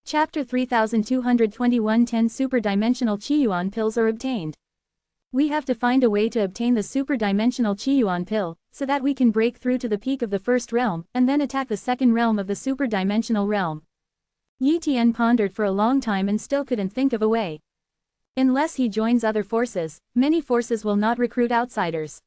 Chapter 3221 10 Super-dimensional Qiyuan pills are obtained. We have to find a way to obtain the super-dimensional Qiyuan pill, so that we can break through to the peak of the first realm, and then attack the second realm of the super-dimensional realm. Yi Tian pondered for a long time and still couldn't think of a way. Unless he joins other forces, many forces will not recruit outsiders.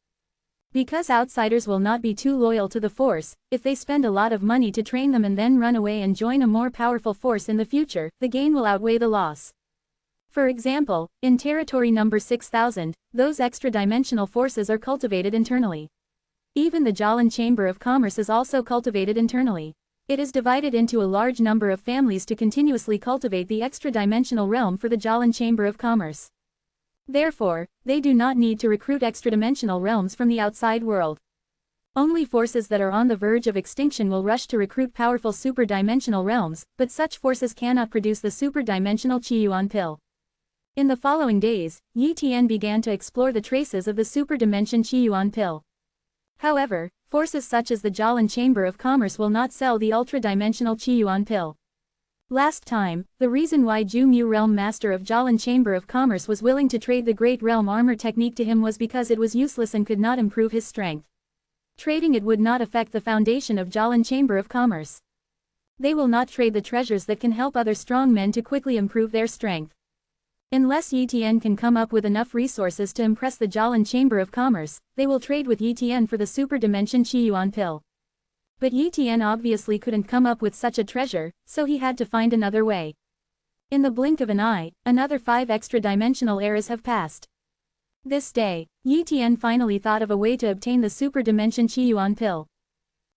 Because outsiders will not be too loyal to the force, if they spend a lot of money to train them and then run away and join a more powerful force in the future, the gain will outweigh the loss. For example, in territory number 6000, those extra-dimensional forces are cultivated internally. Even the Jalan Chamber of Commerce is also cultivated internally. It is divided into a large number of families to continuously cultivate the extra-dimensional realm for the Jalan Chamber of Commerce. Therefore, they do not need to recruit extra-dimensional realms from the outside world. Only forces that are on the verge of extinction will rush to recruit powerful super-dimensional realms, but such forces cannot produce the super-dimensional Qiyuan pill. In the following days, Yi Tian began to explore the traces of the super-dimension Qiyuan pill. However, forces such as the Jalan Chamber of Commerce will not sell the ultra-dimensional Qiyuan pill. Last time, the reason why Ju Mu Realm Master of Jalan Chamber of Commerce was willing to trade the Great Realm Armor technique to him was because it was useless and could not improve his strength. Trading it would not affect the foundation of Jalan Chamber of Commerce. They will not trade the treasures that can help other strong men to quickly improve their strength. Unless Yi Tian can come up with enough resources to impress the Jalan Chamber of Commerce, they will trade with Yi Tian for the Super Dimension Qiyuan pill. But Yi Tian obviously couldn't come up with such a treasure, so he had to find another way. In the blink of an eye, another 5 extra-dimensional eras have passed. This day, Yi Tian finally thought of a way to obtain the Super Dimension Qiyuan pill.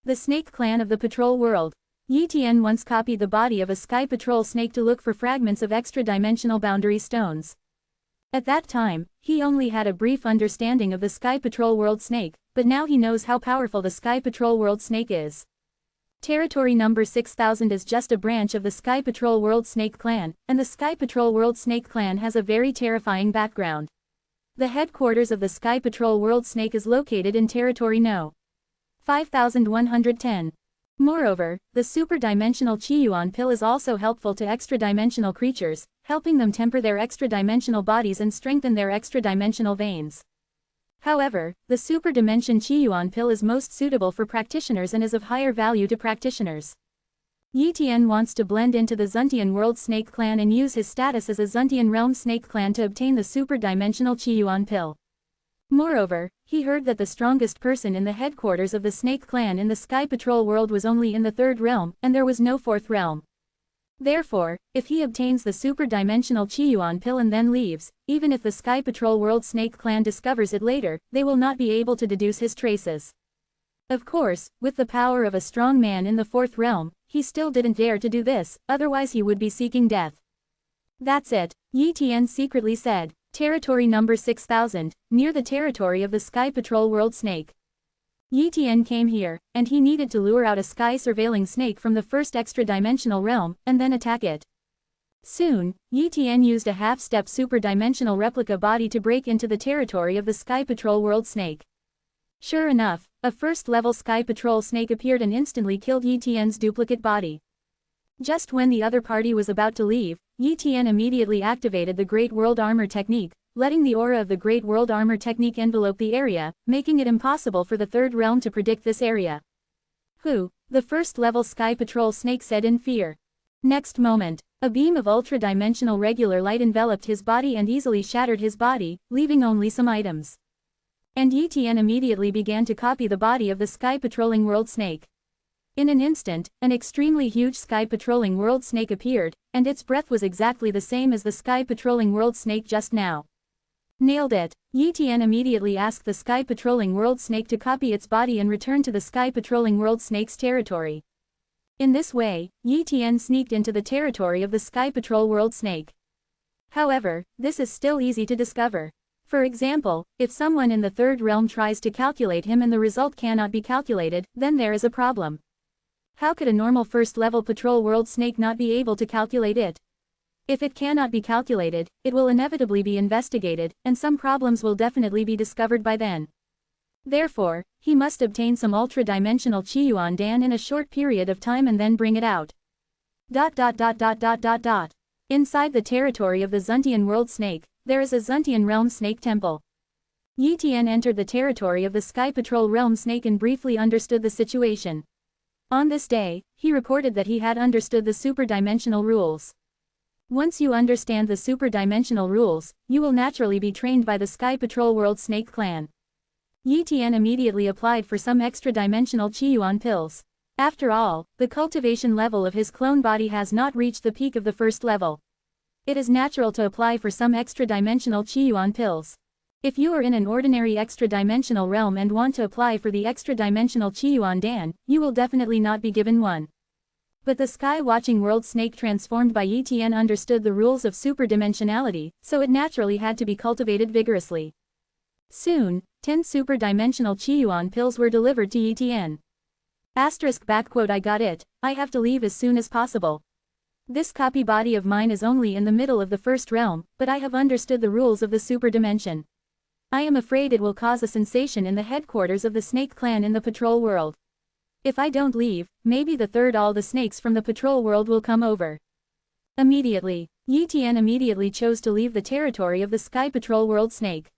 The Snake Clan of the Patrol World. Yi Tian once copied the body of a Sky Patrol snake to look for fragments of extra-dimensional boundary stones. At that time, he only had a brief understanding of the Sky Patrol World snake, but now he knows how powerful the Sky Patrol World snake is. Territory number 6000 is just a branch of the Sky Patrol World Snake Clan, and the Sky Patrol World Snake Clan has a very terrifying background. The headquarters of the Sky Patrol World Snake is located in Territory No. 5110. Moreover, the super-dimensional Qiyuan pill is also helpful to extra-dimensional creatures, helping them temper their extra-dimensional bodies and strengthen their extra-dimensional veins. However, the super-dimension Qiyuan pill is most suitable for practitioners and is of higher value to practitioners. Yi Tian wants to blend into the Zuntian World Snake Clan and use his status as a Zuntian Realm Snake Clan to obtain the super-dimensional Qiyuan pill. Moreover, he heard that the strongest person in the headquarters of the Snake Clan in the Sky Patrol world was only in the 3rd realm, and there was no 4th realm. Therefore, if he obtains the super-dimensional Qiyuan pill and then leaves, even if the Sky Patrol World Snake Clan discovers it later, they will not be able to deduce his traces. Of course, with the power of a strong man in the 4th realm, he still didn't dare to do this, otherwise he would be seeking death. That's it, Yi Tian secretly said. Territory number 6000, near the territory of the Sky Patrol World Snake. Yi Tian came here, and he needed to lure out a sky surveilling snake from the first extra-dimensional realm, and then attack it. Soon, Yi Tian used a half-step super-dimensional replica body to break into the territory of the Sky Patrol World Snake. Sure enough, a first-level Sky Patrol snake appeared and instantly killed Yi Tian's duplicate body. Just when the other party was about to leave, Yi Tian immediately activated the Great World Armor technique, letting the aura of the Great World Armor technique envelope the area, making it impossible for the 3rd realm to predict this area. Who? The first-level Sky Patrol snake said in fear. Next moment, a beam of ultra-dimensional regular light enveloped his body and easily shattered his body, leaving only some items. And Yi Tian immediately began to copy the body of the Sky Patrolling World Snake. In an instant, an extremely huge Sky Patrolling World Snake appeared, and its breath was exactly the same as the Sky Patrolling World Snake just now. Nailed it. Yi Tian immediately asked the Sky Patrolling World Snake to copy its body and return to the Sky Patrolling World Snake's territory. In this way, Yi Tian sneaked into the territory of the Sky Patrol World Snake. However, this is still easy to discover. For example, if someone in the 3rd realm tries to calculate him and the result cannot be calculated, then there is a problem. How could a normal 1st-level Patrol World Snake not be able to calculate it? If it cannot be calculated, it will inevitably be investigated, and some problems will definitely be discovered by then. Therefore, he must obtain some ultra-dimensional Qiyuan Dan in a short period of time and then bring it out. Inside the territory of the Zuntian world snake, there is a Zuntian realm snake temple. Yi Tian entered the territory of the Sky Patrol realm snake and briefly understood the situation. On this day, he reported that he had understood the super-dimensional rules. Once you understand the super-dimensional rules, you will naturally be trained by the Sky Patrol World Snake Clan. Yi Tian immediately applied for some extra-dimensional Qiyuan pills. After all, the cultivation level of his clone body has not reached the peak of the first level. It is natural to apply for some extra-dimensional Qiyuan pills. If you are in an ordinary extra-dimensional realm and want to apply for the extra-dimensional Qiyuan Dan, you will definitely not be given one. But the Sky-Watching World Snake transformed by Yi Tian understood the rules of superdimensionality, so it naturally had to be cultivated vigorously. Soon, 10 super-dimensional Qiyuan pills were delivered to Yi Tian. I got it, I have to leave as soon as possible. This copy body of mine is only in the middle of the first realm, but I have understood the rules of the super dimension. I am afraid it will cause a sensation in the headquarters of the Snake Clan in the patrol world. If I don't leave, maybe all the snakes from the patrol world will come over. Immediately, Yi Tian immediately chose to leave the territory of the Sky Patrol World Snake.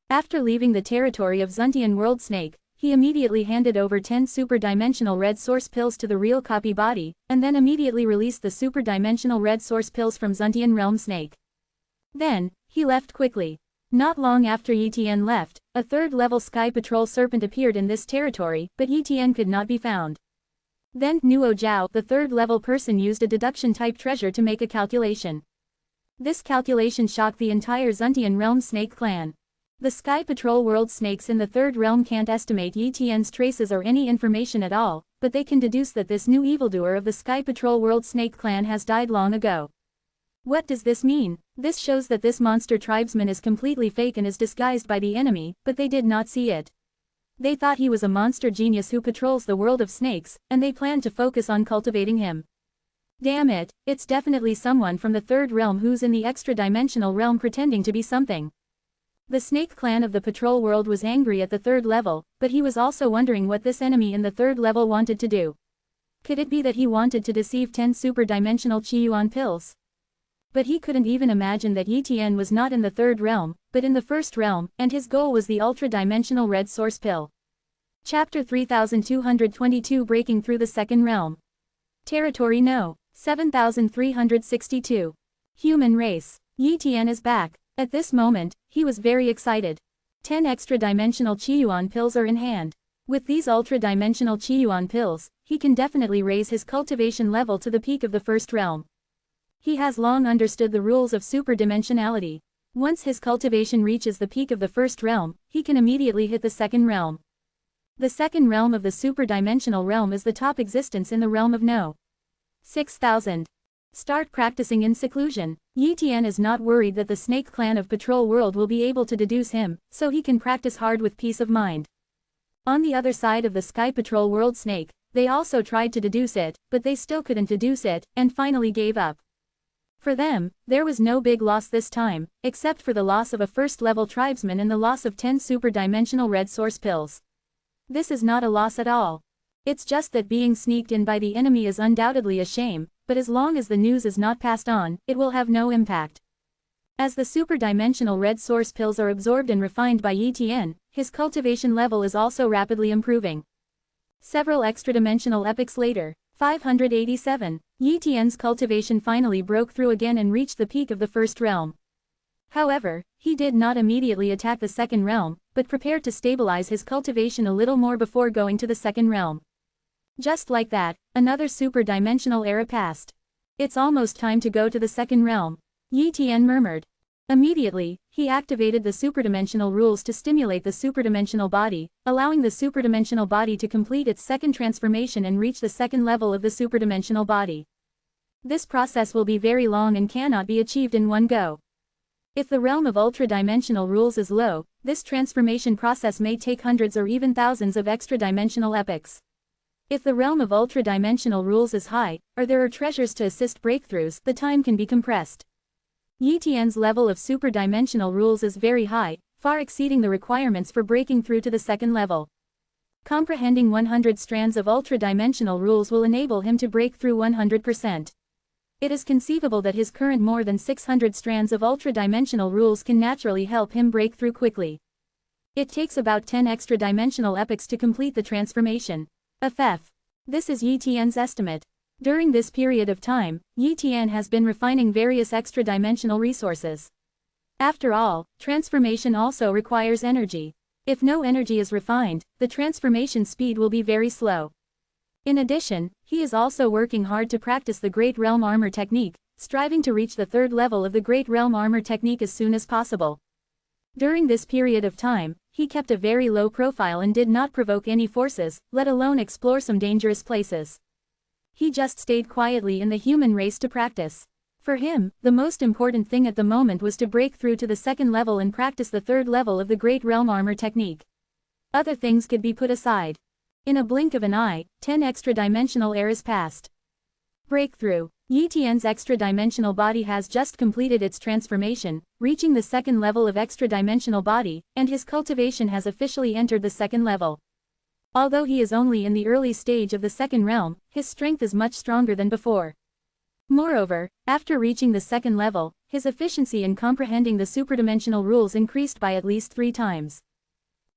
After leaving the territory of Zuntian World Snake, he immediately handed over 10 super-dimensional red source pills to the real copy body, and then immediately released the super-dimensional red source pills from Zuntian Realm Snake. Then, he left quickly. Not long after Yi Tian left, a third-level Sky Patrol serpent appeared in this territory, but Yi Tian could not be found. Then Nuo Zhao, the third-level person, used a deduction-type treasure to make a calculation. This calculation shocked the entire Zuntian Realm Snake Clan. The Sky Patrol World Snakes in the third realm can't estimate Yi Tian's traces or any information at all, but they can deduce that this new evildoer of the Sky Patrol World Snake Clan has died long ago. What does this mean? This shows that this monster tribesman is completely fake and is disguised by the enemy, but they did not see it. They thought he was a monster genius who patrols the world of snakes, and they planned to focus on cultivating him. Damn it, it's definitely someone from the third realm who's in the extra-dimensional realm pretending to be something. The Snake Clan of the patrol world was angry at the third level, but he was also wondering what this enemy in the third level wanted to do. Could it be that he wanted to deceive 10 super-dimensional Qiyuan pills? But he couldn't even imagine that Yi Tian was not in the third realm, but in the first realm, and his goal was the ultra-dimensional red source pill. Chapter 3222 Breaking Through the Second Realm. Territory No. 7362. Human Race. Yi Tian is back. At this moment, he was very excited. 10 extra-dimensional Qiyuan pills are in hand. With these ultra-dimensional Qiyuan pills, he can definitely raise his cultivation level to the peak of the first realm. He has long understood the rules of superdimensionality. Once his cultivation reaches the peak of the first realm, he can immediately hit the second realm. The second realm of the superdimensional realm is the top existence in the realm of No. 6000. Start practicing in seclusion. Yi Tian is not worried that the Snake Clan of Patrol World will be able to deduce him, so he can practice hard with peace of mind. On the other side of the Sky Patrol World Snake, they also tried to deduce it, but they still couldn't deduce it, and finally gave up. For them, there was no big loss this time, except for the loss of a first-level tribesman and the loss of 10 super-dimensional red source pills. This is not a loss at all. It's just that being sneaked in by the enemy is undoubtedly a shame, but as long as the news is not passed on, it will have no impact. As the super-dimensional red source pills are absorbed and refined by Yi Tian, his cultivation level is also rapidly improving. Several extra-dimensional epochs later, 587, Yi Tian's cultivation finally broke through again and reached the peak of the first realm. However, he did not immediately attack the second realm, but prepared to stabilize his cultivation a little more before going to the second realm. Just like that, another super-dimensional era passed. It's almost time to go to the second realm, Yi Tian murmured. Immediately, he activated the superdimensional rules to stimulate the superdimensional body, allowing the superdimensional body to complete its second transformation and reach the second level of the superdimensional body. This process will be very long and cannot be achieved in one go. If the realm of ultra-dimensional rules is low, this transformation process may take hundreds or even thousands of extra-dimensional epochs. If the realm of ultra-dimensional rules is high, or there are treasures to assist breakthroughs, the time can be compressed. Yi Tian's level of super-dimensional rules is very high, far exceeding the requirements for breaking through to the second level. Comprehending 100 strands of ultra-dimensional rules will enable him to break through 100%. It is conceivable that his current more than 600 strands of ultra-dimensional rules can naturally help him break through quickly. It takes about 10 extra-dimensional epochs to complete the transformation. FF. This is Yi Tian's estimate. During this period of time, Yi Tian has been refining various extra-dimensional resources. After all, transformation also requires energy. If no energy is refined, the transformation speed will be very slow. In addition, he is also working hard to practice the Great Realm Armor technique, striving to reach the third level of the Great Realm Armor technique as soon as possible. During this period of time, he kept a very low profile and did not provoke any forces, let alone explore some dangerous places. He just stayed quietly in the human race to practice. For him, the most important thing at the moment was to break through to the second level and practice the third level of the Great Realm Armor technique. Other things could be put aside. In a blink of an eye, 10 extra-dimensional eras passed. Breakthrough. Yi Tian's extra-dimensional body has just completed its transformation, reaching the second level of extra-dimensional body, and his cultivation has officially entered the second level. Although he is only in the early stage of the second realm, his strength is much stronger than before. Moreover, after reaching the second level, his efficiency in comprehending the superdimensional rules increased by at least 3 times.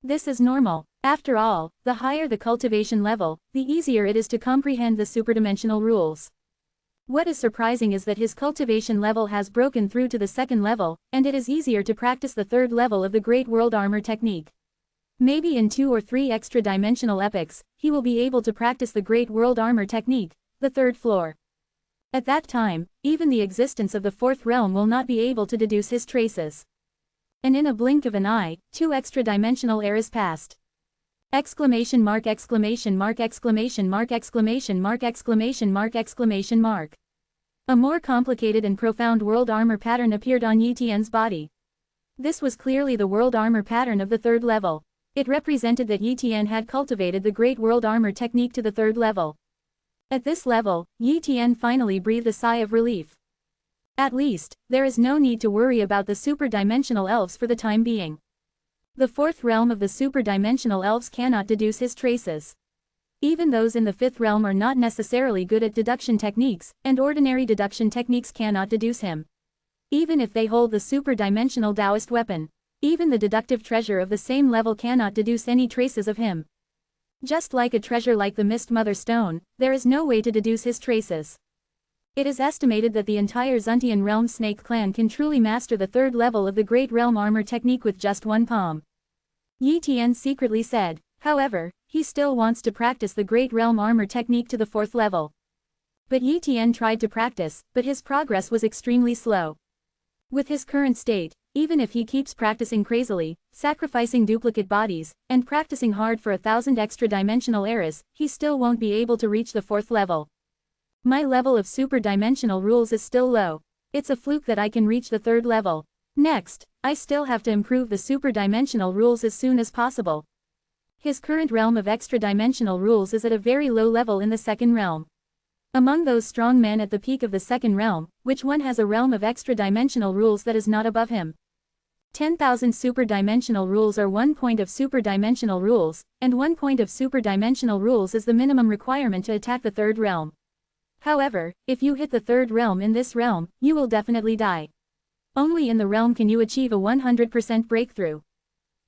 This is normal. After all, the higher the cultivation level, the easier it is to comprehend the superdimensional rules. What is surprising is that his cultivation level has broken through to the second level, and it is easier to practice the third level of the Great World Armor technique. Maybe in 2 or 3 extra-dimensional epochs, he will be able to practice the Great World Armor technique, the third floor. At that time, even the existence of the fourth realm will not be able to deduce his traces. And in a blink of an eye, 2 extra-dimensional eras passed. Exclamation mark exclamation mark exclamation mark exclamation mark exclamation mark exclamation mark. A more complicated and profound world armor pattern appeared on Yi Tian's body. This was clearly the world armor pattern of the third level. It represented that Yi Tian had cultivated the Great World Armor technique to the third level. At this level, Yi Tian finally breathed a sigh of relief. At least, there is no need to worry about the super-dimensional elves for the time being. The fourth realm of the super-dimensional elves cannot deduce his traces. Even those in the fifth realm are not necessarily good at deduction techniques, and ordinary deduction techniques cannot deduce him. Even if they hold the super-dimensional Taoist weapon, even the deductive treasure of the same level cannot deduce any traces of him. Just like a treasure like the Mist Mother Stone, there is no way to deduce his traces. It is estimated that the entire Zuntian realm snake clan can truly master the third level of the Great Realm Armor technique with just one palm. Yi Tian secretly said. However, he still wants to practice the Great Realm Armor technique to the fourth level. But Yi Tian tried to practice, but his progress was extremely slow. With his current state, even if he keeps practicing crazily, sacrificing duplicate bodies, and practicing hard for 1,000 extra-dimensional eras, he still won't be able to reach the fourth level. My level of super-dimensional rules is still low. It's a fluke that I can reach the third level. Next, I still have to improve the super-dimensional rules as soon as possible. His current realm of extra-dimensional rules is at a very low level in the second realm. Among those strong men at the peak of the second realm, which one has a realm of extra-dimensional rules that is not above him? 10,000 super-dimensional rules are 1 point of super-dimensional rules, and 1 point of super-dimensional rules is the minimum requirement to attack the third realm. However, if you hit the third realm in this realm, you will definitely die. Only in the realm can you achieve a 100% breakthrough.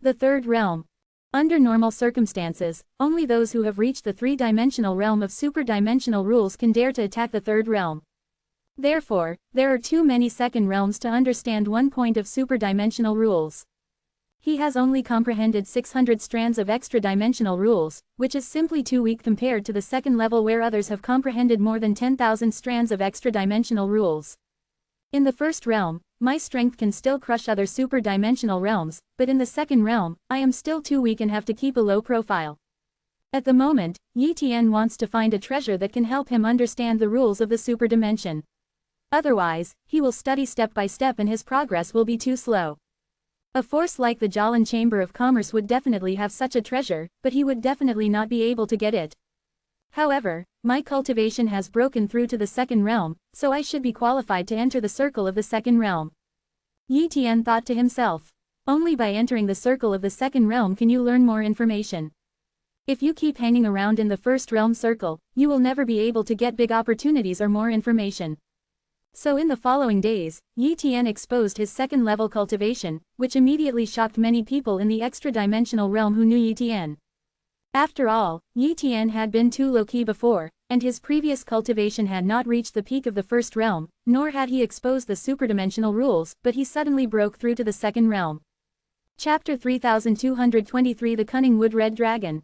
The third realm. Under normal circumstances, only those who have reached the 3-dimensional realm of super-dimensional rules can dare to attack the third realm. Therefore, there are too many second realms to understand 1 point of super-dimensional rules. He has only comprehended 600 strands of extra-dimensional rules, which is simply too weak compared to the second level where others have comprehended more than 10,000 strands of extra-dimensional rules. In the first realm, my strength can still crush other super-dimensional realms, but in the second realm, I am still too weak and have to keep a low profile. At the moment, Yi Tian wants to find a treasure that can help him understand the rules of the super dimension. Otherwise, he will study step by step and his progress will be too slow. A force like the Jalan Chamber of Commerce would definitely have such a treasure, but he would definitely not be able to get it. However, my cultivation has broken through to the second realm, so I should be qualified to enter the circle of the second realm. Yi Tian thought to himself. Only by entering the circle of the second realm can you learn more information. If you keep hanging around in the first realm circle, you will never be able to get big opportunities or more information. So in the following days, Yi Tian exposed his second-level cultivation, which immediately shocked many people in the extra-dimensional realm who knew Yi Tian. After all, Yi Tian had been too low-key before, and his previous cultivation had not reached the peak of the first realm, nor had he exposed the superdimensional rules, but he suddenly broke through to the second realm. Chapter 3223 The Cunning Wood Red Dragon.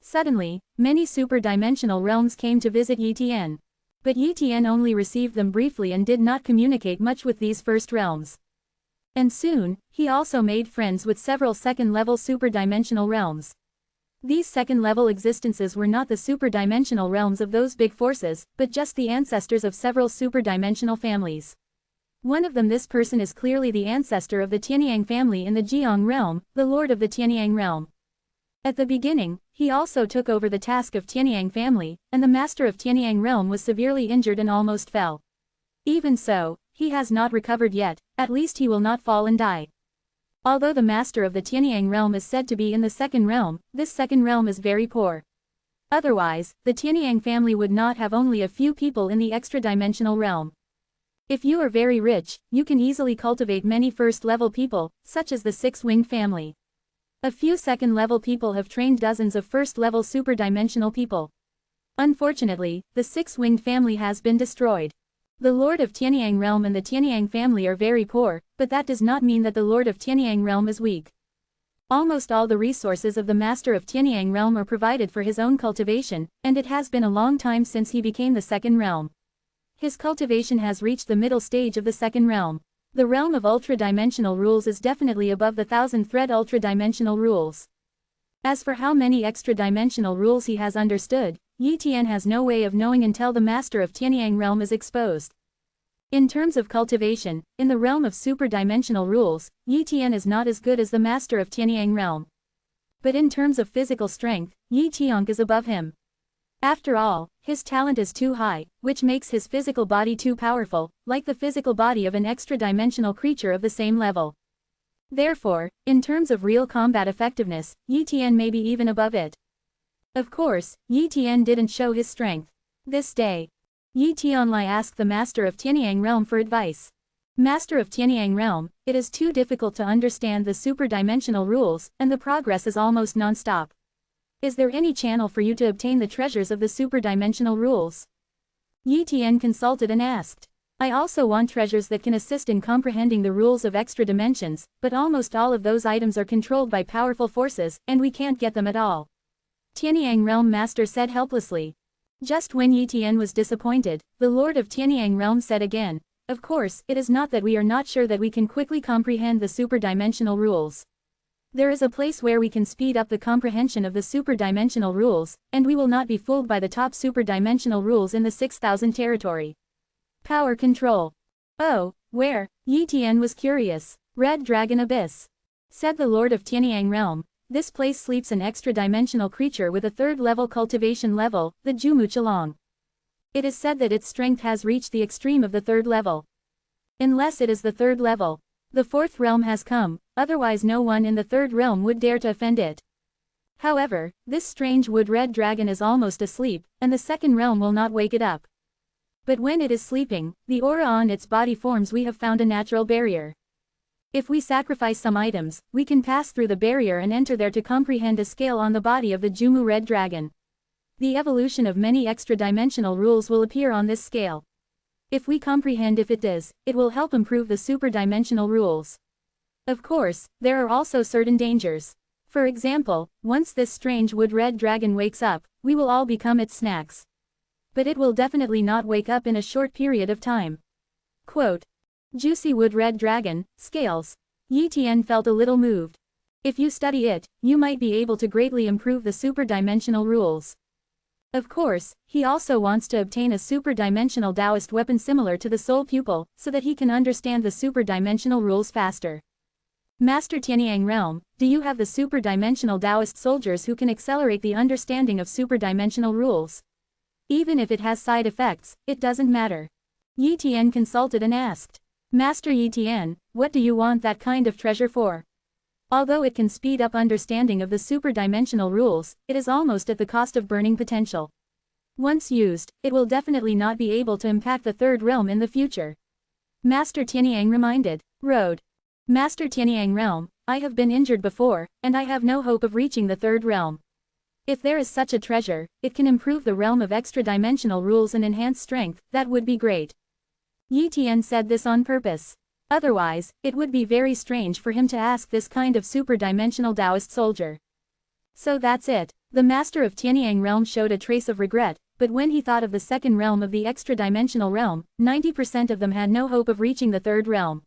Suddenly, many super-dimensional realms came to visit Yi Tian. But Yi Tian only received them briefly and did not communicate much with these first realms. And soon, he also made friends with several second-level super-dimensional realms. These second-level existences were not the super-dimensional realms of those big forces, but just the ancestors of several super-dimensional families. One of them, this person is clearly the ancestor of the Tianyang family in the Jiang realm, the lord of the Tianyang realm. At the beginning, he also took over the task of Tianyang family, and the master of Tianyang realm was severely injured and almost fell. Even so, he has not recovered yet, at least he will not fall and die. Although the master of the Tianyang realm is said to be in the second realm, this second realm is very poor. Otherwise, the Tianyang family would not have only a few people in the extra-dimensional realm. If you are very rich, you can easily cultivate many first-level people, such as the six-winged family. A few second-level people have trained dozens of first-level super-dimensional people. Unfortunately, the six-winged family has been destroyed. The Lord of Tianyang realm and the Tianyang family are very poor, but that does not mean that the Lord of Tianyang realm is weak. Almost all the resources of the Master of Tianyang realm are provided for his own cultivation, and it has been a long time since he became the second realm. His cultivation has reached the middle stage of the second realm. The realm of ultra-dimensional rules is definitely above the 1,000-thread ultra-dimensional rules. As for how many extra-dimensional rules he has understood, Yi Tian has no way of knowing until the master of Tianyang realm is exposed. In terms of cultivation, in the realm of super-dimensional rules, Yi Tian is not as good as the master of Tianyang realm. But in terms of physical strength, Yi Tian is above him. After all, his talent is too high, which makes his physical body too powerful, like the physical body of an extra-dimensional creature of the same level. Therefore, in terms of real combat effectiveness, Yi Tian may be even above it. Of course, Yi Tian didn't show his strength. This day, Yi Tianlai asked the master of Tianyang realm for advice. Master of Tianyang realm, it is too difficult to understand the super-dimensional rules, and the progress is almost non-stop. Is there any channel for you to obtain the treasures of the super-dimensional rules? Yi Tian consulted and asked. I also want treasures that can assist in comprehending the rules of extra dimensions, but almost all of those items are controlled by powerful forces, and we can't get them at all. Tianyang realm master said helplessly. Just when Yi Tian was disappointed, the lord of Tianyang realm said again, of course, it is not that we are not sure that we can quickly comprehend the super-dimensional rules. There is a place where we can speed up the comprehension of the super-dimensional rules, and we will not be fooled by the top super-dimensional rules in the 6,000 territory. Power control. Oh, where? Yi Tian was curious. Red Dragon Abyss. Said the Lord of Tianyang realm, this place sleeps an extra-dimensional creature with a third-level cultivation level, the Jumu Chalong. It is said that its strength has reached the extreme of the third level. Unless it is the third level. The fourth realm has come, otherwise no one in the third realm would dare to offend it. However, this strange wood red dragon is almost asleep, and the second realm will not wake it up. But when it is sleeping, the aura on its body forms. We have found a natural barrier. If we sacrifice some items, we can pass through the barrier and enter there to comprehend a scale on the body of the Jumu red dragon. The evolution of many extra-dimensional rules will appear on this scale. If we comprehend if it does, it will help improve the super-dimensional rules. Of course, there are also certain dangers. For example, once this strange wood red dragon wakes up, we will all become its snacks. But it will definitely not wake up in a short period of time. Quote. Juicy wood red dragon, scales. Yi Tian felt a little moved. If you study it, you might be able to greatly improve the super-dimensional rules. Of course, he also wants to obtain a super-dimensional Taoist weapon similar to the Soul Pupil, so that he can understand the super-dimensional rules faster. Master Tianyang realm, do you have the super-dimensional Taoist soldiers who can accelerate the understanding of super-dimensional rules? Even if it has side effects, it doesn't matter. Yi Tian consulted and asked. Master Yi Tian, what do you want that kind of treasure for? Although it can speed up understanding of the super-dimensional rules, it is almost at the cost of burning potential. Once used, it will definitely not be able to impact the third realm in the future. Master Tianyang reminded. Road. Master Tianyang realm, I have been injured before, and I have no hope of reaching the third realm. If there is such a treasure, it can improve the realm of extra-dimensional rules and enhance strength, that would be great. Yi Tian said this on purpose. Otherwise, it would be very strange for him to ask this kind of super-dimensional Taoist soldier. So that's it. The master of Tianyang realm showed a trace of regret, but when he thought of the second realm of the extra-dimensional realm, 90% of them had no hope of reaching the third realm.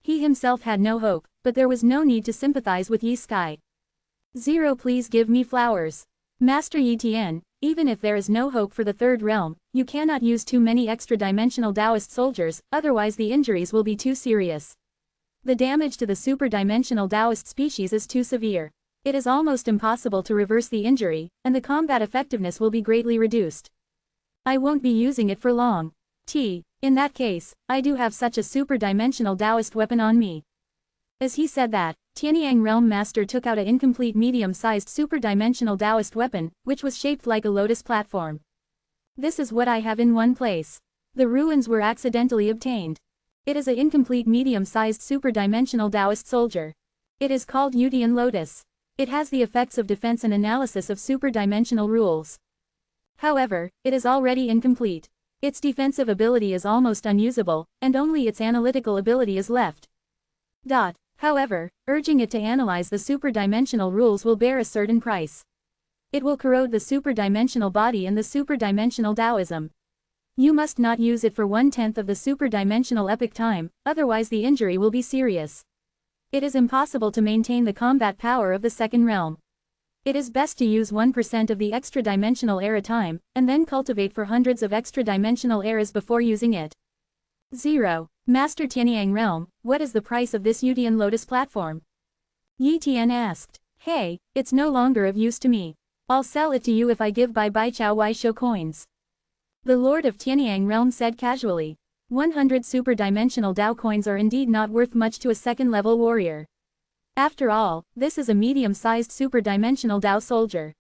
He himself had no hope, but there was no need to sympathize with Yi Sky. 0 Please give me flowers. Master Yi Tian, even if there is no hope for the third realm, you cannot use too many extra-dimensional Taoist soldiers, otherwise the injuries will be too serious. The damage to the super-dimensional Taoist species is too severe. It is almost impossible to reverse the injury, and the combat effectiveness will be greatly reduced. I won't be using it for long. In that case, I do have such a super-dimensional Taoist weapon on me. As he said that, Tianyang Realm Master took out an incomplete medium-sized super-dimensional Taoist weapon, which was shaped like a lotus platform. This is what I have in one place. The ruins were accidentally obtained. It is an incomplete medium-sized super-dimensional Taoist soldier. It is called Yutian Lotus. It has the effects of defense and analysis of super-dimensional rules. However, it is already incomplete. Its defensive ability is almost unusable, and only its analytical ability is left. However, urging it to analyze the super-dimensional rules will bear a certain price. It will corrode the super-dimensional body and the super-dimensional Taoism. You must not use it for 1/10 of the super-dimensional epoch time, otherwise the injury will be serious. It is impossible to maintain the combat power of the second realm. It is best to use 1% of the extra-dimensional era time, and then cultivate for hundreds of extra-dimensional eras before using it. 0. Master Tianyang Realm, what is the price of this Yutian Lotus platform? Yi Tian asked. Hey, it's no longer of use to me. I'll sell it to you if I give Bai Chao Wai Shou coins. The Lord of Tianyang Realm said casually. 100 super-dimensional Dao coins are indeed not worth much to a second-level warrior. After all, this is a medium-sized super-dimensional Dao soldier.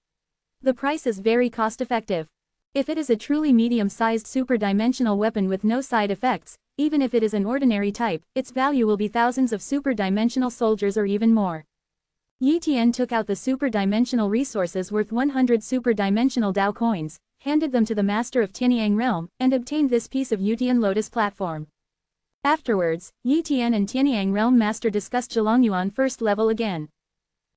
The price is very cost-effective. If it is a truly medium-sized super-dimensional weapon with no side effects, even if it is an ordinary type, its value will be thousands of super-dimensional soldiers or even more. Yi Tian took out the super-dimensional resources worth 100 super-dimensional Dao coins, handed them to the master of Tianyang Realm, and obtained this piece of Yutian Lotus platform. Afterwards, Yi Tian and Tianyang Realm Master discussed Chelongyuan first level again.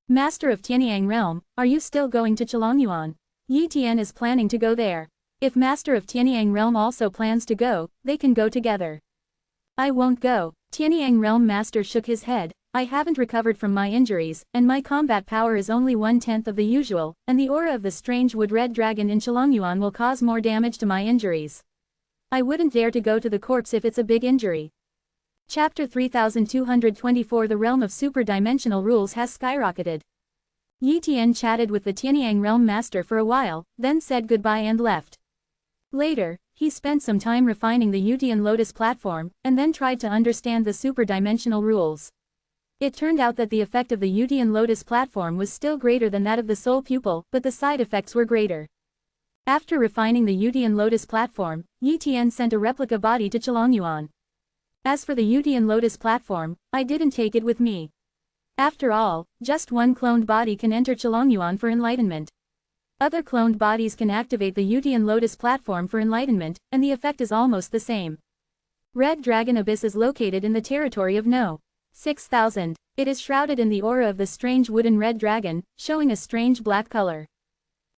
Master of Tianyang Realm, are you still going to Chelongyuan? Yi Tian is planning to go there. If Master of Tianyang Realm also plans to go, they can go together. I won't go. Tianyang Realm Master shook his head. I haven't recovered from my injuries, and my combat power is only 1/10 of the usual, and the aura of the strange wood red dragon in Chelongyuan will cause more damage to my injuries. I wouldn't dare to go to the corpse if it's a big injury. Chapter 3224 The realm of super-dimensional rules has skyrocketed. Yi Tian chatted with the Tianyang Realm Master for a while, then said goodbye and left. Later, he spent some time refining the Yutian Lotus platform, and then tried to understand the super-dimensional rules. It turned out that the effect of the Yutian Lotus platform was still greater than that of the Soul Pupil, but the side effects were greater. After refining the Yutian Lotus platform, Yi Tian sent a replica body to Chelongyuan. As for the Yutian Lotus platform, I didn't take it with me. After all, just one cloned body can enter Chelongyuan for enlightenment. Other cloned bodies can activate the Yutian Lotus platform for enlightenment, and the effect is almost the same. Red Dragon Abyss is located in the territory of No. 6000. It is shrouded in the aura of the strange wooden red dragon, showing a strange black color.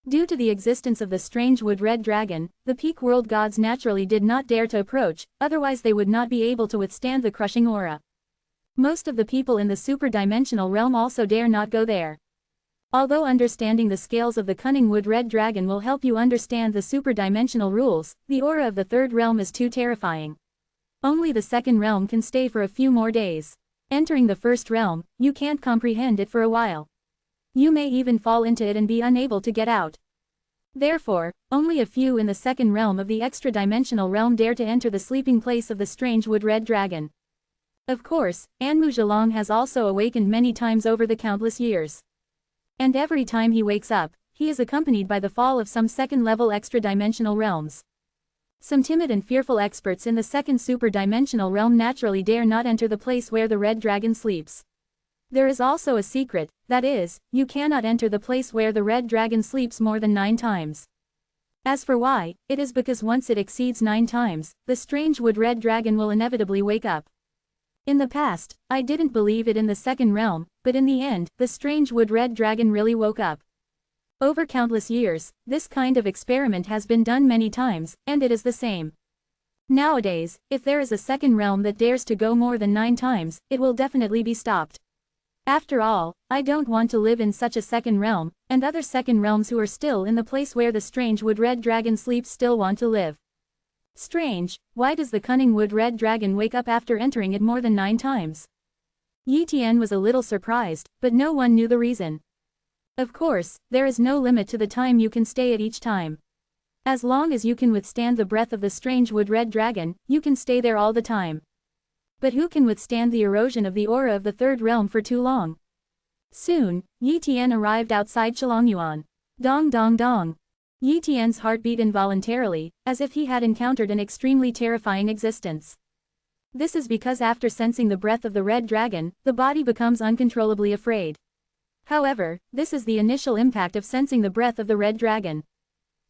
Due to the existence of the strange wood red dragon, the peak world gods naturally did not dare to approach, otherwise they would not be able to withstand the crushing aura. Most of the people in the super-dimensional realm also dare not go there. Although understanding the scales of the cunning wood red dragon will help you understand the super-dimensional rules, the aura of the third realm is too terrifying. Only the second realm can stay for a few more days. Entering the first realm, you can't comprehend it for a while. You may even fall into it and be unable to get out. Therefore, only a few in the second realm of the extra-dimensional realm dare to enter the sleeping place of the strange wood red dragon. Of course, Anmu Zhelong has also awakened many times over the countless years. And every time he wakes up, he is accompanied by the fall of some second-level extra-dimensional realms. Some timid and fearful experts in the second super-dimensional realm naturally dare not enter the place where the red dragon sleeps. There is also a secret, that is, you cannot enter the place where the red dragon sleeps more than 9 times. As for why, it is because once it exceeds 9 times, the strange wood red dragon will inevitably wake up. In the past, I didn't believe it in the second realm, but in the end, the strange wood red dragon really woke up. Over countless years, this kind of experiment has been done many times, and it is the same. Nowadays, if there is a second realm that dares to go more than 9 times, it will definitely be stopped. After all, I don't want to live in such a second realm, and other second realms who are still in the place where the strange wood red dragon sleeps still want to live. Strange, why does the cunning wood red dragon wake up after entering it more than 9 times? Yi Tian was a little surprised, but no one knew the reason. Of course, there is no limit to the time you can stay at each time. As long as you can withstand the breath of the strange wood red dragon, you can stay there all the time. But who can withstand the erosion of the aura of the third realm for too long? Soon, Yi Tian arrived outside Chalongyuan. Dong dong dong. Yi Tian's heart beat involuntarily, as if he had encountered an extremely terrifying existence. This is because after sensing the breath of the red dragon, the body becomes uncontrollably afraid. However, this is the initial impact of sensing the breath of the red dragon.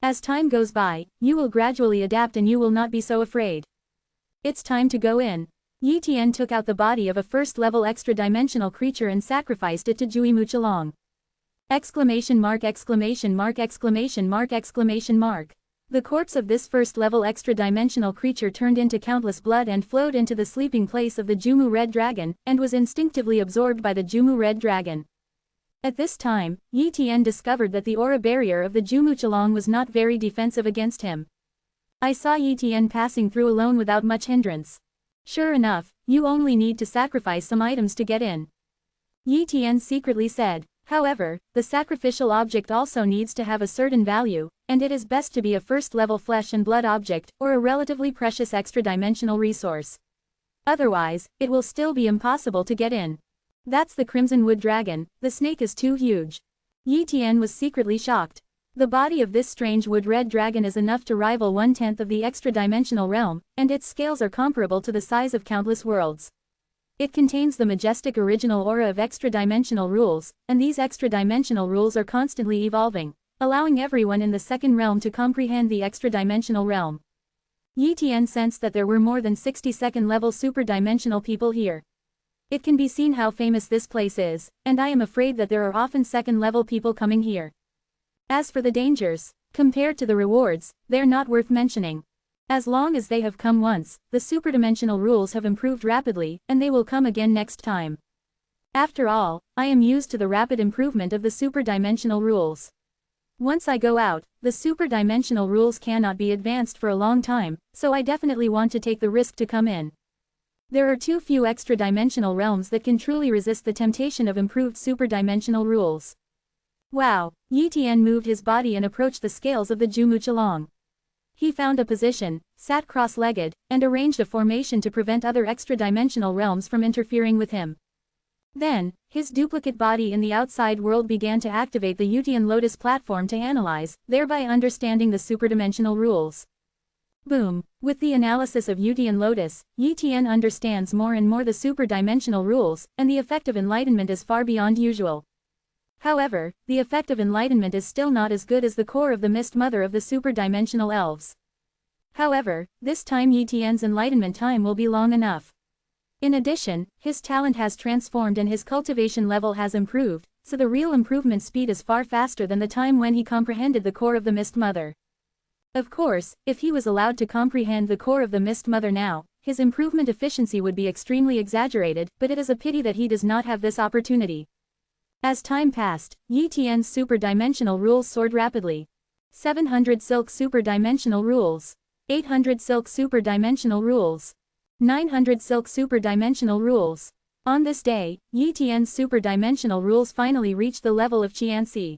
As time goes by, you will gradually adapt and you will not be so afraid. It's time to go in. Yi Tian took out the body of a first-level extra-dimensional creature and sacrificed it to Juimu Chalong. Exclamation mark exclamation mark exclamation mark exclamation mark. The corpse of this first-level extra-dimensional creature turned into countless blood and flowed into the sleeping place of the Jumu Red Dragon, and was instinctively absorbed by the Jumu Red Dragon. At this time, Yi Tian discovered that the aura barrier of the Jumu Chalong was not very defensive against him. I saw Yi Tian passing through alone without much hindrance. Sure enough, you only need to sacrifice some items to get in. Yi Tian secretly said. However, the sacrificial object also needs to have a certain value, and it is best to be a first-level flesh and blood object, or a relatively precious extra-dimensional resource. Otherwise, it will still be impossible to get in. That's the Crimson Wood Dragon, the snake is too huge. Yi Tian was secretly shocked. The body of this strange wood red dragon is enough to rival 1/10 of the extra-dimensional realm, and its scales are comparable to the size of countless worlds. It contains the majestic original aura of extra-dimensional rules, and these extra-dimensional rules are constantly evolving, allowing everyone in the second realm to comprehend the extra-dimensional realm. Yi Tian sensed that there were more than 60 second-level super-dimensional people here. It can be seen how famous this place is, and I am afraid that there are often second-level people coming here. As for the dangers, compared to the rewards, they're not worth mentioning. As long as they have come once, the superdimensional rules have improved rapidly, and they will come again next time. After all, I am used to the rapid improvement of the superdimensional rules. Once I go out, the superdimensional rules cannot be advanced for a long time, so I definitely want to take the risk to come in. There are too few extra-dimensional realms that can truly resist the temptation of improved superdimensional rules. Wow! Yi Tian moved his body and approached the scales of the Jumu Chalong. He found a position, sat cross-legged, and arranged a formation to prevent other extra-dimensional realms from interfering with him. Then, his duplicate body in the outside world began to activate the Yutian Lotus platform to analyze, thereby understanding the superdimensional rules. Boom! With the analysis of Yutian Lotus, Yi Tian understands more and more the superdimensional rules, and the effect of enlightenment is far beyond usual. However, the effect of enlightenment is still not as good as the core of the Mist Mother of the superdimensional elves. However, this time Yi Tian's enlightenment time will be long enough. In addition, his talent has transformed and his cultivation level has improved, so the real improvement speed is far faster than the time when he comprehended the core of the Mist Mother. Of course, if he was allowed to comprehend the core of the Mist Mother now, his improvement efficiency would be extremely exaggerated, but it is a pity that he does not have this opportunity. As time passed, Yi Tian's super-dimensional rules soared rapidly. 700 silk super-dimensional rules. 800 silk super-dimensional rules. 900 silk super-dimensional rules. On this day, Yi Tian's super-dimensional rules finally reached the level of Qianxi.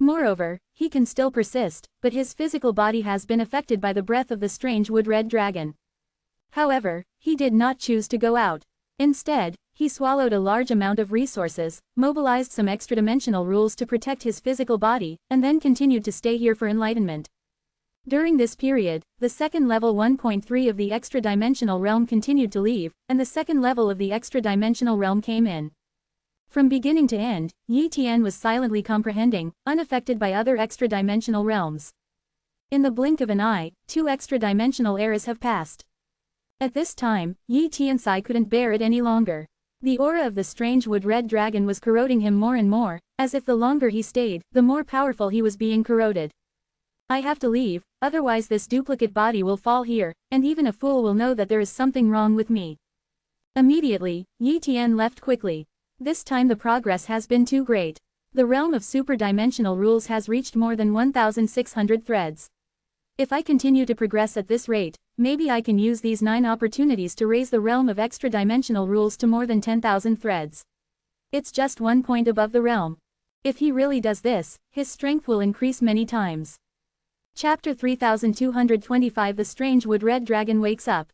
Moreover, he can still persist, but his physical body has been affected by the breath of the strange wood red dragon. However, he did not choose to go out. Instead, He swallowed a large amount of resources, mobilized some extra-dimensional rules to protect his physical body, and then continued to stay here for enlightenment. During this period, the second level 1.3 of the extra-dimensional realm continued to leave, and the second level of the extra-dimensional realm came in. From beginning to end, Yi Tian was silently comprehending, unaffected by other extra-dimensional realms. In the blink of an eye, 2 extra-dimensional eras have passed. At this time, Yi Tianxi couldn't bear it any longer. The aura of the strange wood-red dragon was corroding him more and more, as if the longer he stayed, the more powerful he was being corroded. I have to leave, otherwise this duplicate body will fall here, and even a fool will know that there is something wrong with me. Immediately, Yi Tian left quickly. This time the progress has been too great. The realm of super-dimensional rules has reached more than 1,600 threads. If I continue to progress at this rate, maybe I can use these 9 opportunities to raise the realm of extra-dimensional rules to more than 10,000 threads. It's just 1 point above the realm. If he really does this, his strength will increase many times. Chapter 3225 The Strange Wood-Red Dragon Wakes Up.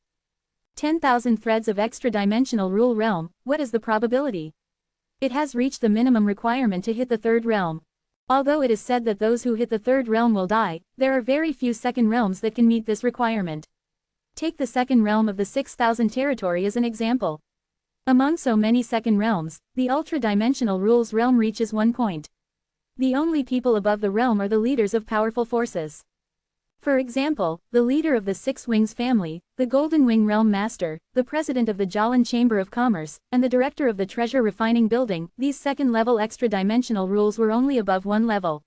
10,000 threads of extra-dimensional rule realm, what is the probability? It has reached the minimum requirement to hit the 3rd realm. Although it is said that those who hit the 3rd realm will die, there are very few second realms that can meet this requirement. Take the second realm of the 6,000 territory as an example. Among so many second realms, the ultra-dimensional rules realm reaches 1 point. The only people above the realm are the leaders of powerful forces. For example, the leader of the 6 Wings family, the Golden Wing Realm Master, the president of the Jalan Chamber of Commerce, and the director of the Treasure Refining Building. These second-level extra-dimensional rules were only above 1 level.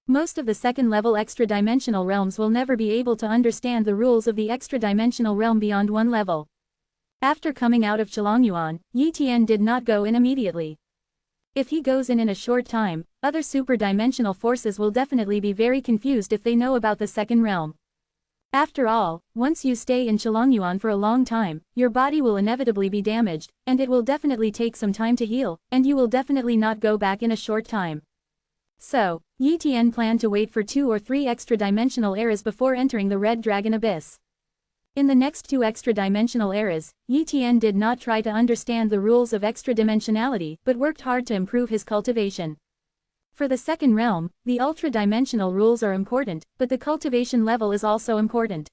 Most of the second-level extra-dimensional realms will never be able to understand the rules of the extra-dimensional realm beyond 1 level. After coming out of Chelongyuan, Yi Tian did not go in immediately. If he goes in a short time, other super-dimensional forces will definitely be very confused if they know about the second realm. After all, once you stay in Chelongyuan for a long time, your body will inevitably be damaged, and it will definitely take some time to heal, and you will definitely not go back in a short time. So, Yi Tian planned to wait for 2 or 3 extra-dimensional eras before entering the Red Dragon Abyss. In the next 2 extra-dimensional eras, Yi Tian did not try to understand the rules of extra-dimensionality but worked hard to improve his cultivation. For the second realm, the ultra-dimensional rules are important, but the cultivation level is also important.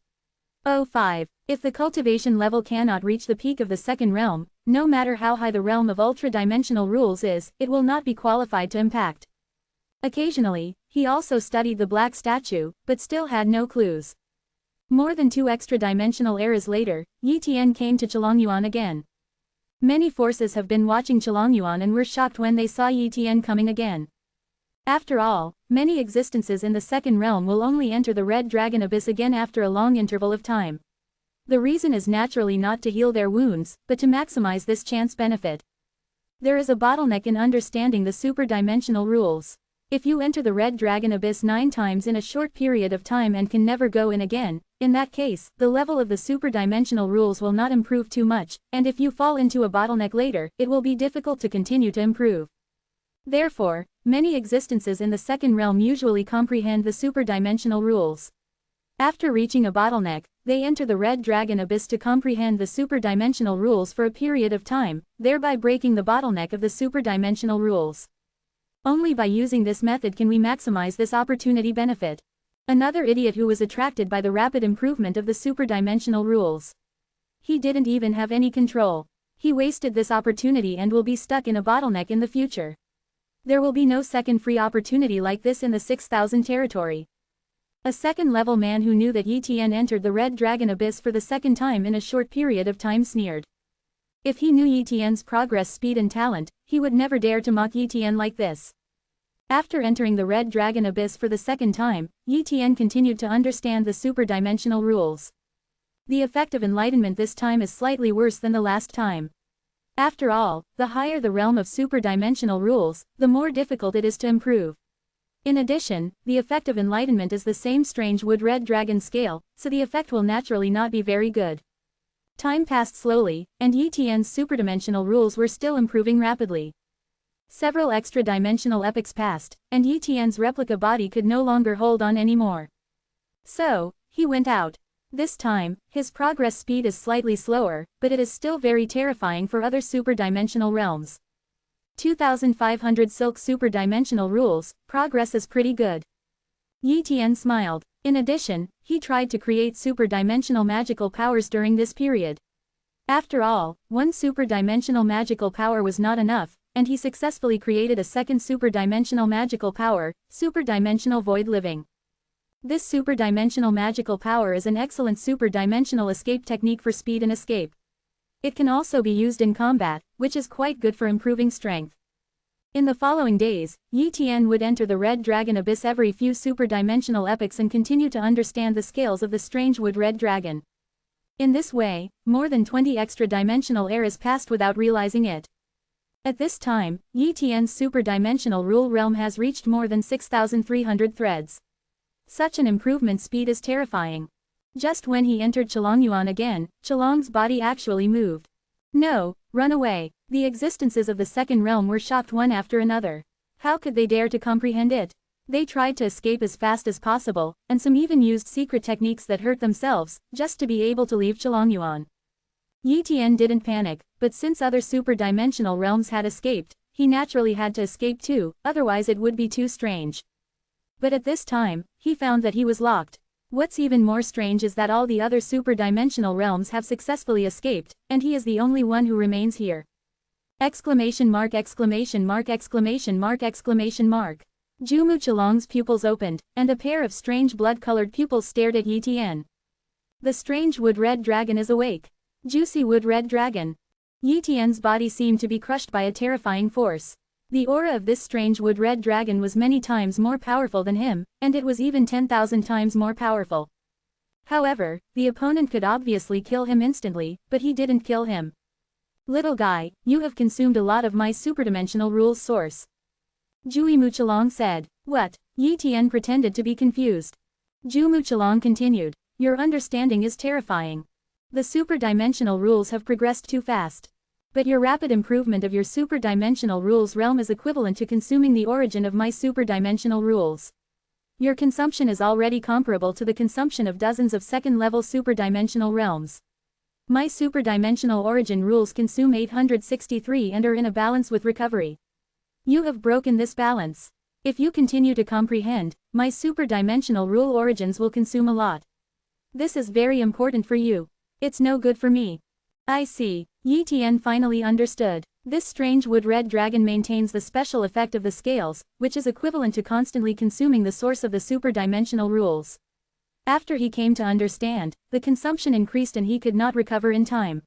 5. If the cultivation level cannot reach the peak of the second realm, no matter how high the realm of ultra-dimensional rules is, it will not be qualified to impact. Occasionally, he also studied the black statue, but still had no clues. More than 2 extra-dimensional eras later, Yi Tian came to Chelongyuan again. Many forces have been watching Chelongyuan and were shocked when they saw Yi Tian coming again. After all, many existences in the second realm will only enter the Red Dragon Abyss again after a long interval of time. The reason is naturally not to heal their wounds, but to maximize this chance benefit. There is a bottleneck in understanding the super-dimensional rules. If you enter the Red Dragon Abyss 9 times in a short period of time and can never go in again, in that case, the level of the super-dimensional rules will not improve too much, and if you fall into a bottleneck later, it will be difficult to continue to improve. Therefore, many existences in the second realm usually comprehend the super-dimensional rules. After reaching a bottleneck, they enter the Red Dragon Abyss to comprehend the super-dimensional rules for a period of time, thereby breaking the bottleneck of the super-dimensional rules. Only by using this method can we maximize this opportunity benefit. Another idiot who was attracted by the rapid improvement of the super-dimensional rules. He didn't even have any control. He wasted this opportunity and will be stuck in a bottleneck in the future. There will be no second free opportunity like this in the 6,000 territory. A second-level man who knew that Yi Tian entered the Red Dragon Abyss for the second time in a short period of time sneered. If he knew Yi Tian's progress, speed and talent, he would never dare to mock Yi Tian like this. After entering the Red Dragon Abyss for the second time, Yi Tian continued to understand the super-dimensional rules. The effect of enlightenment this time is slightly worse than the last time. After all, the higher the realm of super-dimensional rules, the more difficult it is to improve. In addition, the effect of enlightenment is the same strange wood-red dragon scale, so the effect will naturally not be very good. Time passed slowly, and Yi Tian's superdimensional rules were still improving rapidly. Several extra-dimensional epochs passed, and Yi Tian's replica body could no longer hold on anymore. So, he went out. This time, his progress speed is slightly slower, but it is still very terrifying for other super-dimensional realms. 2500 Silk super-dimensional rules, progress is pretty good. Yi Tian smiled. In addition, he tried to create super-dimensional magical powers during this period. After all, one super-dimensional magical power was not enough, and he successfully created a second super-dimensional magical power, super-dimensional void living. This super-dimensional magical power is an excellent super-dimensional escape technique for speed and escape. It can also be used in combat, which is quite good for improving strength. In the following days, Yi Tian would enter the Red Dragon Abyss every few super-dimensional epochs and continue to understand the scales of the strange wood Red Dragon. In this way, more than 20 extra-dimensional eras passed without realizing it. At this time, Yi Tian's super-dimensional rule realm has reached more than 6,300 threads. Such an improvement speed is terrifying. Just when he entered Chalongyuan again, Chalong's body actually moved. No, run away. The existences of the second realm were shocked one after another. How could they dare to comprehend it? They tried to escape as fast as possible, and some even used secret techniques that hurt themselves, just to be able to leave Chalongyuan. Yi Tian didn't panic, but since other super-dimensional realms had escaped, he naturally had to escape too, otherwise it would be too strange. But at this time, he found that he was locked. What's even more strange is that all the other super-dimensional realms have successfully escaped, and he is the only one who remains here. Exclamation mark exclamation mark exclamation mark exclamation mark. Jumu Chalong's pupils opened, and a pair of strange blood-colored pupils stared at Yi Tian. The strange wood red dragon is awake. Juicy wood red dragon. Yi Tian's body seemed to be crushed by a terrifying force. The aura of this strange wood red dragon was many times more powerful than him, and it was even 10,000 times more powerful. However, the opponent could obviously kill him instantly, but he didn't kill him. Little guy, you have consumed a lot of my superdimensional rules source. Juimu Chalong said. What? Yi Tian pretended to be confused. Jumu Chalong continued. Your understanding is terrifying. The superdimensional rules have progressed too fast. But your rapid improvement of your super-dimensional rules realm is equivalent to consuming the origin of my super-dimensional rules. Your consumption is already comparable to the consumption of dozens of second-level super-dimensional realms. My super-dimensional origin rules consume 863 and are in a balance with recovery. You have broken this balance. If you continue to comprehend, my super-dimensional rule origins will consume a lot. This is very important for you. It's no good for me. I see. Yi Tian finally understood. This strange wood red dragon maintains the special effect of the scales, which is equivalent to constantly consuming the source of the super-dimensional rules. After he came to understand, the consumption increased and he could not recover in time.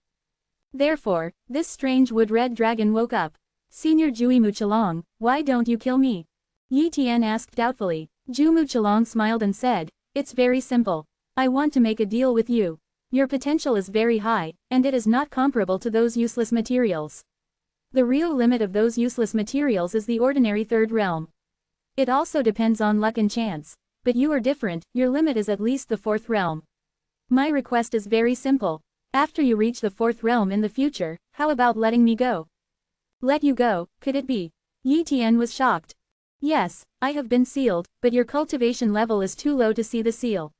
Therefore, this strange wood red dragon woke up. Senior Juimu Chalong, why don't you kill me? Yi Tian asked doubtfully. Jumu Chalong smiled and said, it's very simple. I want to make a deal with you. Your potential is very high, and it is not comparable to those useless materials. The real limit of those useless materials is the ordinary third realm. It also depends on luck and chance. But you are different, your limit is at least the fourth realm. My request is very simple. After you reach the fourth realm in the future, how about letting me go? Let you go, could it be? Yi Tian was shocked. Yes, I have been sealed, but your cultivation level is too low to see the seal.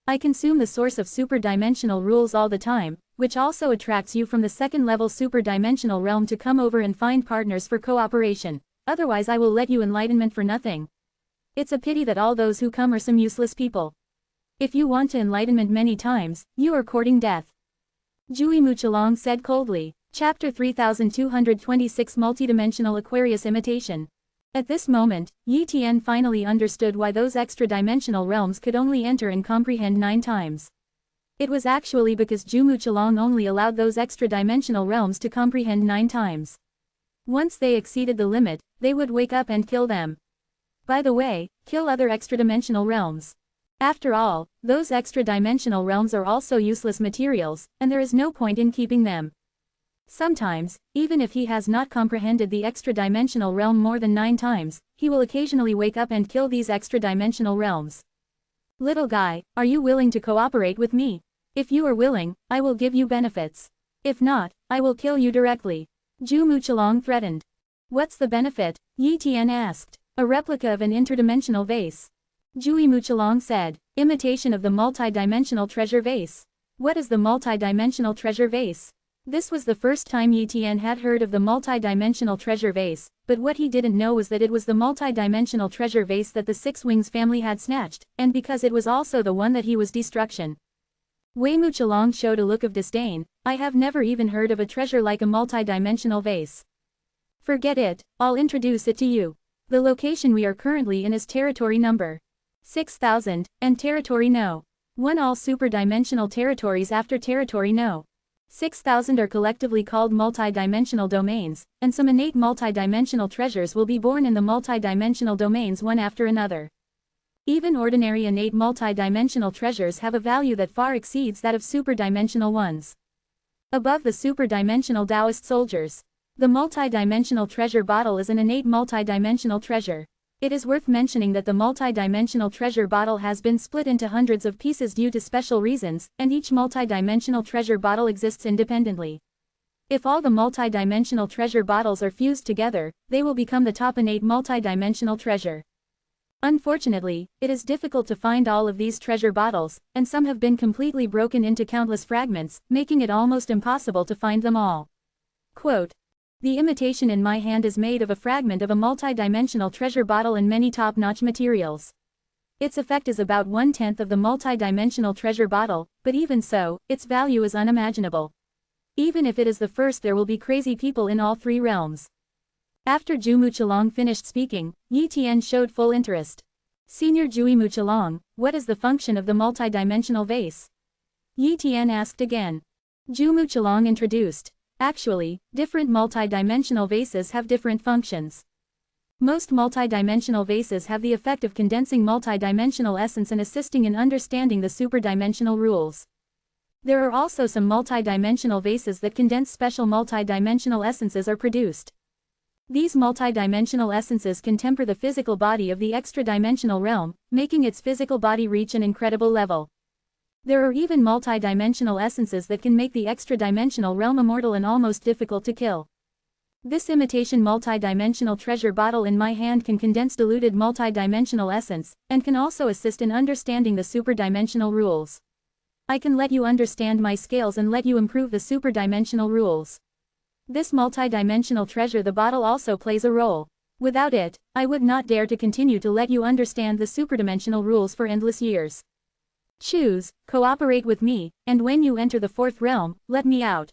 I consume the source of super-dimensional rules all the time, which also attracts you from the second-level super-dimensional realm to come over and find partners for cooperation. Otherwise I will let you enlightenment for nothing. It's a pity that all those who come are some useless people. If you want to enlightenment many times, you are courting death. Juimu Chalong said coldly. Chapter 3226 Multidimensional Aquarius Imitation. At this moment, Yi Tian finally understood why those extra-dimensional realms could only enter and comprehend 9 times. It was actually because Jumu Chalong only allowed those extra-dimensional realms to comprehend 9 times. Once they exceeded the limit, they would wake up and kill them. By the way, kill other extra-dimensional realms. After all, those extra-dimensional realms are also useless materials, and there is no point in keeping them. Sometimes, even if he has not comprehended the extra-dimensional realm more than 9 times, he will occasionally wake up and kill these extra-dimensional realms. Little guy, are you willing to cooperate with me? If you are willing, I will give you benefits. If not, I will kill you directly. Jumu Chalong threatened. What's the benefit? Yi Tian asked. A replica of an interdimensional vase. Juimu Chalong said. Imitation of the multi-dimensional treasure vase. What is the multi-dimensional treasure vase? This was the first time Yi Tian had heard of the multi-dimensional treasure vase, but what he didn't know was that it was the multi-dimensional treasure vase that the Six Wings family had snatched, and because it was also the one that he was destruction. Wei Muchalong showed a look of disdain. I have never even heard of a treasure like a multi-dimensional vase. Forget it, I'll introduce it to you. The location we are currently in is territory number 6000, and territory No. 1. All super-dimensional territories after territory No. 6000 are collectively called multi-dimensional domains, and some innate multi-dimensional treasures will be born in the multi-dimensional domains one after another. Even ordinary innate multi-dimensional treasures have a value that far exceeds that of super-dimensional ones. Above the super-dimensional Taoist soldiers, the multi-dimensional treasure bottle is an innate multi-dimensional treasure. It is worth mentioning that the multi-dimensional treasure bottle has been split into hundreds of pieces due to special reasons, and each multi-dimensional treasure bottle exists independently. If all the multi-dimensional treasure bottles are fused together, they will become the top innate multi-dimensional treasure. Unfortunately, it is difficult to find all of these treasure bottles, and some have been completely broken into countless fragments, making it almost impossible to find them all. Quote, "The imitation in my hand is made of a fragment of a multi-dimensional treasure bottle in many top-notch materials. Its effect is about 1/10 of the multi-dimensional treasure bottle, but even so, its value is unimaginable. Even if it is the first, there will be crazy people in all three realms." After Zhu Muchalong finished speaking, Yi Tian showed full interest. "Senior Zhui Muchalong, what is the function of the multi-dimensional vase?" Yi Tian asked again. Zhu Muchalong introduced. Actually, different multi-dimensional vases have different functions. Most multi-dimensional vases have the effect of condensing multi-dimensional essence and assisting in understanding the super-dimensional rules. There are also some multi-dimensional vases that condense special multi-dimensional essences are produced. These multi-dimensional essences can temper the physical body of the extra-dimensional realm, making its physical body reach an incredible level. There are even multi-dimensional essences that can make the extra-dimensional realm immortal and almost difficult to kill. This imitation multi-dimensional treasure bottle in my hand can condense diluted multi-dimensional essence, and can also assist in understanding the super-dimensional rules. I can let you understand my scales and let you improve the super-dimensional rules. This multi-dimensional treasure the bottle also plays a role. Without it, I would not dare to continue to let you understand the superdimensional rules for endless years. Choose, cooperate with me, and when you enter the fourth realm, let me out.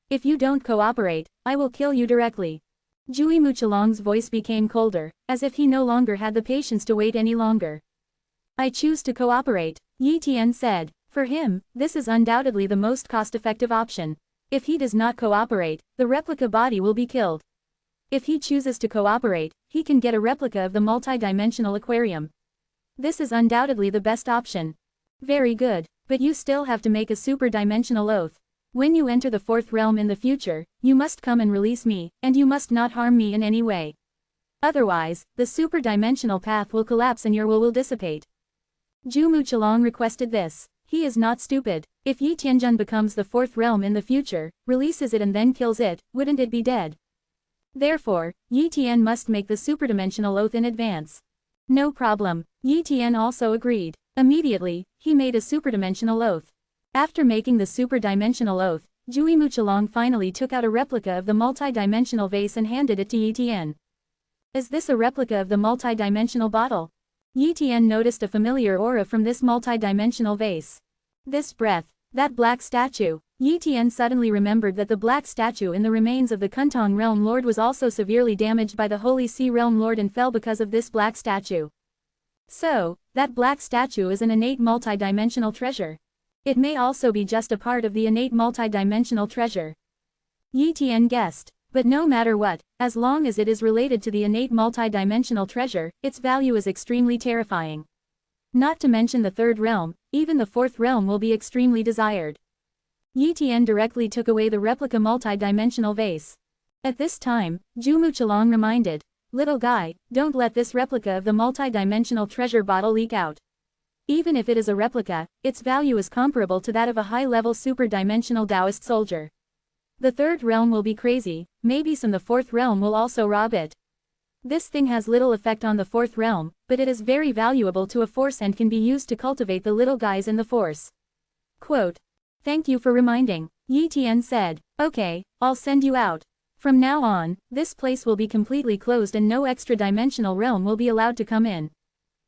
If you don't cooperate, I will kill you directly." Zhui Muchalong's voice became colder, as if he no longer had the patience to wait any longer. "I choose to cooperate," Yi Tian said. For him, this is undoubtedly the most cost-effective option. If he does not cooperate, the replica body will be killed. If he chooses to cooperate, he can get a replica of the multi-dimensional aquarium. This is undoubtedly the best option. Very good, but you still have to make a super-dimensional oath. When you enter the fourth realm in the future, you must come and release me, and you must not harm me in any way. Otherwise, the super-dimensional path will collapse and your will dissipate. Zhu Muchalong requested this. He is not stupid. If Yi Tianjun becomes the fourth realm in the future, releases it and then kills it, wouldn't it be dead? Therefore, Yi Tian must make the superdimensional oath in advance. No problem, Yi Tian also agreed. Immediately, he made a superdimensional oath. After making the superdimensional oath, Zhui Muchalong finally took out a replica of the multi-dimensional vase and handed it to Yi Tian. Is this a replica of the multi-dimensional bottle? Yi Tian noticed a familiar aura from this multi-dimensional vase. This breath, that black statue. Yi Tian suddenly remembered that the black statue in the remains of the Kuntong Realm Lord was also severely damaged by the Holy Sea Realm Lord and fell because of this black statue. So, that black statue is an innate multi-dimensional treasure. It may also be just a part of the innate multi-dimensional treasure. Yi Tian guessed. But no matter what, as long as it is related to the innate multi-dimensional treasure, its value is extremely terrifying. Not to mention the third realm, even the fourth realm will be extremely desired. Yi Tian directly took away the replica multi-dimensional vase. At this time, Zhu Muchalong reminded, "Little guy, don't let this replica of the multi-dimensional treasure bottle leak out. Even if it is a replica, its value is comparable to that of a high-level super-dimensional Taoist soldier. The third realm will be crazy, maybe some the fourth realm will also rob it." This thing has little effect on the fourth realm, but it is very valuable to a force and can be used to cultivate the little guys in the force. Quote. Thank you for reminding, Yi Tian said. Okay, I'll send you out. From now on, this place will be completely closed and no extra-dimensional realm will be allowed to come in.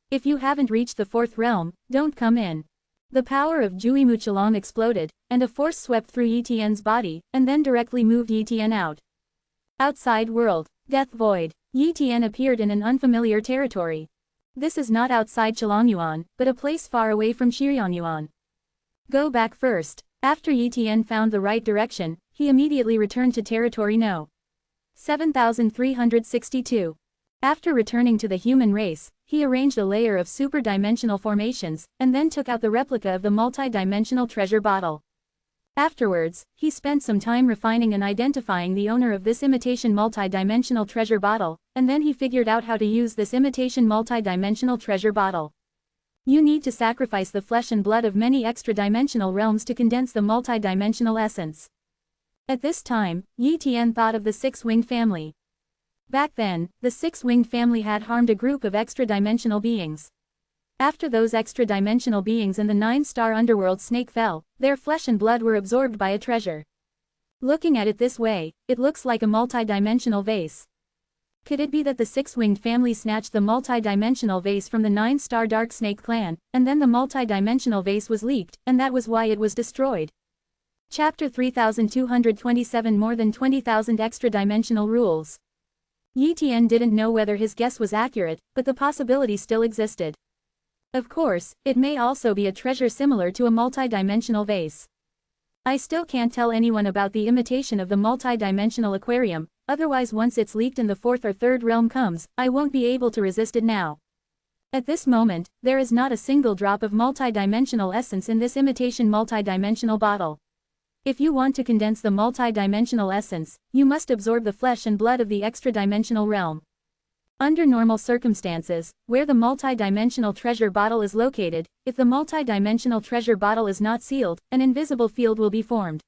If you haven't reached the fourth realm, don't come in. The power of Jui Muchalong exploded, and a force swept through Yi Tian's body, and then directly moved Yi Tian out. Outside world, Death Void. Yi Tian appeared in an unfamiliar territory. This is not outside Chalongyuan, but a place far away from Shiryongyuan. Go back first. After Yi Tian found the right direction, he immediately returned to territory No. 7362. After returning to the human race, he arranged a layer of super-dimensional formations, and then took out the replica of the multi-dimensional treasure bottle. Afterwards, he spent some time refining and identifying the owner of this imitation multi-dimensional treasure bottle, and then he figured out how to use this imitation multi-dimensional treasure bottle. You need to sacrifice the flesh and blood of many extra-dimensional realms to condense the multi-dimensional essence. At this time, Yi Tian thought of the six-winged family. Back then, the six-winged family had harmed a group of extra-dimensional beings. After those extra-dimensional beings and the 9-star underworld snake fell, their flesh and blood were absorbed by a treasure. Looking at it this way, it looks like a multi-dimensional vase. Could it be that the six-winged family snatched the multi-dimensional vase from the 9-star dark snake clan, and then the multi-dimensional vase was leaked, and that was why it was destroyed? Chapter 3227 More than 20,000 extra-dimensional rules. Yi Tian didn't know whether his guess was accurate, but the possibility still existed. Of course, it may also be a treasure similar to a multi-dimensional vase. I still can't tell anyone about the imitation of the multi-dimensional aquarium, otherwise once it's leaked and the fourth or third realm comes, I won't be able to resist it now. At this moment, there is not a single drop of multi-dimensional essence in this imitation multi-dimensional bottle. If you want to condense the multi-dimensional essence, you must absorb the flesh and blood of the extra-dimensional realm. Under normal circumstances, where the multi-dimensional treasure bottle is located, if the multi-dimensional treasure bottle is not sealed, an invisible field will be formed.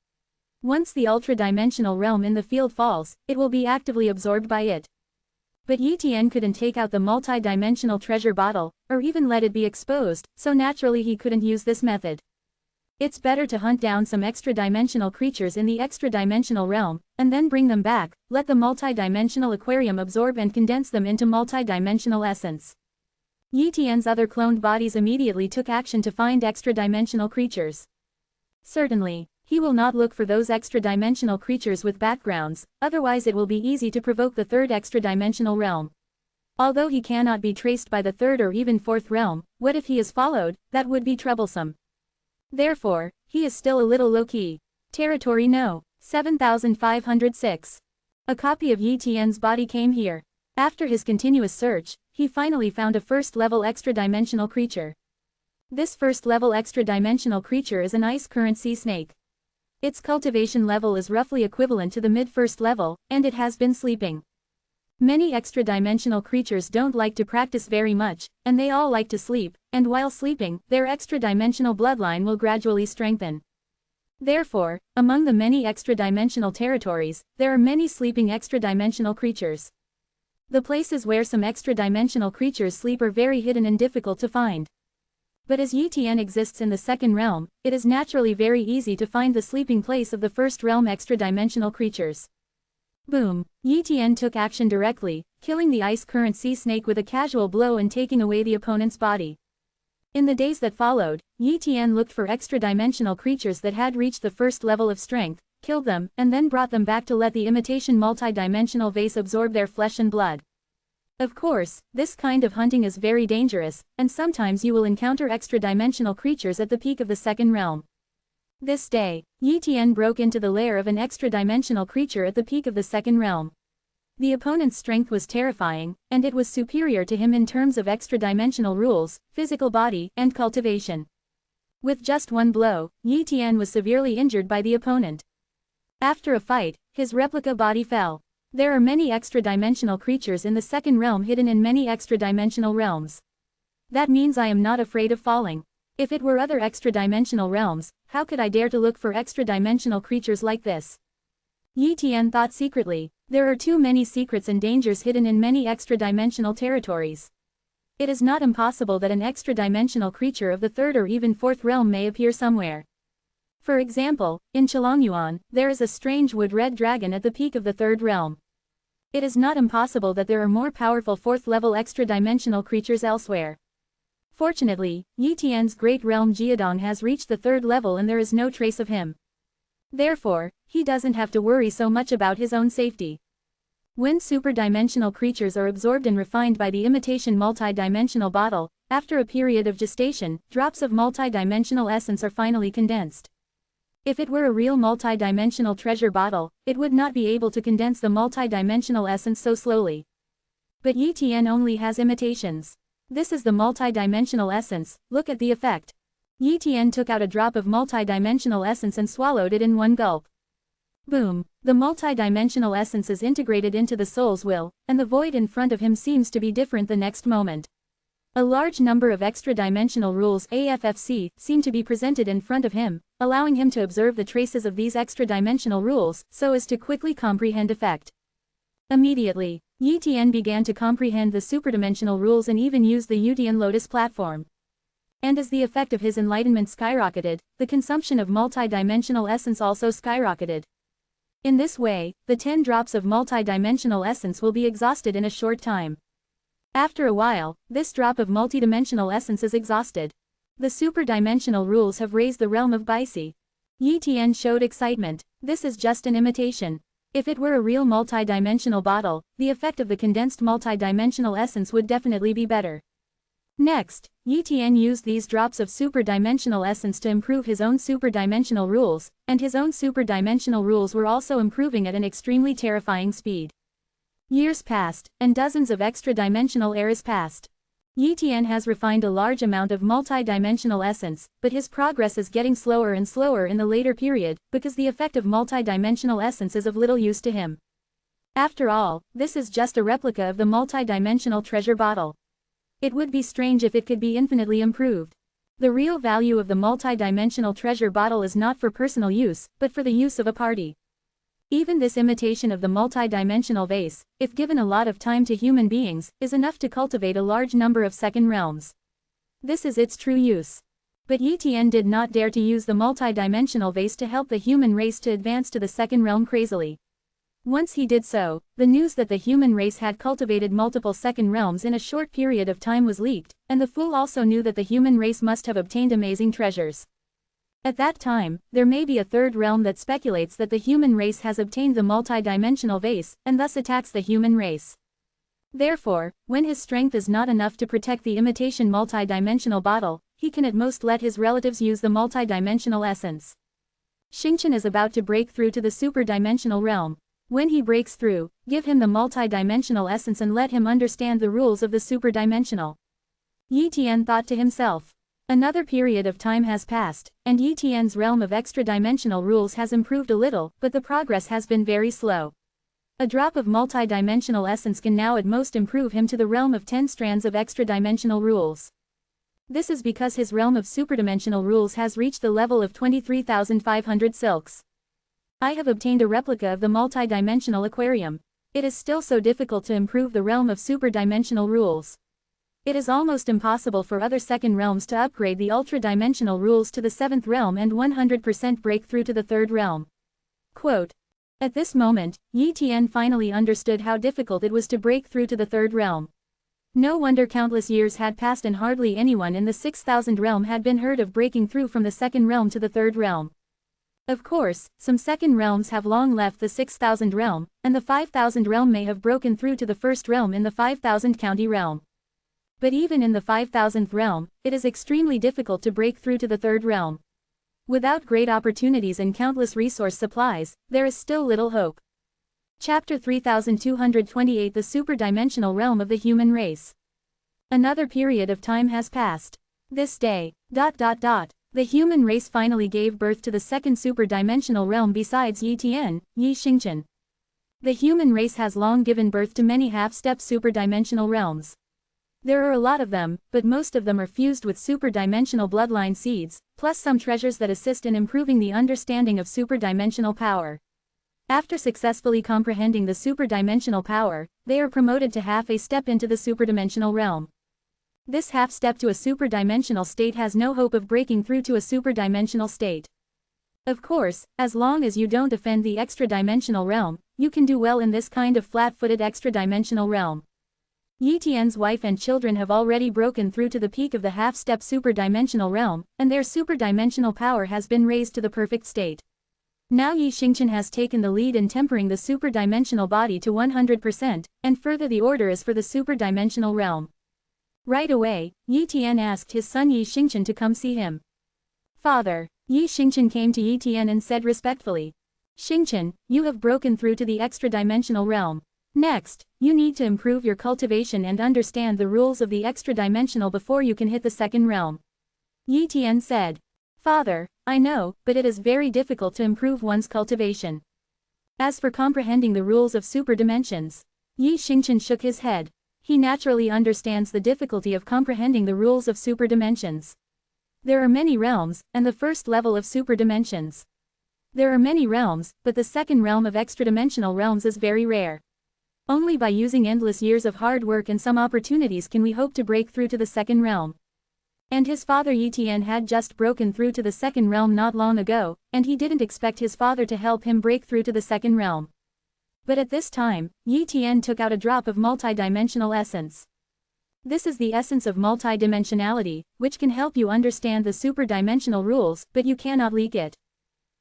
Once the ultra-dimensional realm in the field falls, it will be actively absorbed by it. But Yi Tian couldn't take out the multi-dimensional treasure bottle, or even let it be exposed, so naturally he couldn't use this method. It's better to hunt down some extra-dimensional creatures in the extra-dimensional realm, and then bring them back, let the multi-dimensional aquarium absorb and condense them into multi-dimensional essence. Yi Tian's other cloned bodies immediately took action to find extra-dimensional creatures. Certainly, he will not look for those extra-dimensional creatures with backgrounds, otherwise it will be easy to provoke the third extra-dimensional realm. Although he cannot be traced by the third or even fourth realm, what if he is followed? That would be troublesome. Therefore, he is still a little low-key. Territory No. 7506. A copy of Yi Tian's body came here. After his continuous search, he finally found a first-level extra-dimensional creature. This first-level extra-dimensional creature is an ice current sea snake. Its cultivation level is roughly equivalent to the mid-first level, and it has been sleeping. Many extra-dimensional creatures don't like to practice very much, and they all like to sleep, and while sleeping, their extra-dimensional bloodline will gradually strengthen. Therefore, among the many extra-dimensional territories, there are many sleeping extra-dimensional creatures. The places where some extra-dimensional creatures sleep are very hidden and difficult to find. But as Yi Tian exists in the second realm, it is naturally very easy to find the sleeping place of the first realm extra-dimensional creatures. Boom! Yi Tian took action directly, killing the ice current sea snake with a casual blow and taking away the opponent's body. In the days that followed, Yi Tian looked for extra-dimensional creatures that had reached the first level of strength, killed them, and then brought them back to let the imitation multi-dimensional vase absorb their flesh and blood. Of course, this kind of hunting is very dangerous, and sometimes you will encounter extra-dimensional creatures at the peak of the second realm. This day, Yi Tian broke into the lair of an extra-dimensional creature at the peak of the second realm. The opponent's strength was terrifying, and it was superior to him in terms of extra-dimensional rules, physical body, and cultivation. With just one blow, Yi Tian was severely injured by the opponent. After a fight, his replica body fell. There are many extra-dimensional creatures in the second realm hidden in many extra-dimensional realms. That means I am not afraid of falling. If it were other extra-dimensional realms, how could I dare to look for extra-dimensional creatures like this? Yi Tian thought secretly. There are too many secrets and dangers hidden in many extra-dimensional territories. It is not impossible that an extra-dimensional creature of the third or even fourth realm may appear somewhere. For example, in Cheongyuan, there is a strange wood-red dragon at the peak of the third realm. It is not impossible that there are more powerful fourth-level extra-dimensional creatures elsewhere. Fortunately, Yi Tian's great realm Jiadong has reached the third level and there is no trace of him. Therefore, he doesn't have to worry so much about his own safety. When super-dimensional creatures are absorbed and refined by the imitation multi-dimensional bottle, after a period of gestation, drops of multi-dimensional essence are finally condensed. If it were a real multi-dimensional treasure bottle, it would not be able to condense the multi-dimensional essence so slowly. But Yi Tian only has imitations. This is the multi-dimensional essence, look at the effect. Yi Tian took out a drop of multi-dimensional essence and swallowed it in one gulp. Boom, the multi-dimensional essence is integrated into the soul's will, and the void in front of him seems to be different the next moment. A large number of extra-dimensional rules AFFC seem to be presented in front of him, allowing him to observe the traces of these extra-dimensional rules, so as to quickly comprehend effect. Immediately, Yi Tian began to comprehend the superdimensional rules and even used the Yutian Lotus platform. And as the effect of his enlightenment skyrocketed, the consumption of multi-dimensional essence also skyrocketed. In this way, the 10 drops of multi-dimensional essence will be exhausted in a short time. After a while, this drop of multidimensional essence is exhausted. The superdimensional rules have raised the realm of Baisi. Yi Tian showed excitement. This is just an imitation. If it were a real multi-dimensional bottle, the effect of the condensed multi-dimensional essence would definitely be better. Next, Yi Tian used these drops of super-dimensional essence to improve his own super-dimensional rules, and his own super-dimensional rules were also improving at an extremely terrifying speed. Years passed, and dozens of extra-dimensional eras passed. Yi Tian has refined a large amount of multi-dimensional essence, but his progress is getting slower and slower in the later period, because the effect of multi-dimensional essence is of little use to him. After all, this is just a replica of the multi-dimensional treasure bottle. It would be strange if it could be infinitely improved. The real value of the multi-dimensional treasure bottle is not for personal use, but for the use of a party. Even this imitation of the multi-dimensional vase, if given a lot of time to human beings, is enough to cultivate a large number of second realms. This is its true use. But Yi Tian did not dare to use the multi-dimensional vase to help the human race to advance to the second realm crazily. Once he did so, the news that the human race had cultivated multiple second realms in a short period of time was leaked, and the fool also knew that the human race must have obtained amazing treasures. At that time, there may be a third realm that speculates that the human race has obtained the multi-dimensional vase, and thus attacks the human race. Therefore, when his strength is not enough to protect the imitation multi-dimensional bottle, he can at most let his relatives use the multi-dimensional essence. Xingqian is about to break through to the super-dimensional realm. When he breaks through, give him the multi-dimensional essence and let him understand the rules of the super-dimensional. Yi Tian thought to himself. Another period of time has passed, and Yi Tian's realm of extra-dimensional rules has improved a little, but the progress has been very slow. A drop of multi-dimensional essence can now at most improve him to the realm of 10 strands of extra-dimensional rules. This is because his realm of superdimensional rules has reached the level of 23,500 silks. I have obtained a replica of the multi-dimensional aquarium. It is still so difficult to improve the realm of super-dimensional rules. It is almost impossible for other second realms to upgrade the ultra-dimensional rules to the 7th realm and 100% breakthrough to the 3rd realm. Quote. At this moment, Yi Tian finally understood how difficult it was to break through to the 3rd realm. No wonder countless years had passed and hardly anyone in the 6,000 realm had been heard of breaking through from the 2nd realm to the 3rd realm. Of course, some second realms have long left the 6,000 realm, and the 5,000 realm may have broken through to the 1st realm in the 5,000 county realm. But even in the 5,000th realm, it is extremely difficult to break through to the 3rd realm. Without great opportunities and countless resource supplies, there is still little hope. Chapter 3228 The Superdimensional Realm of the Human Race. Another period of time has passed. This day, the human race finally gave birth to the 2nd superdimensional realm besides Yi Tian, Yi Xingqian. The human race has long given birth to many half-step superdimensional realms. There are a lot of them, but most of them are fused with superdimensional bloodline seeds, plus some treasures that assist in improving the understanding of superdimensional power. After successfully comprehending the superdimensional power, they are promoted to half a step into the superdimensional realm. This half step to a superdimensional state has no hope of breaking through to a superdimensional state. Of course, as long as you don't offend the extra-dimensional realm, you can do well in this kind of flat-footed extra-dimensional realm. Yi Tian's wife and children have already broken through to the peak of the half-step superdimensional realm, and their superdimensional power has been raised to the perfect state. Now Yi Xingchen has taken the lead in tempering the superdimensional body to 100%, and further the order is for the superdimensional realm. Right away, Yi Tian asked his son Yi Xingchen to come see him. Father. Yi Xingchen came to Yi Tian and said respectfully. Xingchen, you have broken through to the extra-dimensional realm. Next, you need to improve your cultivation and understand the rules of the extra-dimensional before you can hit the second realm. Yi Tian said. Father, I know, but it is very difficult to improve one's cultivation. As for comprehending the rules of super dimensions, Yi Xingchen shook his head. He naturally understands the difficulty of comprehending the rules of super dimensions. There are many realms, and the first level of super dimensions. There are many realms, but the second realm of extra-dimensional realms is very rare. Only by using endless years of hard work and some opportunities can we hope to break through to the second realm. And his father Yi Tian had just broken through to the second realm not long ago, and he didn't expect his father to help him break through to the second realm. But at this time, Yi Tian took out a drop of multidimensional essence. This is the essence of multidimensionality, which can help you understand the superdimensional rules, but you cannot leak it.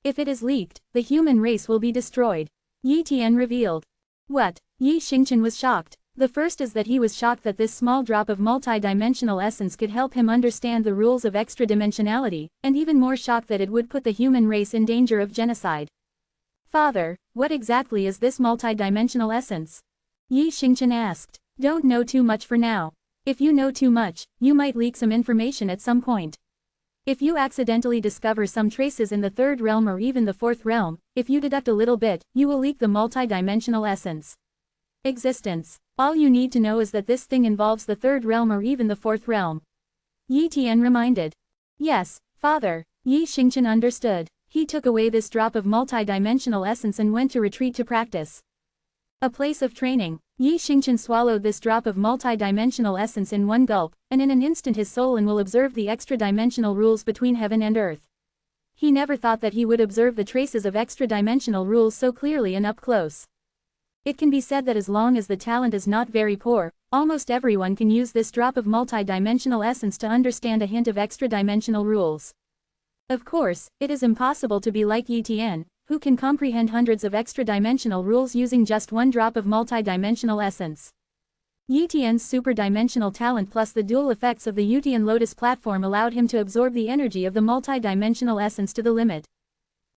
If it is leaked, the human race will be destroyed. Yi Tian revealed. What? Yi Xingchen was shocked. The first is that he was shocked that this small drop of multidimensional essence could help him understand the rules of extra-dimensionality, and even more shocked that it would put the human race in danger of genocide. Father, what exactly is this multidimensional essence? Yi Xingchen asked. Don't know too much for now. If you know too much, you might leak some information at some point. If you accidentally discover some traces in the third realm or even the fourth realm, if you deduct a little bit, you will leak the multidimensional essence. Existence. All you need to know is that this thing involves the third realm or even the fourth realm. Yi Tian reminded. Yes, father. Yi Xingchen understood. He took away this drop of multidimensional essence and went to retreat to practice. A place of training. Yi Xingchen swallowed this drop of multidimensional essence in one gulp, and in an instant his soul will observe the extra-dimensional rules between heaven and earth. He never thought that he would observe the traces of extra-dimensional rules so clearly and up close. It can be said that as long as the talent is not very poor, almost everyone can use this drop of multidimensional essence to understand a hint of extra-dimensional rules. Of course, it is impossible to be like Yi Tian, who can comprehend hundreds of extra-dimensional rules using just one drop of multidimensional essence. Yi Tian's superdimensional talent plus the dual effects of the Yutian Lotus platform allowed him to absorb the energy of the multidimensional essence to the limit.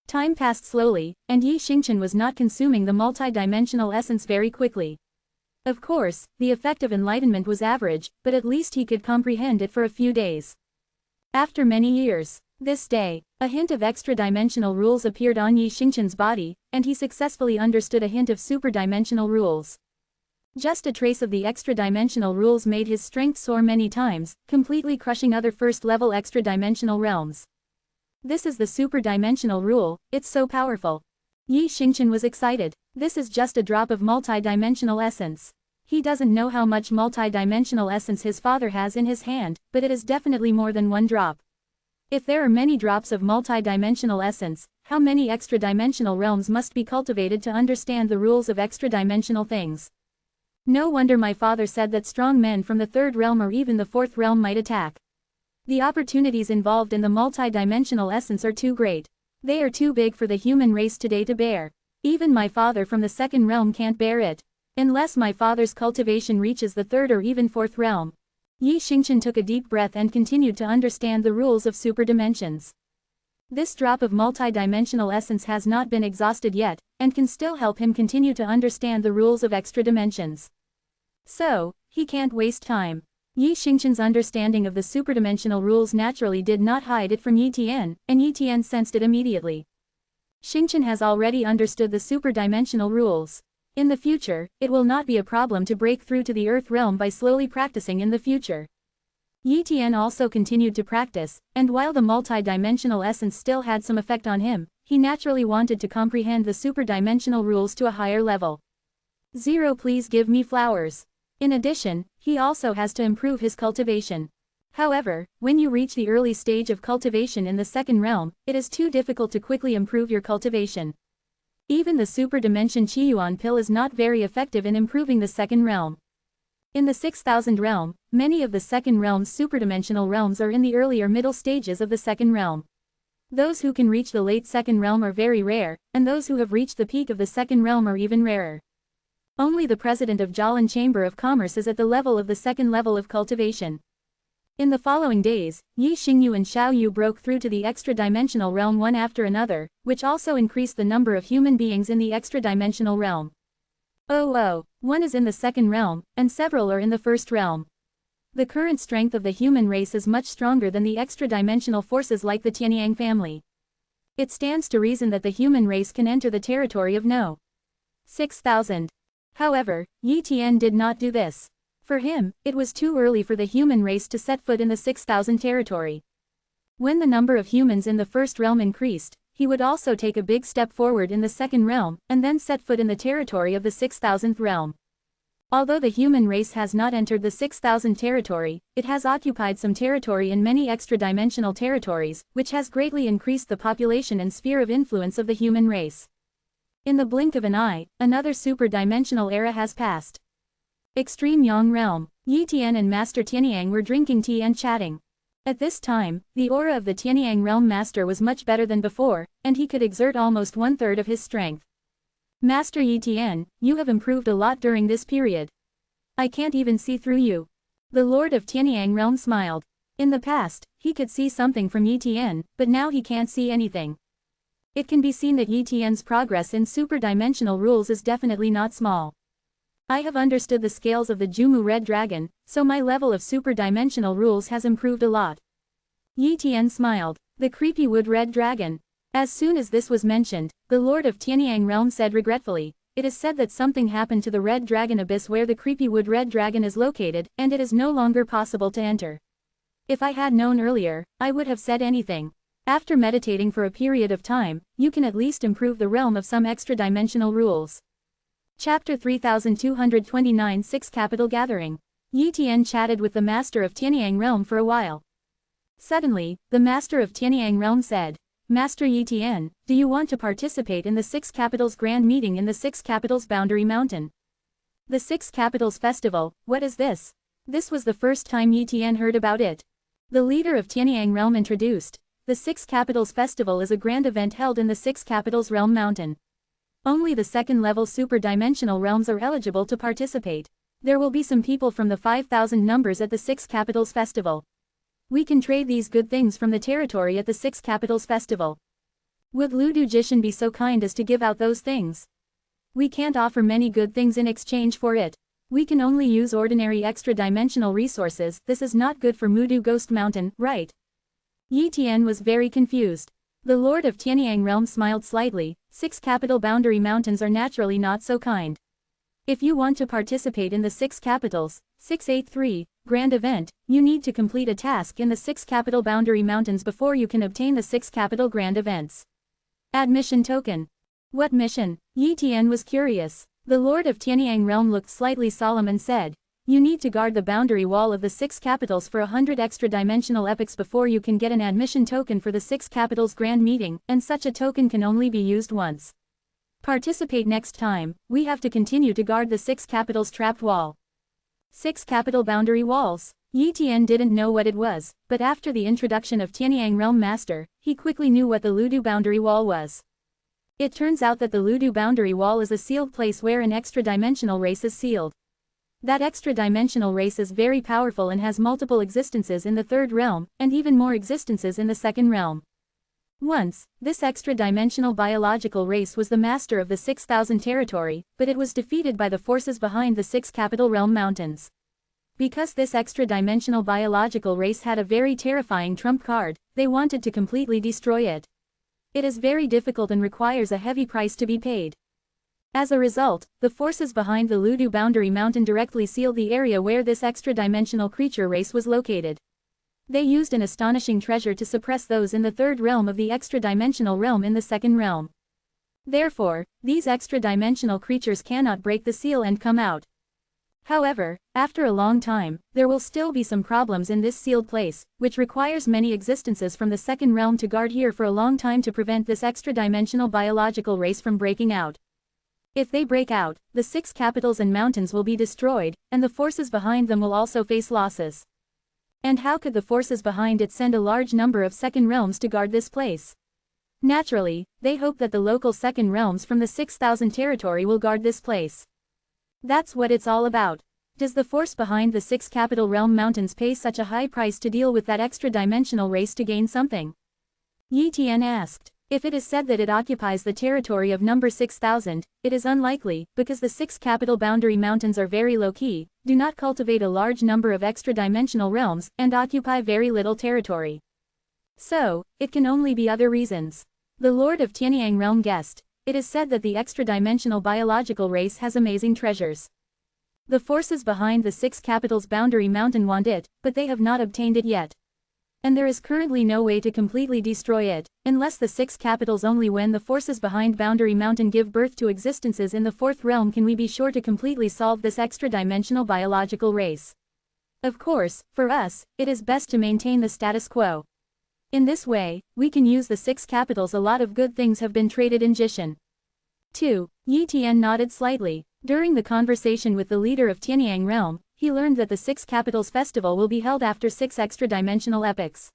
Time passed slowly, and Yi Xingchen was not consuming the multidimensional essence very quickly. Of course, the effect of enlightenment was average, but at least he could comprehend it for a few days. After many years, this day, a hint of extra-dimensional rules appeared on Yi Xingchen's body, and he successfully understood a hint of superdimensional rules. Just a trace of the extra-dimensional rules made his strength soar many times, completely crushing other first-level extra-dimensional realms. This is the superdimensional rule, it's so powerful. Yi Xingchen was excited. This is just a drop of multidimensional essence. He doesn't know how much multidimensional essence his father has in his hand, but it is definitely more than one drop. If there are many drops of multidimensional essence, how many extra-dimensional realms must be cultivated to understand the rules of extra-dimensional things? No wonder my father said that strong men from the third realm or even the fourth realm might attack. The opportunities involved in the multidimensional essence are too great. They are too big for the human race today to bear. Even my father from the second realm can't bear it. Unless my father's cultivation reaches the third or even fourth realm. Yi Xingchen took a deep breath and continued to understand the rules of super dimensions. This drop of multidimensional essence has not been exhausted yet, and can still help him continue to understand the rules of extra dimensions. So, he can't waste time. Yi Xingchen's understanding of the superdimensional rules naturally did not hide it from Yi Tian, and Yi Tian sensed it immediately. Xingchen has already understood the superdimensional rules. In the future, it will not be a problem to break through to the earth realm by slowly practicing in the future. Yi Tian also continued to practice, and while the multidimensional essence still had some effect on him, he naturally wanted to comprehend the super-dimensional rules to a higher level. 0. Please give me flowers. In addition, he also has to improve his cultivation. However, when you reach the early stage of cultivation in the second realm, it is too difficult to quickly improve your cultivation. Even the super dimension Qiyuan pill is not very effective in improving the second realm. In the 6000 realm, many of the second realm's superdimensional realms are in the early or middle stages of the second realm. Those who can reach the late second realm are very rare, and those who have reached the peak of the second realm are even rarer. Only the president of Jalan Chamber of Commerce is at the level of the second level of cultivation. In the following days, Yi Xingyu and Xiao Yu broke through to the extra-dimensional realm one after another, which also increased the number of human beings in the extra-dimensional realm. One is in the second realm, and several are in the first realm. The current strength of the human race is much stronger than the extra-dimensional forces like the Tianyang family. It stands to reason that the human race can enter the territory of No. 6000. However, Yi Tian did not do this. For him, it was too early for the human race to set foot in the 6000 territory. When the number of humans in the first realm increased, he would also take a big step forward in the second realm, and then set foot in the territory of the 6000th realm. Although the human race has not entered the 6000 territory, it has occupied some territory in many extra-dimensional territories, which has greatly increased the population and sphere of influence of the human race. In the blink of an eye, another super-dimensional era has passed. Extreme Yang realm, Yi Tian and Master Tianyang were drinking tea and chatting. At this time, the aura of the Tianyang realm master was much better than before, and he could exert almost one-third of his strength. Master Yi Tian, you have improved a lot during this period. I can't even see through you. The Lord of Tianyang realm smiled. In the past, he could see something from Yi Tian, but now he can't see anything. It can be seen that Yi Tian's progress in super-dimensional rules is definitely not small. I have understood the scales of the Jumu Red Dragon, so my level of super-dimensional rules has improved a lot. Yi Tian smiled. The creepy wood Red Dragon. As soon as this was mentioned, the Lord of Tianyang realm said regretfully, it is said that something happened to the Red Dragon Abyss where the creepy wood Red Dragon is located, and it is no longer possible to enter. If I had known earlier, I would have said anything. After meditating for a period of time, you can at least improve the realm of some extra-dimensional rules. Chapter 3229 Six Capital Gathering. Yi Tian chatted with the Master of Tianyang Realm for a while. Suddenly, the Master of Tianyang Realm said, Master Yi Tian, do you want to participate in the Six Capitals Grand Meeting in the Six Capitals Boundary Mountain? The Six Capitals Festival, what is this? This was the first time Yi Tian heard about it. The leader of Tianyang Realm introduced, the Six Capitals Festival is a grand event held in the Six Capitals Realm Mountain. Only the second-level super-dimensional realms are eligible to participate. There will be some people from the 5000 numbers at the Six Capitals Festival. We can trade these good things from the territory at the Six Capitals Festival. Would Ludu Jishin be so kind as to give out those things? We can't offer many good things in exchange for it. We can only use ordinary extra-dimensional resources. This is not good for Mudu Ghost Mountain, right? Yi Tian was very confused. The Lord of Tianyang Realm smiled slightly. Six capital boundary mountains are naturally not so kind. If you want to participate in the Six Capitals, 683, Grand Event, you need to complete a task in the Six Capital Boundary Mountains before you can obtain the Six Capital Grand Events. Admission token. What mission? Yi Tian was curious. The Lord of Tianyang Realm looked slightly solemn and said, you need to guard the boundary wall of the Six Capitals for 100 extra-dimensional epochs before you can get an admission token for the Six Capitals Grand Meeting, and such a token can only be used once. Participate next time. We have to continue to guard the Six Capitals trapped wall. Six Capital Boundary Walls. Yi Tian didn't know what it was, but after the introduction of Tianyang Realm Master, he quickly knew what the Ludu Boundary Wall was. It turns out that the Ludu Boundary Wall is a sealed place where an extra-dimensional race is sealed. That extra-dimensional race is very powerful and has multiple existences in the third realm, and even more existences in the second realm. Once, this extra-dimensional biological race was the master of the 6000 territory, but it was defeated by the forces behind the Six Capital Realm Mountains. Because this extra-dimensional biological race had a very terrifying trump card, they wanted to completely destroy it. It is very difficult and requires a heavy price to be paid. As a result, the forces behind the Ludu Boundary Mountain directly sealed the area where this extra-dimensional creature race was located. They used an astonishing treasure to suppress those in the third realm of the extra-dimensional realm in the second realm. Therefore, these extra-dimensional creatures cannot break the seal and come out. However, after a long time, there will still be some problems in this sealed place, which requires many existences from the second realm to guard here for a long time to prevent this extra-dimensional biological race from breaking out. If they break out, the 6 capitals and mountains will be destroyed, and the forces behind them will also face losses. And how could the forces behind it send a large number of second realms to guard this place? Naturally, they hope that the local second realms from the 6,000 territory will guard this place. That's what it's all about. Does the force behind the 6 capital realm mountains pay such a high price to deal with that extra-dimensional race to gain something? Yi Tian asked. If it is said that it occupies the territory of number 6,000, it is unlikely, because the 6 capital boundary mountains are very low-key, do not cultivate a large number of extra-dimensional realms, and occupy very little territory. So, it can only be other reasons. The Lord of Tianyang realm guessed. It is said that the extra-dimensional biological race has amazing treasures. The forces behind the 6 capitals boundary mountain want it, but they have not obtained it yet. And there is currently no way to completely destroy it, unless the 6 capitals only when the forces behind Boundary Mountain give birth to existences in the 4th realm can we be sure to completely solve this extra-dimensional biological race. Of course, for us, it is best to maintain the status quo. In this way, we can use the 6 capitals. A lot of good things have been traded in Jishan. 2. Yi Tian nodded slightly. During the conversation with the leader of Tianyang realm, he learned that the 6 capitals festival will be held after 6 extra-dimensional epochs.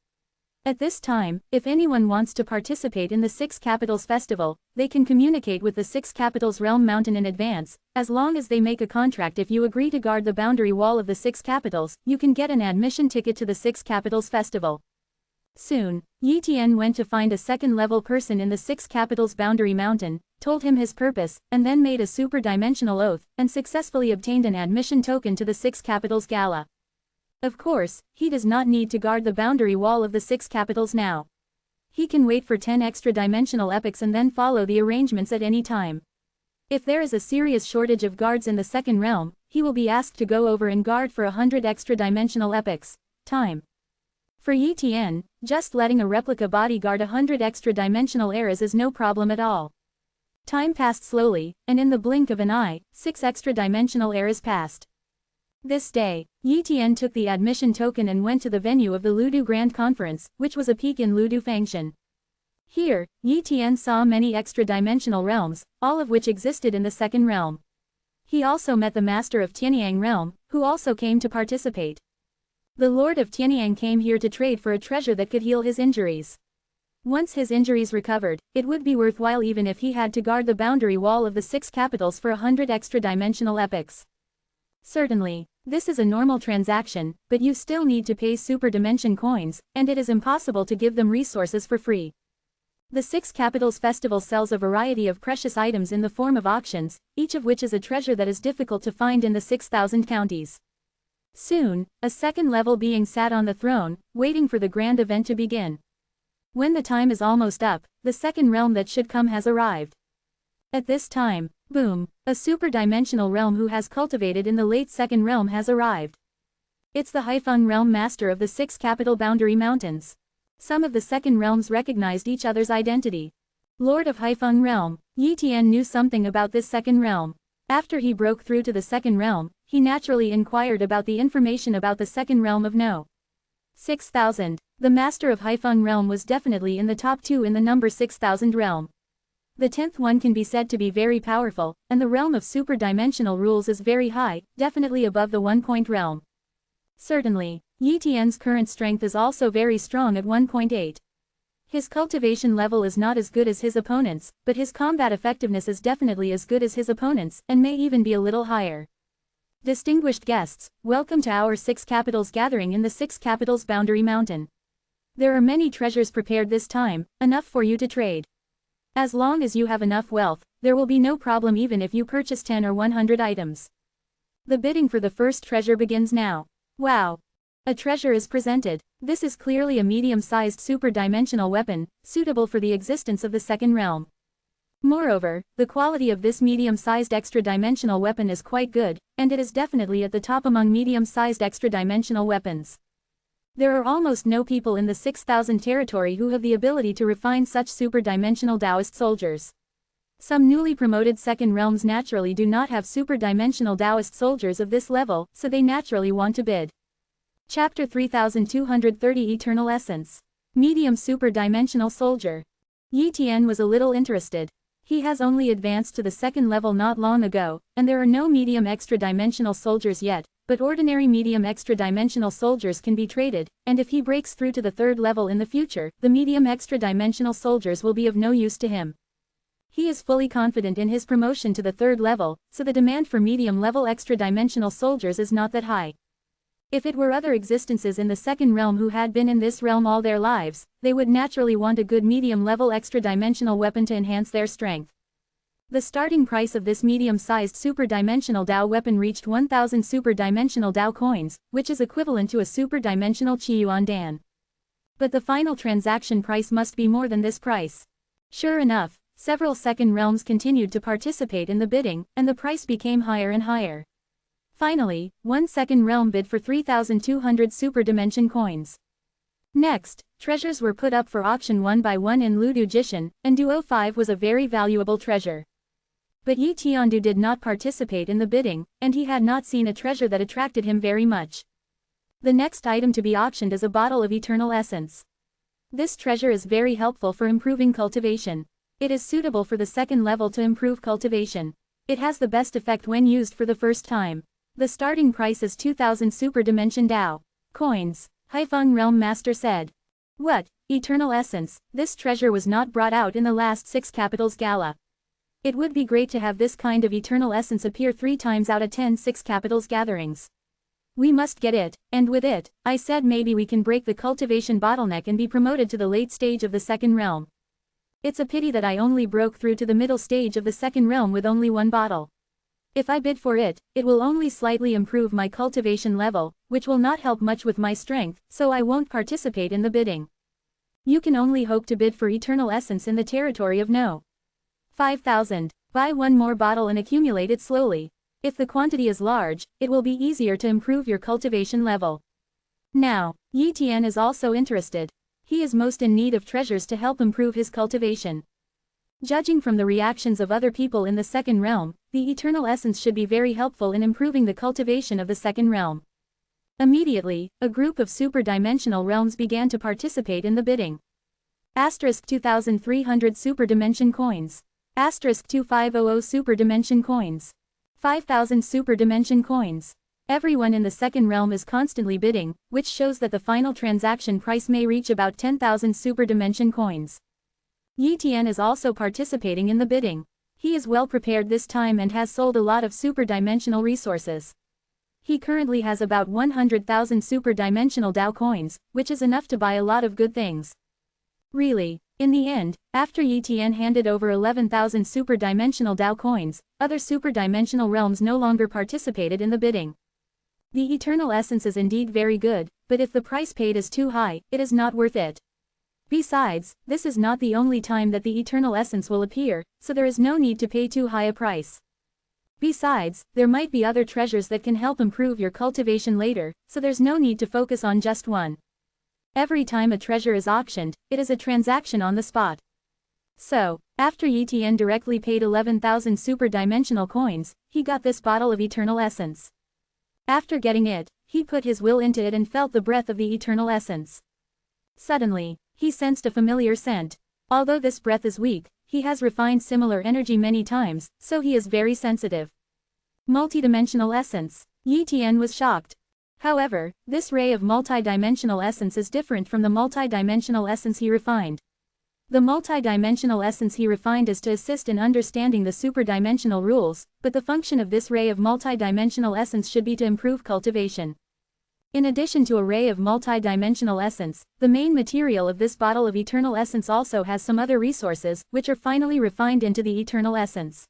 At this time, if anyone wants to participate in the 6 capitals festival, they can communicate with the 6 capitals realm mountain in advance, as long as they make a contract. If you agree to guard the boundary wall of the 6 capitals, you can get an admission ticket to the 6 capitals festival. Soon, Yi Tian went to find a second-level person in the 6 capitals boundary mountain, told him his purpose, and then made a super-dimensional oath, and successfully obtained an admission token to the 6 capitals gala. Of course, he does not need to guard the boundary wall of the 6 capitals now. He can wait for 10 extra-dimensional epochs and then follow the arrangements at any time. If there is a serious shortage of guards in the second realm, he will be asked to go over and guard for 100 extra-dimensional epochs. Time. For Yi Tian, just letting a replica body guard 100 extra-dimensional eras is no problem at all. Time passed slowly, and in the blink of an eye, 6 extra-dimensional eras passed. This day, Yi Tian took the admission token and went to the venue of the Ludu Grand Conference, which was a peak in Ludu Fangshan. Here, Yi Tian saw many extra-dimensional realms, all of which existed in the second realm. He also met the master of Tianyang realm, who also came to participate. The Lord of Tianyang came here to trade for a treasure that could heal his injuries. Once his injuries recovered, it would be worthwhile even if he had to guard the boundary wall of the 6 capitals for 100 extra-dimensional epochs. Certainly, this is a normal transaction, but you still need to pay super dimension coins, and it is impossible to give them resources for free. The 6 capitals festival sells a variety of precious items in the form of auctions, each of which is a treasure that is difficult to find in the 6,000 counties. Soon, a second-level being sat on the throne, waiting for the grand event to begin. When the time is almost up, the second realm that should come has arrived. At this time, boom, a super-dimensional realm who has cultivated in the late second realm has arrived. It's the Haifeng realm master of the 6 capital boundary mountains. Some of the second realms recognized each other's identity. Lord of Haifeng realm, Yi Tian knew something about this second realm. After he broke through to the second realm, he naturally inquired about the information about the second realm of No. 6,000. The master of Haifeng realm was definitely in the top 2 in the number 6,000 realm. The 10th one can be said to be very powerful, and the realm of super-dimensional rules is very high, definitely above the 1-point realm. Certainly, Yi Tian's current strength is also very strong at 1.8. His cultivation level is not as good as his opponents, but his combat effectiveness is definitely as good as his opponents, and may even be a little higher. Distinguished guests, welcome to our 6 capitals gathering in the 6 capitals boundary mountain. There are many treasures prepared this time, enough for you to trade. As long as you have enough wealth, there will be no problem even if you purchase 10 or 100 items. The bidding for the first treasure begins now. Wow! A treasure is presented. This is clearly a medium-sized super-dimensional weapon, suitable for the existence of the second realm. Moreover, the quality of this medium-sized extra-dimensional weapon is quite good, and it is definitely at the top among medium-sized extra-dimensional weapons. There are almost no people in the 6,000 territory who have the ability to refine such super-dimensional Taoist soldiers. Some newly promoted second realms naturally do not have super-dimensional Taoist soldiers of this level, so they naturally want to bid. Chapter 3230 Eternal Essence. Medium super-dimensional soldier. Yi Tian was a little interested. He has only advanced to the second level not long ago, and there are no medium extra-dimensional soldiers yet, but ordinary medium extra-dimensional soldiers can be traded, and if he breaks through to the third level in the future, the medium extra-dimensional soldiers will be of no use to him. He is fully confident in his promotion to the third level, so the demand for medium-level extra-dimensional soldiers is not that high. If it were other existences in the second realm who had been in this realm all their lives, they would naturally want a good medium-level extra-dimensional weapon to enhance their strength. The starting price of this medium-sized super-dimensional Dao weapon reached 1,000 super-dimensional Dao coins, which is equivalent to a super-dimensional Qiyuan Dan. But the final transaction price must be more than this price. Sure enough, several second realms continued to participate in the bidding, and the price became higher and higher. Finally, one second realm bid for 3,200 super-dimension coins. Next, treasures were put up for auction one by one in Ludu Jishan, and Duo 5 was a very valuable treasure. But Yi Tiandu did not participate in the bidding, and he had not seen a treasure that attracted him very much. The next item to be auctioned is a bottle of eternal essence. This treasure is very helpful for improving cultivation. It is suitable for the second level to improve cultivation. It has the best effect when used for the first time. The starting price is 2,000 super-dimension Dao coins, Haifeng Realm Master said. What, eternal essence, this treasure was not brought out in the last 6 capitals gala. It would be great to have this kind of eternal essence appear 3 times out of 10 6 capitals gatherings. We must get it, and with it, I said maybe we can break the cultivation bottleneck and be promoted to the late stage of the second realm. It's a pity that I only broke through to the middle stage of the second realm with only one bottle. If I bid for it, it will only slightly improve my cultivation level, which will not help much with my strength, so I won't participate in the bidding. You can only hope to bid for eternal essence in the territory of No. 5,000. Buy one more bottle and accumulate it slowly. If the quantity is large, it will be easier to improve your cultivation level. Now, Yi Tian is also interested. He is most in need of treasures to help improve his cultivation. Judging from the reactions of other people in the second realm, the eternal essence should be very helpful in improving the cultivation of the second realm. Immediately, a group of super-dimensional realms began to participate in the bidding. Asterisk 2,300 super-dimension coins. Asterisk 2,500 super-dimension coins. 5,000 super-dimension coins. Everyone in the second realm is constantly bidding, which shows that the final transaction price may reach about 10,000 super-dimension coins. Yi Tian is also participating in the bidding. He is well prepared this time and has sold a lot of super-dimensional resources. He currently has about 100,000 super-dimensional Dao coins, which is enough to buy a lot of good things. Really, in the end, after Yi Tian handed over 11,000 super-dimensional Dao coins, other super-dimensional realms no longer participated in the bidding. The eternal essence is indeed very good, but if the price paid is too high, it is not worth it. Besides, this is not the only time that the eternal essence will appear, so there is no need to pay too high a price. Besides, there might be other treasures that can help improve your cultivation later, so there's no need to focus on just one. Every time a treasure is auctioned, it is a transaction on the spot. So, after Yi Tian directly paid 11,000 super-dimensional coins, he got this bottle of eternal essence. After getting it, he put his will into it and felt the breath of the eternal essence. Suddenly, he sensed a familiar scent. Although this breath is weak, he has refined similar energy many times, so he is very sensitive. Multidimensional essence. Yi Tian was shocked. However, this ray of multidimensional essence is different from the multidimensional essence he refined. The multidimensional essence he refined is to assist in understanding the superdimensional rules, but the function of this ray of multidimensional essence should be to improve cultivation. In addition to a ray of multidimensional essence, the main material of this bottle of eternal essence also has some other resources, which are finally refined into the eternal essence.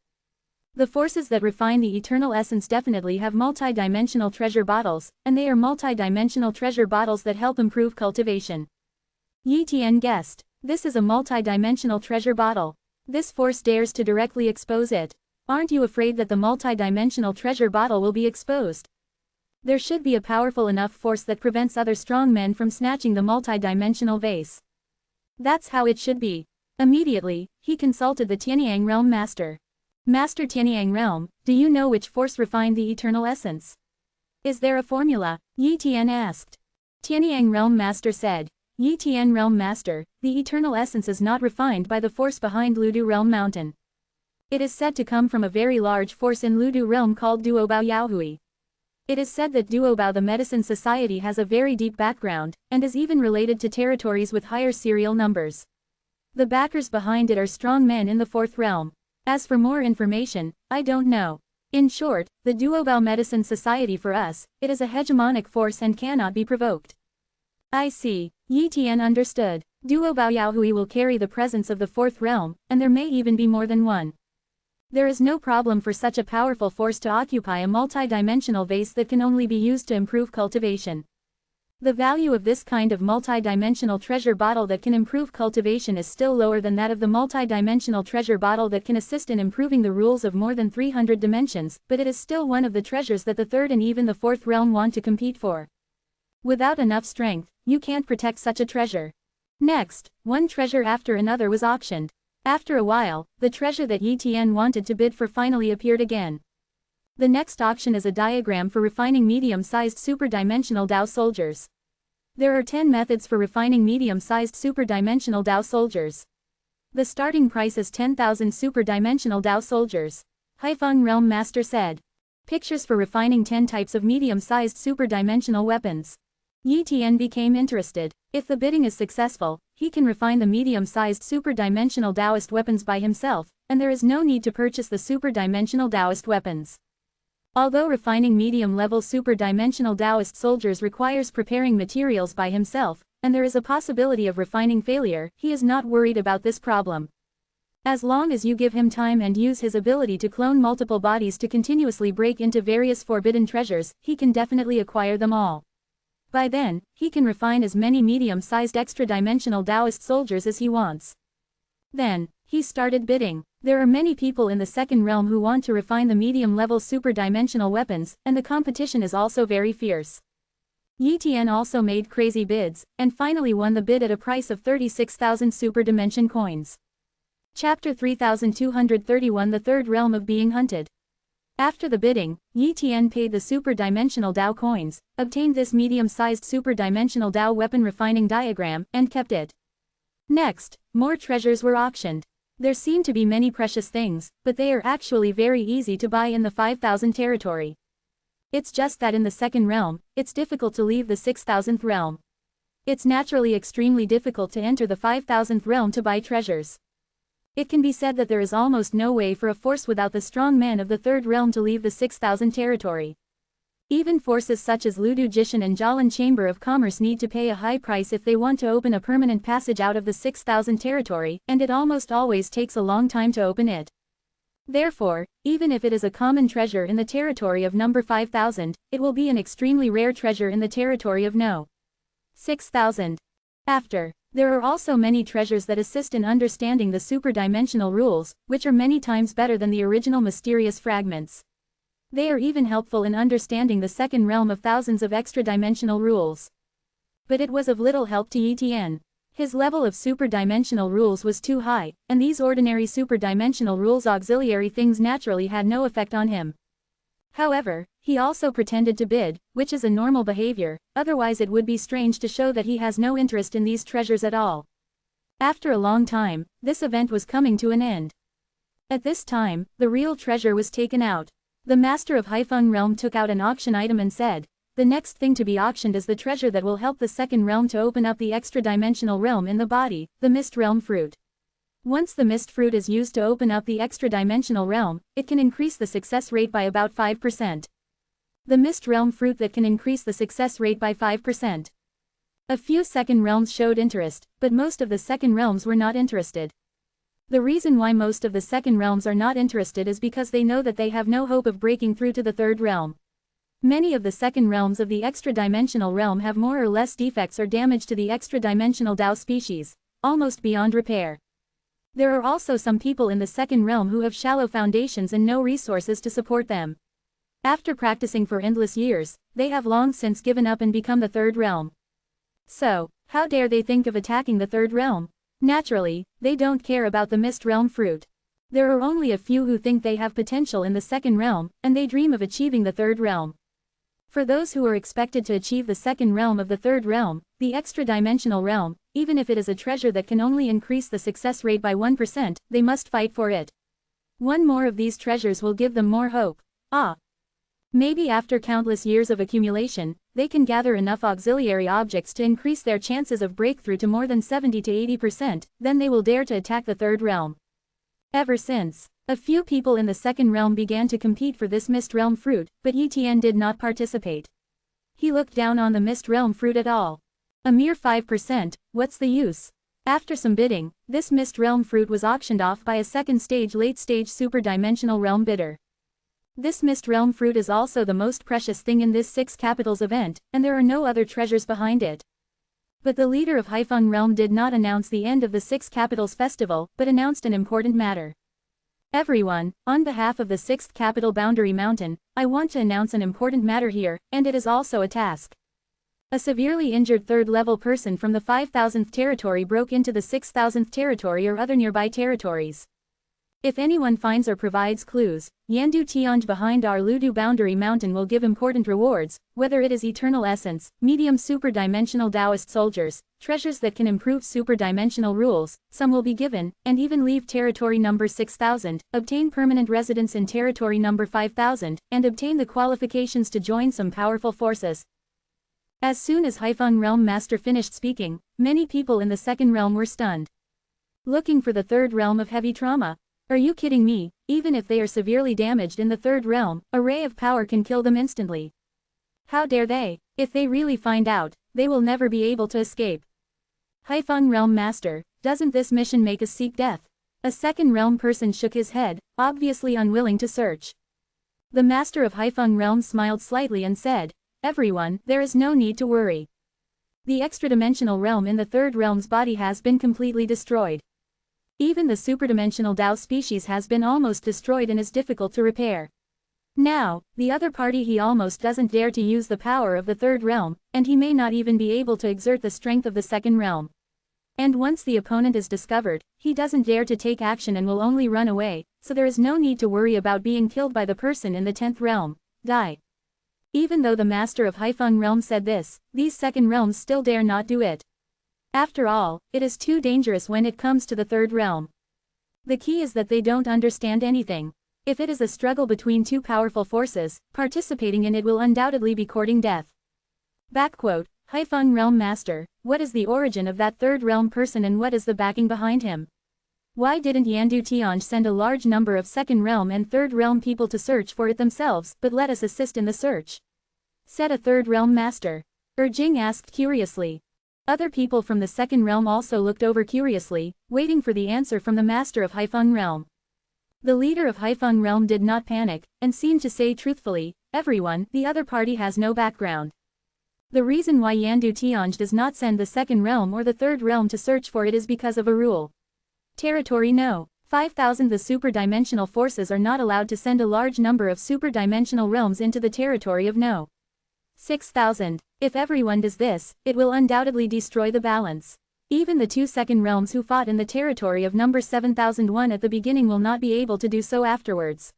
The forces that refine the eternal essence definitely have multidimensional treasure bottles, and they are multidimensional treasure bottles that help improve cultivation. Yi Tian guessed. This is a multidimensional treasure bottle. This force dares to directly expose it. Aren't you afraid that the multidimensional treasure bottle will be exposed? There should be a powerful enough force that prevents other strong men from snatching the multi-dimensional vase. That's how it should be. Immediately, he consulted the Tianyang Realm Master. Master Tianyang Realm, do you know which force refined the eternal essence? Is there a formula? Yi Tian asked. Tianyang Realm Master said, Yi Tian Realm Master, the eternal essence is not refined by the force behind Ludu Realm Mountain. It is said to come from a very large force in Ludu Realm called Duobao Yaohui. It is said that Duobao the Medicine Society has a very deep background, and is even related to territories with higher serial numbers. The backers behind it are strong men in the fourth realm. As for more information, I don't know. In short, the Duobao Medicine Society for us, it is a hegemonic force and cannot be provoked. I see. Yi Tian understood. Duobao Yaohui will carry the presence of the fourth realm, and there may even be more than one. There is no problem for such a powerful force to occupy a multi-dimensional vase that can only be used to improve cultivation. The value of this kind of multi-dimensional treasure bottle that can improve cultivation is still lower than that of the multi-dimensional treasure bottle that can assist in improving the rules of more than 300 dimensions, but it is still one of the treasures that the third and even the fourth realm want to compete for. Without enough strength, you can't protect such a treasure. Next, one treasure after another was auctioned. After a while, the treasure that Yi Tian wanted to bid for finally appeared again. The next auction is a diagram for refining medium-sized super-dimensional Dao soldiers. There are 10 methods for refining medium-sized super-dimensional Dao soldiers. The starting price is 10,000 super-dimensional Dao soldiers. Haifeng Realm Master said. Pictures for refining 10 types of medium-sized super-dimensional weapons. Yi Tian became interested. If the bidding is successful, he can refine the medium-sized super-dimensional Taoist weapons by himself, and there is no need to purchase the super-dimensional Taoist weapons. Although refining medium-level super-dimensional Taoist soldiers requires preparing materials by himself, and there is a possibility of refining failure, he is not worried about this problem. As long as you give him time and use his ability to clone multiple bodies to continuously break into various forbidden treasures, he can definitely acquire them all. By then, he can refine as many medium-sized extra-dimensional Taoist soldiers as he wants. Then, he started bidding. There are many people in the second realm who want to refine the medium-level super-dimensional weapons, and the competition is also very fierce. Yi Tian also made crazy bids, and finally won the bid at a price of 36,000 super-dimension coins. Chapter 3231 The Third Realm of Being Hunted. After the bidding, Yi Tian paid the super-dimensional Dao coins, obtained this medium-sized super-dimensional Dao weapon refining diagram, and kept it. Next, more treasures were auctioned. There seem to be many precious things, but they are actually very easy to buy in the 5,000 territory. It's just that in the second realm, it's difficult to leave the 6,000th realm. It's naturally extremely difficult to enter the 5,000th realm to buy treasures. It can be said that there is almost no way for a force without the strong men of the third realm to leave the 6,000 territory. Even forces such as Ludu Jishan and Jalan Chamber of Commerce need to pay a high price if they want to open a permanent passage out of the 6,000 territory, and it almost always takes a long time to open it. Therefore, even if it is a common treasure in the territory of number 5,000, it will be an extremely rare treasure in the territory of no. 6,000. After. There are also many treasures that assist in understanding the super-dimensional rules, which are many times better than the original mysterious fragments. They are even helpful in understanding the second realm of thousands of extra-dimensional rules. But it was of little help to Yi Tian. His level of super-dimensional rules was too high, and these ordinary super-dimensional rules auxiliary things naturally had no effect on him. However, he also pretended to bid, which is a normal behavior, otherwise it would be strange to show that he has no interest in these treasures at all. After a long time, this event was coming to an end. At this time, the real treasure was taken out. The master of Haifeng realm took out an auction item and said, the next thing to be auctioned is the treasure that will help the second realm to open up the extra-dimensional realm in the body, the mist realm fruit. Once the mist fruit is used to open up the extra-dimensional realm, it can increase the success rate by about 5%. The mist realm fruit that can increase the success rate by 5%. A few second realms showed interest, but most of the second realms were not interested. The reason why most of the second realms are not interested is because they know that they have no hope of breaking through to the third realm. Many of the second realms of the extra-dimensional realm have more or less defects or damage to the extra-dimensional Dao species, almost beyond repair. There are also some people in the second realm who have shallow foundations and no resources to support them. After practicing for endless years, they have long since given up and become the third realm. So, how dare they think of attacking the third realm? Naturally, they don't care about the mist realm fruit. There are only a few who think they have potential in the second realm, and they dream of achieving the third realm. For those who are expected to achieve the second realm of the third realm, the extra-dimensional realm, even if it is a treasure that can only increase the success rate by 1%, they must fight for it. One more of these treasures will give them more hope. Maybe after countless years of accumulation, they can gather enough auxiliary objects to increase their chances of breakthrough to more than 70 to 80%, then they will dare to attack the third realm. Ever since, a few people in the second realm began to compete for this mist realm fruit, but Yi Tian did not participate. He looked down on the mist realm fruit at all. A mere 5%, what's the use? After some bidding, this mist realm fruit was auctioned off by a second stage late-stage super-dimensional realm bidder. This mist realm fruit is also the most precious thing in this 6 capitals event, and there are no other treasures behind it. But the leader of Haifeng realm did not announce the end of the 6 capitals festival, but announced an important matter. Everyone, on behalf of the 6th capital Boundary Mountain, I want to announce an important matter here, and it is also a task. A severely injured third-level person from the 5,000th territory broke into the 6,000th territory or other nearby territories. If anyone finds or provides clues, Yandu Tianj behind our Ludu Boundary Mountain will give important rewards, whether it is eternal essence, medium super-dimensional Taoist soldiers, treasures that can improve super-dimensional rules, some will be given, and even leave territory number 6,000, obtain permanent residence in territory number 5,000, and obtain the qualifications to join some powerful forces. As soon as Haifeng Realm Master finished speaking, many people in the second realm were stunned. Looking for the third realm of heavy trauma? Are you kidding me? Even if they are severely damaged in the third realm, a ray of power can kill them instantly. How dare they? If they really find out, they will never be able to escape. Haifeng Realm Master, doesn't this mission make us seek death? A second realm person shook his head, obviously unwilling to search. The master of Haifeng Realm smiled slightly and said, "Everyone, there is no need to worry. The extra-dimensional realm in the third realm's body has been completely destroyed. Even the superdimensional Tao species has been almost destroyed and is difficult to repair. Now, the other party he almost doesn't dare to use the power of the third realm, and he may not even be able to exert the strength of the second realm. And once the opponent is discovered, he doesn't dare to take action and will only run away, so there is no need to worry about being killed by the person in the 10th realm. Die." Even though the master of Haifeng Realm said this, these second realms still dare not do it. After all, it is too dangerous when it comes to the third realm. The key is that they don't understand anything. If it is a struggle between two powerful forces, participating in it will undoubtedly be courting death. Backquote, Haifeng Realm Master, what is the origin of that third realm person and what is the backing behind him? Why didn't Yandu Tianj send a large number of second realm and third realm people to search for it themselves, but let us assist in the search? Said a third realm master. Jing asked curiously. Other people from the second realm also looked over curiously, waiting for the answer from the master of Haifeng Realm. The leader of Haifeng Realm did not panic, and seemed to say truthfully, "Everyone, the other party has no background. The reason why Yandu Tianj does not send the second realm or the third realm to search for it is because of a rule. Territory No. 5,000. The super-dimensional forces are not allowed to send a large number of super-dimensional realms into the territory of No. 6,000. If everyone does this, it will undoubtedly destroy the balance. Even the two second realms who fought in the territory of number 7001 at the beginning will not be able to do so afterwards.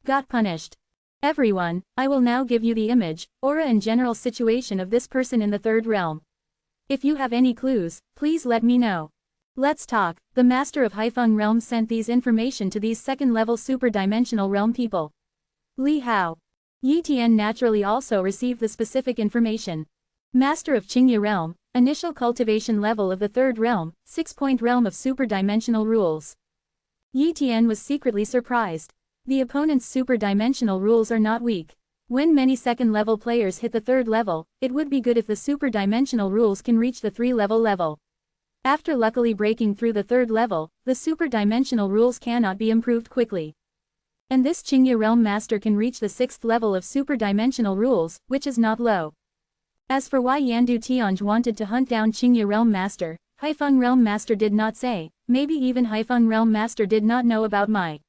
Got punished. Everyone, I will now give you the image, aura and general situation of this person in the third realm. If you have any clues, please let me know. Let's talk." The master of Haifeng Realm sent these information to these second-level super-dimensional realm people. Li Hao. Yi Tian naturally also received the specific information. Master of Qingye Realm, initial cultivation level of the third realm, 6-point realm of super-dimensional rules. Yi Tian was secretly surprised. The opponent's super-dimensional rules are not weak. When many second-level players hit the third level, it would be good if the super-dimensional rules can reach the 3-level level. After luckily breaking through the third level, the super-dimensional rules cannot be improved quickly. And this Qingye Realm Master can reach the 6th level of super-dimensional rules, which is not low. As for why Yandu Tianj wanted to hunt down Qingye Realm Master, Haifeng Realm Master did not say, maybe even Haifeng Realm Master did not know about my.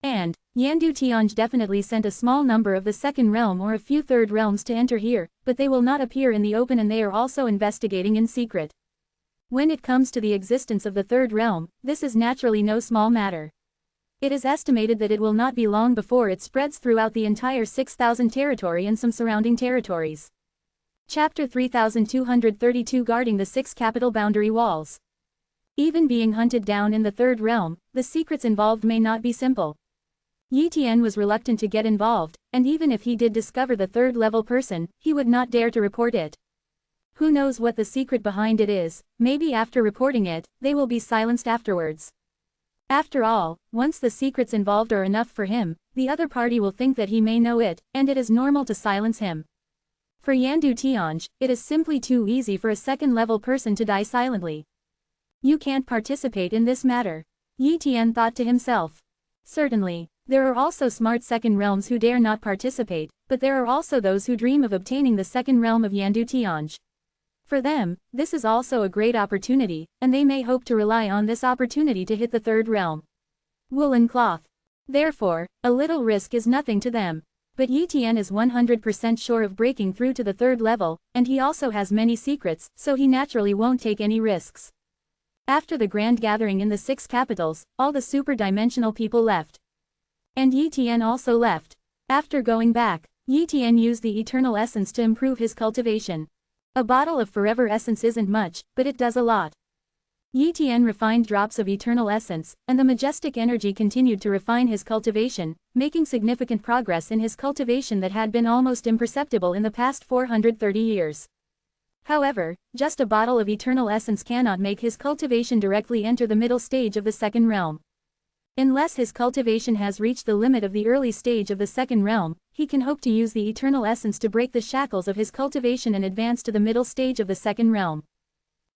And, Yandu Tianj definitely sent a small number of the second realm or a few third realms to enter here, but they will not appear in the open and they are also investigating in secret. When it comes to the existence of the third realm, this is naturally no small matter. It is estimated that it will not be long before it spreads throughout the entire 6,000 territory and some surrounding territories. Chapter 3232 Guarding the 6 capital boundary walls. Even being hunted down in the third realm, the secrets involved may not be simple. Yi Tian was reluctant to get involved, and even if he did discover the third-level person, he would not dare to report it. Who knows what the secret behind it is, maybe after reporting it, they will be silenced afterwards. After all, once the secrets involved are enough for him, the other party will think that he may know it, and it is normal to silence him. For Yandu Tianj, it is simply too easy for a second-level person to die silently. You can't participate in this matter. Yi Tian thought to himself. Certainly, there are also smart second realms who dare not participate, but there are also those who dream of obtaining the second realm of Yandu Tianj. For them, this is also a great opportunity, and they may hope to rely on this opportunity to hit the third realm. Woolen cloth. Therefore, a little risk is nothing to them. But Yi Tian is 100% sure of breaking through to the third level, and he also has many secrets, so he naturally won't take any risks. After the grand gathering in the 6 capitals, all the super-dimensional people left. And Yi Tian also left. After going back, Yi Tian used the eternal essence to improve his cultivation. A bottle of forever essence isn't much, but it does a lot. Yi Tian refined drops of eternal essence, and the majestic energy continued to refine his cultivation, making significant progress in his cultivation that had been almost imperceptible in the past 430 years. However, just a bottle of eternal essence cannot make his cultivation directly enter the middle stage of the second realm. Unless his cultivation has reached the limit of the early stage of the second realm, he can hope to use the eternal essence to break the shackles of his cultivation and advance to the middle stage of the second realm.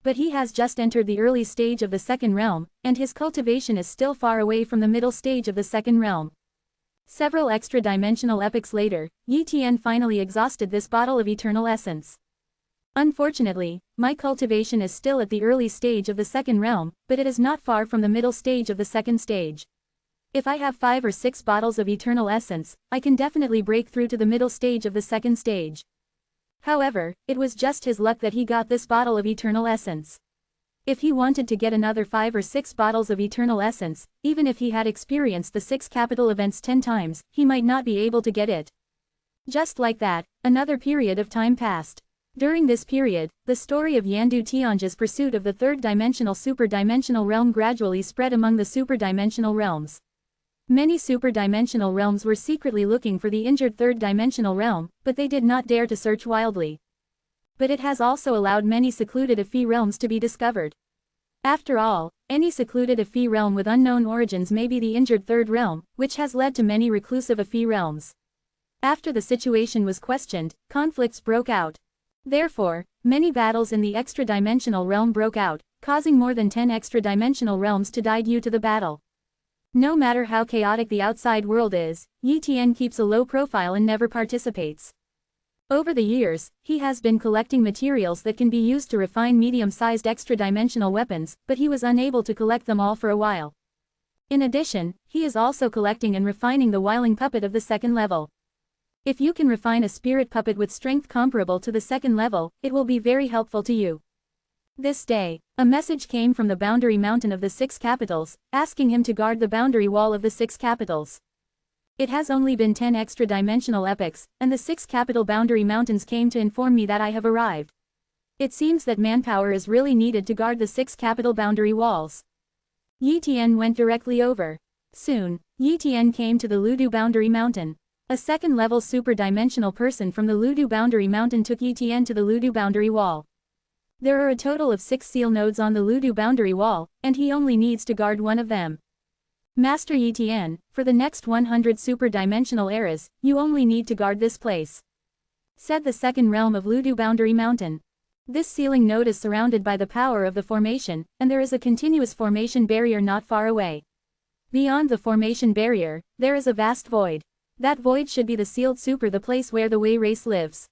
But he has just entered the early stage of the second realm, and his cultivation is still far away from the middle stage of the second realm. Several extra-dimensional epochs later, Yi Tian finally exhausted this bottle of eternal essence. Unfortunately, my cultivation is still at the early stage of the second realm, but it is not far from the middle stage of the second stage. If I have 5 or 6 bottles of eternal essence, I can definitely break through to the middle stage of the second stage. However, it was just his luck that he got this bottle of eternal essence. If he wanted to get another 5 or 6 bottles of eternal essence, even if he had experienced the 6 capital events 10 times, he might not be able to get it. Just like that, another period of time passed. During this period, the story of Yandu Tianj's pursuit of the third-dimensional super-dimensional realm gradually spread among the super-dimensional realms. Many super-dimensional realms were secretly looking for the injured third-dimensional realm, but they did not dare to search wildly. But it has also allowed many secluded Afi realms to be discovered. After all, any secluded Afi realm with unknown origins may be the injured third realm, which has led to many reclusive Afi realms. After the situation was questioned, conflicts broke out. Therefore, many battles in the extra-dimensional realm broke out, causing more than 10 extra-dimensional realms to die due to the battle. No matter how chaotic the outside world is, Yi Tian keeps a low profile and never participates. Over the years, he has been collecting materials that can be used to refine medium-sized extra-dimensional weapons, but he was unable to collect them all for a while. In addition, he is also collecting and refining the Wiling puppet of the second level. If you can refine a spirit puppet with strength comparable to the second level, it will be very helpful to you. This day, a message came from the boundary mountain of the 6 capitals, asking him to guard the boundary wall of the 6 capitals. It has only been 10 extra-dimensional epochs, and the 6 capital boundary mountains came to inform me that I have arrived. It seems that manpower is really needed to guard the 6 capital boundary walls. Yi Tian went directly over. Soon, Yi Tian came to the Ludu boundary mountain. A second-level super-dimensional person from the Ludu boundary mountain took Yi Tian to the Ludu boundary wall. There are a total of 6 seal nodes on the Ludu boundary wall, and he only needs to guard one of them. Master Yi Tian, for the next 100 super-dimensional eras, you only need to guard this place, said the second realm of Ludu boundary mountain. This sealing node is surrounded by the power of the formation, and there is a continuous formation barrier not far away. Beyond the formation barrier, there is a vast void. That void should be the sealed super, the place where the Wei race lives.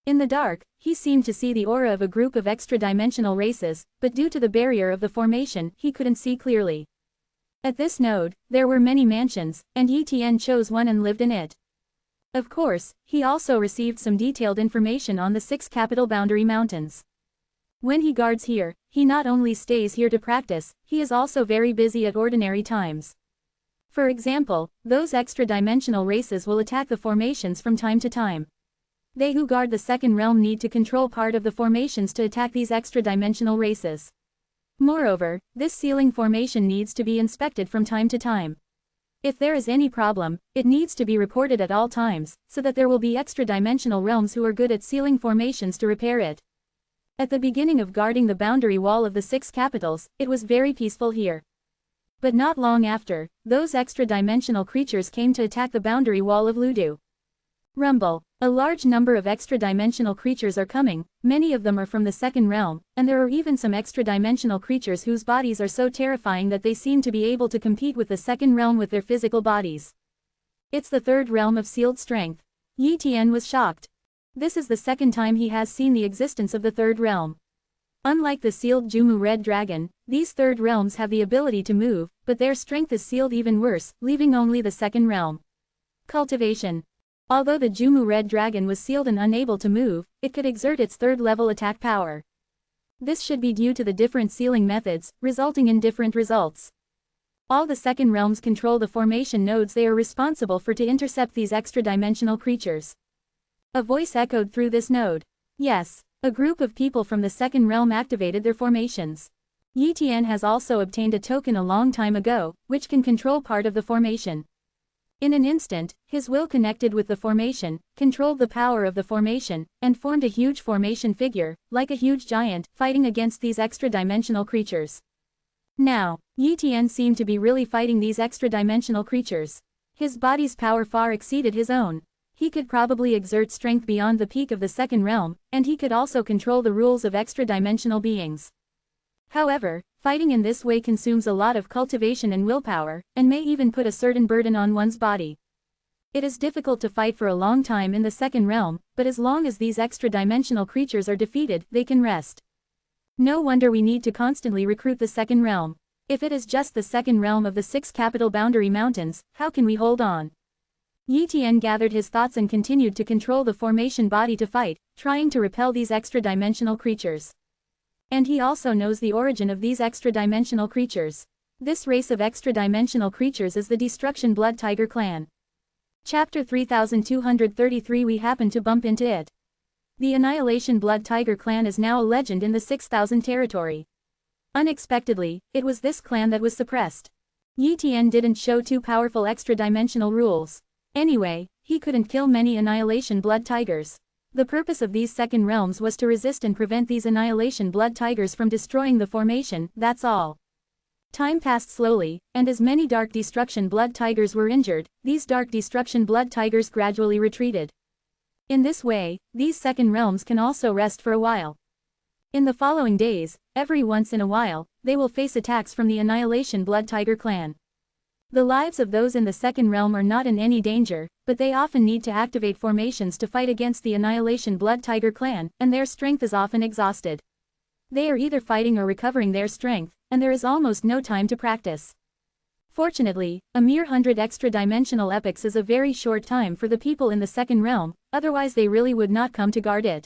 In the dark, he seemed to see the aura of a group of extra-dimensional races, but due to the barrier of the formation, he couldn't see clearly. At this node, there were many mansions, and Yi Tian chose one and lived in it. Of course, he also received some detailed information on the 6 capital boundary mountains. When he guards here, he not only stays here to practice, he is also very busy at ordinary times. For example, those extra-dimensional races will attack the formations from time to time. They who guard the second realm need to control part of the formations to attack these extra-dimensional races. Moreover, this ceiling formation needs to be inspected from time to time. If there is any problem, it needs to be reported at all times, so that there will be extra-dimensional realms who are good at sealing formations to repair it. At the beginning of guarding the boundary wall of the 6 capitals, it was very peaceful here. But not long after, those extra-dimensional creatures came to attack the boundary wall of Ludu. Rumble. A large number of extra-dimensional creatures are coming, many of them are from the second realm, and there are even some extra-dimensional creatures whose bodies are so terrifying that they seem to be able to compete with the second realm with their physical bodies. It's the third realm of sealed strength. Yi Tian was shocked. This is the second time he has seen the existence of the third realm. Unlike the sealed Jumu Red Dragon, these third realms have the ability to move, but their strength is sealed even worse, leaving only the second realm. Cultivation. Although the Jumu Red Dragon was sealed and unable to move, it could exert its third-level attack power. This should be due to the different sealing methods, resulting in different results. All the second realms control the formation nodes they are responsible for to intercept these extra-dimensional creatures. A voice echoed through this node. Yes, a group of people from the second realm activated their formations. Yi Tian has also obtained a token a long time ago, which can control part of the formation. In an instant, his will connected with the formation, controlled the power of the formation, and formed a huge formation figure, like a huge giant, fighting against these extra-dimensional creatures. Now, Yi Tian seemed to be really fighting these extra-dimensional creatures. His body's power far exceeded his own. He could probably exert strength beyond the peak of the second realm, and he could also control the rules of extra-dimensional beings. However, fighting in this way consumes a lot of cultivation and willpower, and may even put a certain burden on one's body. It is difficult to fight for a long time in the second realm, but as long as these extra-dimensional creatures are defeated, they can rest. No wonder we need to constantly recruit the second realm. If it is just the second realm of the 6 capital boundary mountains, how can we hold on? Yi Tian gathered his thoughts and continued to control the formation body to fight, trying to repel these extra-dimensional creatures. And he also knows the origin of these extra-dimensional creatures. This race of extra-dimensional creatures is the Destruction Blood Tiger clan. Chapter 3233. We happened to bump into it. The Annihilation Blood Tiger clan is now a legend in the 6000 territory. Unexpectedly, it was this clan that was suppressed. Yi Tian didn't show too powerful extra-dimensional rules. Anyway, he couldn't kill many Annihilation Blood Tigers. The purpose of these second realms was to resist and prevent these Annihilation Blood Tigers from destroying the formation, that's all. Time passed slowly, and as many Dark Destruction Blood Tigers were injured, these Dark Destruction Blood Tigers gradually retreated. In this way, these second realms can also rest for a while. In the following days, every once in a while, they will face attacks from the Annihilation Blood Tiger clan. The lives of those in the second realm are not in any danger, but they often need to activate formations to fight against the Annihilation Blood Tiger clan, and their strength is often exhausted. They are either fighting or recovering their strength, and there is almost no time to practice. Fortunately, a mere 100 extra-dimensional epochs is a very short time for the people in the second realm, otherwise they really would not come to guard it.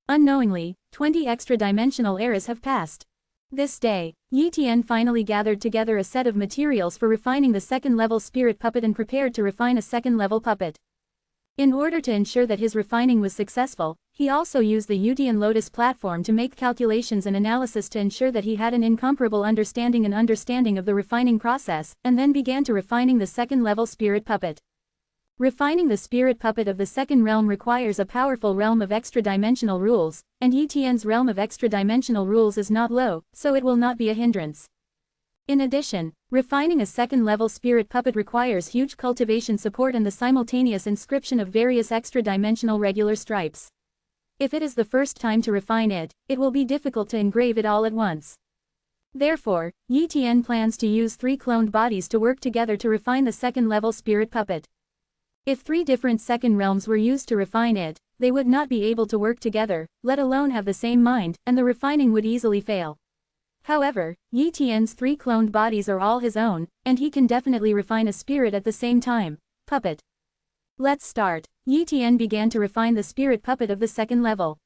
Unknowingly, 20 extra-dimensional eras have passed. This day, Yi Tian finally gathered together a set of materials for refining the second-level spirit puppet and prepared to refine a second-level puppet. In order to ensure that his refining was successful, he also used the Yutian Lotus platform to make calculations and analysis to ensure that he had an incomparable understanding of the refining process, and then began to refining the second-level spirit puppet. Refining the spirit puppet of the second realm requires a powerful realm of extra-dimensional rules, and Yi Tian's realm of extra-dimensional rules is not low, so it will not be a hindrance. In addition, refining a second-level spirit puppet requires huge cultivation support and the simultaneous inscription of various extra-dimensional regular stripes. If it is the first time to refine it, it will be difficult to engrave it all at once. Therefore, Yi Tian plans to use 3 cloned bodies to work together to refine the second-level spirit puppet. If 3 different second realms were used to refine it, they would not be able to work together, let alone have the same mind, and the refining would easily fail. However, Yi Tian's 3 cloned bodies are all his own, and he can definitely refine a spirit at the same time. Puppet. Let's start. Yi Tian began to refine the spirit puppet of the 2nd level.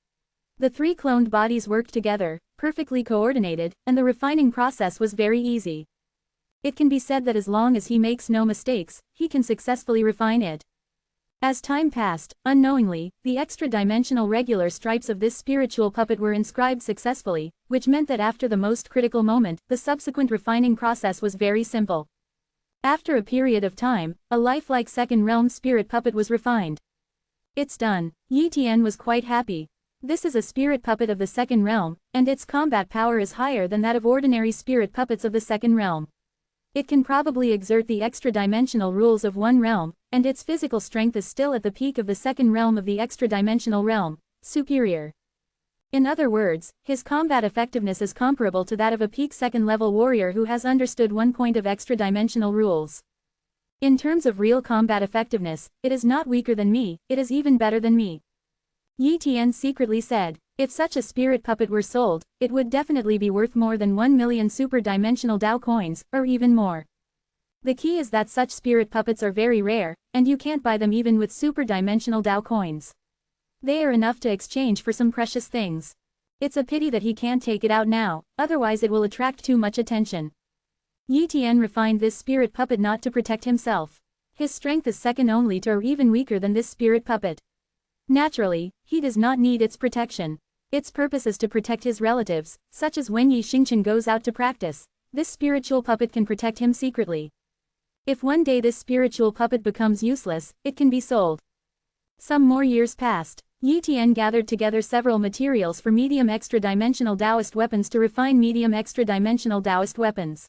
The 3 cloned bodies worked together, perfectly coordinated, and the refining process was very easy. It can be said that as long as he makes no mistakes, he can successfully refine it. As time passed, unknowingly, the extra-dimensional regular stripes of this spiritual puppet were inscribed successfully, which meant that after the most critical moment, the subsequent refining process was very simple. After a period of time, a lifelike 2nd realm spirit puppet was refined. It's done. Yi Tian was quite happy. This is a spirit puppet of the 2nd realm, and its combat power is higher than that of ordinary spirit puppets of the 2nd realm. It can probably exert the extra-dimensional rules of 1 realm, and its physical strength is still at the peak of the 2nd realm of the extra-dimensional realm, superior. In other words, his combat effectiveness is comparable to that of a peak 2nd level warrior who has understood 1 point of extra-dimensional rules. In terms of real combat effectiveness, it is not weaker than me, it is even better than me. Yi Tian secretly said, if such a spirit puppet were sold, it would definitely be worth more than 1 million super-dimensional Dao coins, or even more. The key is that such spirit puppets are very rare, and you can't buy them even with super-dimensional Dao coins. They are enough to exchange for some precious things. It's a pity that he can't take it out now, otherwise it will attract too much attention. Yi Tian refined this spirit puppet not to protect himself. His strength is second only to or even weaker than this spirit puppet. Naturally, he does not need its protection. Its purpose is to protect his relatives, such as when Yi Xingchen goes out to practice. This spiritual puppet can protect him secretly. If one day this spiritual puppet becomes useless, it can be sold. Some more years passed. Yi Tian gathered together several materials for medium extra-dimensional Taoist weapons to refine medium extra-dimensional Taoist weapons.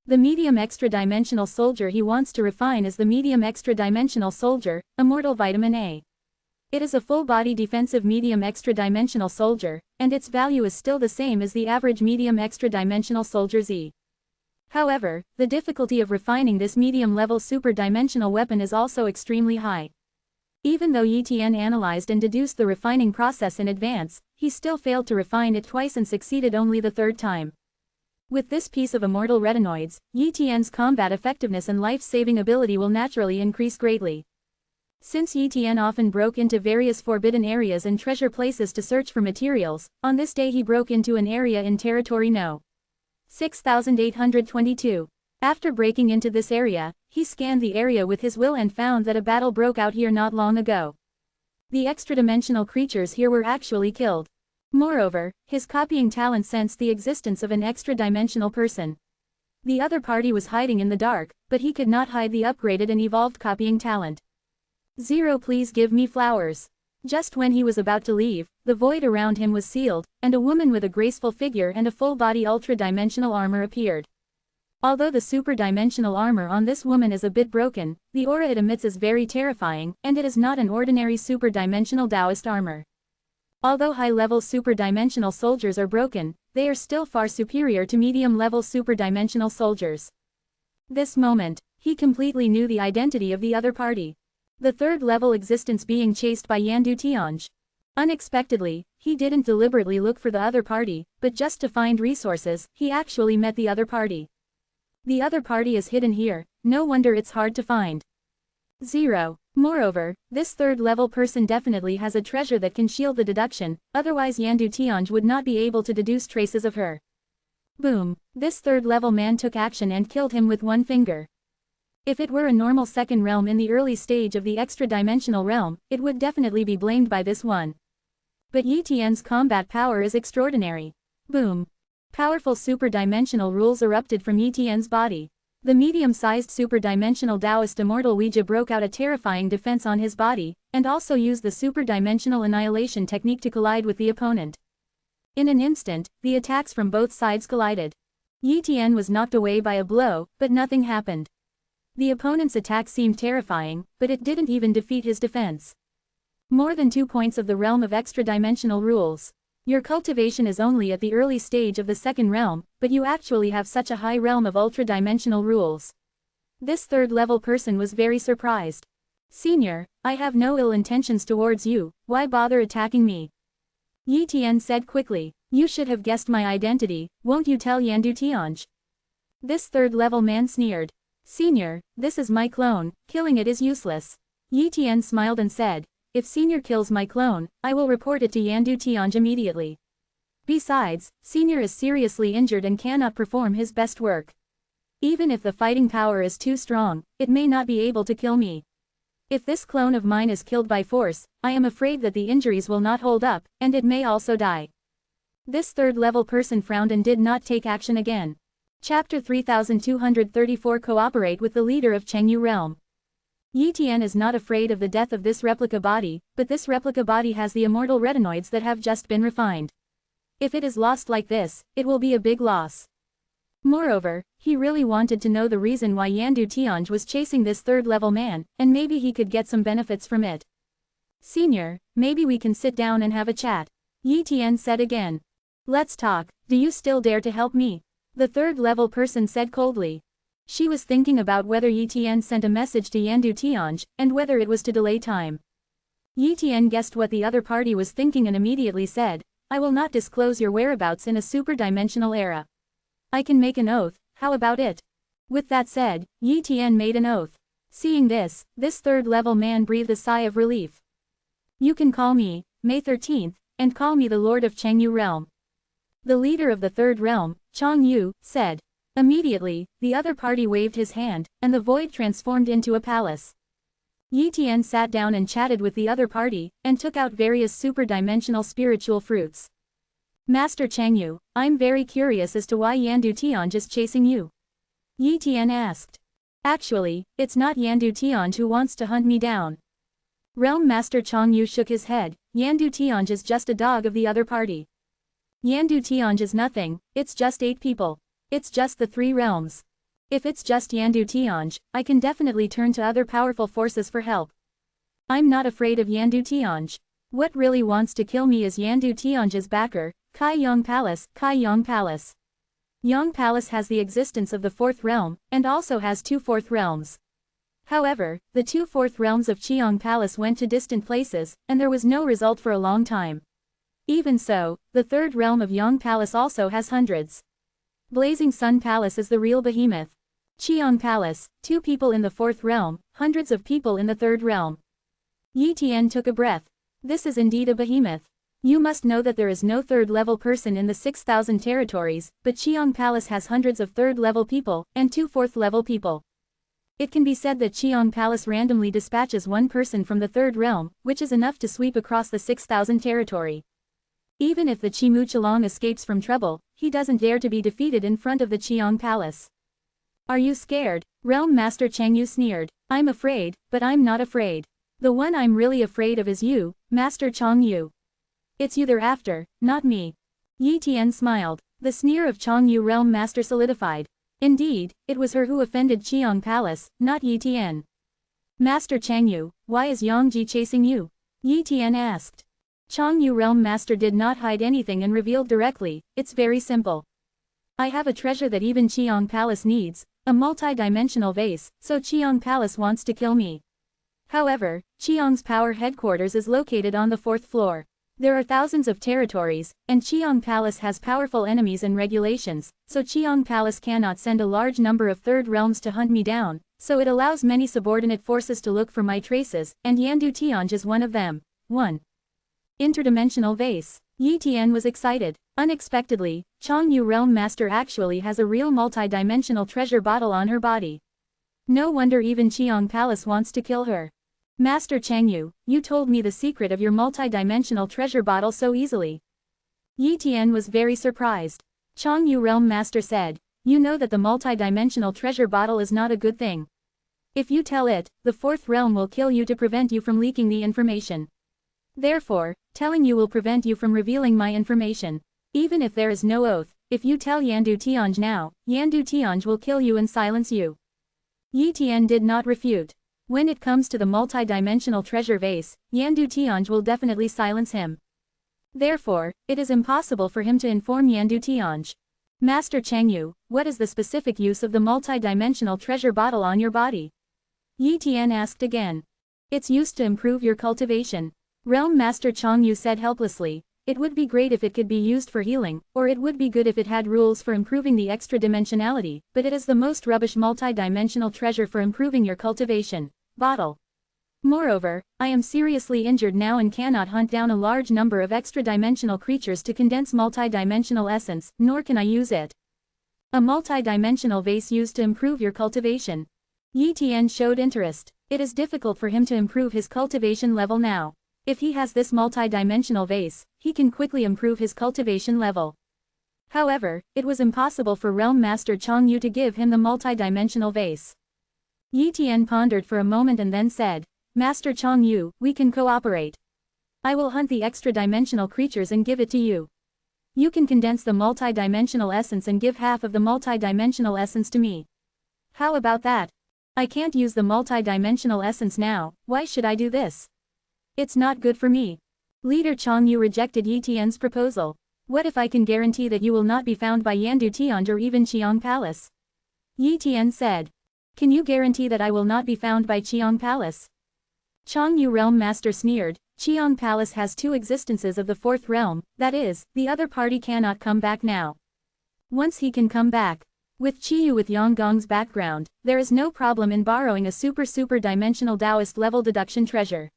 The medium extra-dimensional soldier he wants to refine is the medium extra-dimensional soldier, Immortal Vitamin A. It is a full-body defensive medium extra-dimensional soldier, and its value is still the same as the average medium extra-dimensional soldier Z. However, the difficulty of refining this medium-level super-dimensional weapon is also extremely high. Even though Yi Tian analyzed and deduced the refining process in advance, he still failed to refine it twice and succeeded only the 3rd time. With this piece of immortal retinoids, Yi Tian's combat effectiveness and life-saving ability will naturally increase greatly. Since Yi Tian often broke into various forbidden areas and treasure places to search for materials, on this day he broke into an area in territory No. 6822. After breaking into this area, he scanned the area with his will and found that a battle broke out here not long ago. The extra-dimensional creatures here were actually killed. Moreover, his copying talent sensed the existence of an extra-dimensional person. The other party was hiding in the dark, but he could not hide the upgraded and evolved copying talent. 0 Please give me flowers. Just when he was about to leave, the void around him was sealed, and a woman with a graceful figure and a full-body ultra-dimensional armor appeared. Although the super-dimensional armor on this woman is a bit broken, the aura it emits is very terrifying, and it is not an ordinary super-dimensional Taoist armor. Although high-level super-dimensional soldiers are broken, they are still far superior to medium-level super-dimensional soldiers. This moment, he completely knew the identity of the other party. The 3rd level existence being chased by Yandu Tianj. Unexpectedly, he didn't deliberately look for the other party, but just to find resources, he actually met the other party. The other party is hidden here, no wonder it's hard to find. 0. Moreover, this 3rd level person definitely has a treasure that can shield the deduction, otherwise Yandu Tianj would not be able to deduce traces of her. Boom. This 3rd level man took action and killed him with 1 finger. If it were a normal 2nd realm in the early stage of the extra-dimensional realm, it would definitely be blamed by this one. But Yi Tian's combat power is extraordinary. Boom. Powerful super-dimensional rules erupted from Yi Tian's body. The medium-sized super-dimensional Taoist Immortal Ouija broke out a terrifying defense on his body, and also used the super-dimensional annihilation technique to collide with the opponent. In an instant, the attacks from both sides collided. Yi Tian was knocked away by a blow, but nothing happened. The opponent's attack seemed terrifying, but it didn't even defeat his defense. More than 2 points of the realm of extra-dimensional rules. Your cultivation is only at the early stage of the 2nd realm, but you actually have such a high realm of ultra-dimensional rules. This 3rd level person was very surprised. Senior, I have no ill intentions towards you, why bother attacking me? Yi Tian said quickly. You should have guessed my identity, won't you tell Yandu Tianj? This third-level man sneered. Senior, this is my clone, killing it is useless. Yi Tian smiled and said, if Senior kills my clone, I will report it to Yandu Tianj immediately. Besides, Senior is seriously injured and cannot perform his best work. Even if the fighting power is too strong, it may not be able to kill me. If this clone of mine is killed by force, I am afraid that the injuries will not hold up, and it may also die. This third-level person frowned and did not take action again. Chapter 3234 Cooperate with the leader of Chengyu realm. Yi Tian is not afraid of the death of this replica body, but this replica body has the immortal retinoids that have just been refined. If it is lost like this, it will be a big loss. Moreover, he really wanted to know the reason why Yandu Tianj was chasing this third-level man, and maybe he could get some benefits from it. Senior, maybe we can sit down and have a chat. Yi Tian said again. Let's talk, do you still dare to help me? The third-level person said coldly. She was thinking about whether Yi Tian sent a message to Yandu Tianj, and whether it was to delay time. Yi Tian guessed what the other party was thinking and immediately said, I will not disclose your whereabouts in a super-dimensional era. I can make an oath, how about it? With that said, Yi Tian made an oath. Seeing this third-level man breathed a sigh of relief. You can call me, May 13th, and call me the Lord of Chengyu realm. The leader of the third realm, Chang Yu, said. Immediately, the other party waved his hand, and the void transformed into a palace. Yi Tian sat down and chatted with the other party, and took out various super-dimensional spiritual fruits. Master Chengyu, I'm very curious as to why Yandu Tianj is chasing you. Yi Tian asked. Actually, it's not Yandu Tianj who wants to hunt me down. Realm Master Chang Yu shook his head, Yandu Tianj is just a dog of the other party. Yandu Tianj is nothing, it's just 8 people. It's just the 3 realms. If it's just Yandu Tianj, I can definitely turn to other powerful forces for help. I'm not afraid of Yandu Tianj. What really wants to kill me is Yandu Tianj's backer, Kai Yang Palace, Kai Yang Palace. Yang Palace has the existence of the 4th realm, and also has 2 4th realms. However, the 2 4th realms of Qiang Palace went to distant places, and there was no result for a long time. Even so, the 3rd realm of Yang Palace also has hundreds. Blazing Sun Palace is the real behemoth. Qiang Palace, 2 people in the 4th realm, hundreds of people in the 3rd realm. Yi Tian took a breath. This is indeed a behemoth. You must know that there is no 3rd-level person in the 6,000 territories, but Qiang Palace has hundreds of 3rd-level people, and 2 4th-level people. It can be said that Qiang Palace randomly dispatches 1 person from the 3rd realm, which is enough to sweep across the 6,000 territory. Even if the Chimu Chalong escapes from trouble, he doesn't dare to be defeated in front of the Qiang Palace. Are you scared? Realm Master Chengyu sneered. I'm afraid, but I'm not afraid. The one I'm really afraid of is you, Master Chang Yu. It's you they're after, not me. Yi Tian smiled. The sneer of Chang Yu Realm Master solidified. Indeed, it was her who offended Qiang Palace, not Yi Tian. Master Chengyu, why is Yangji chasing you? Yi Tian asked. Chang Yu Realm Master did not hide anything and revealed directly, it's very simple. I have a treasure that even Qiang Palace needs, a multi-dimensional vase, so Qiang Palace wants to kill me. However, Qiang's power headquarters is located on the 4th floor. There are thousands of territories, and Qiang Palace has powerful enemies and regulations, so Qiang Palace cannot send a large number of 3rd realms to hunt me down, so it allows many subordinate forces to look for my traces, and Yandu Tianj is one of them. 1. Interdimensional vase. Yi Tian was excited. Unexpectedly, Chang Yu Realm Master actually has a real multi-dimensional treasure bottle on her body. No wonder even Qiang Palace wants to kill her. Master Chengyu, you told me the secret of your multi-dimensional treasure bottle so easily. Yi Tian was very surprised. Chang Yu Realm Master said, you know that the multi-dimensional treasure bottle is not a good thing. If you tell it, the 4th realm will kill you to prevent you from leaking the information. Therefore, telling you will prevent you from revealing my information. Even if there is no oath, if you tell Yandu Tianj now, Yandu Tianj will kill you and silence you. Yi Tian did not refute. When it comes to the multi-dimensional treasure vase, Yandu Tianj will definitely silence him. Therefore, it is impossible for him to inform Yandu Tianj. Master Chengyu, what is the specific use of the multi-dimensional treasure bottle on your body? Yi Tian asked again. It's used to improve your cultivation. Realm Master Changyu said helplessly. It would be great if it could be used for healing, or it would be good if it had rules for improving the extra dimensionality, but it is the most rubbish multi-dimensional treasure for improving your cultivation. Bottle. Moreover, I am seriously injured now and cannot hunt down a large number of extra-dimensional creatures to condense multi-dimensional essence, nor can I use it. A multi-dimensional vase used to improve your cultivation. Yi Tian showed interest. It is difficult for him to improve his cultivation level now. If he has this multi-dimensional vase, he can quickly improve his cultivation level. However, it was impossible for Realm Master Chang Yu to give him the multi-dimensional vase. Yi Tian pondered for a moment and then said, Master Chang Yu, we can cooperate. I will hunt the extra-dimensional creatures and give it to you. You can condense the multi-dimensional essence and give half of the multi-dimensional essence to me. How about that? I can't use the multi-dimensional essence now, why should I do this? It's not good for me. Leader Chang Yu rejected Yi Tian's proposal. What if I can guarantee that you will not be found by Yandu Tianj or even Qiang Palace? Yi Tian said. Can you guarantee that I will not be found by Qiang Palace? Chang Yu Realm Master sneered. Qiang Palace has two existences of the fourth realm, that is, the other party cannot come back now. Once he can come back. With Qiyu with Yanggong's background, there is no problem in borrowing a super dimensional Taoist level deduction treasure.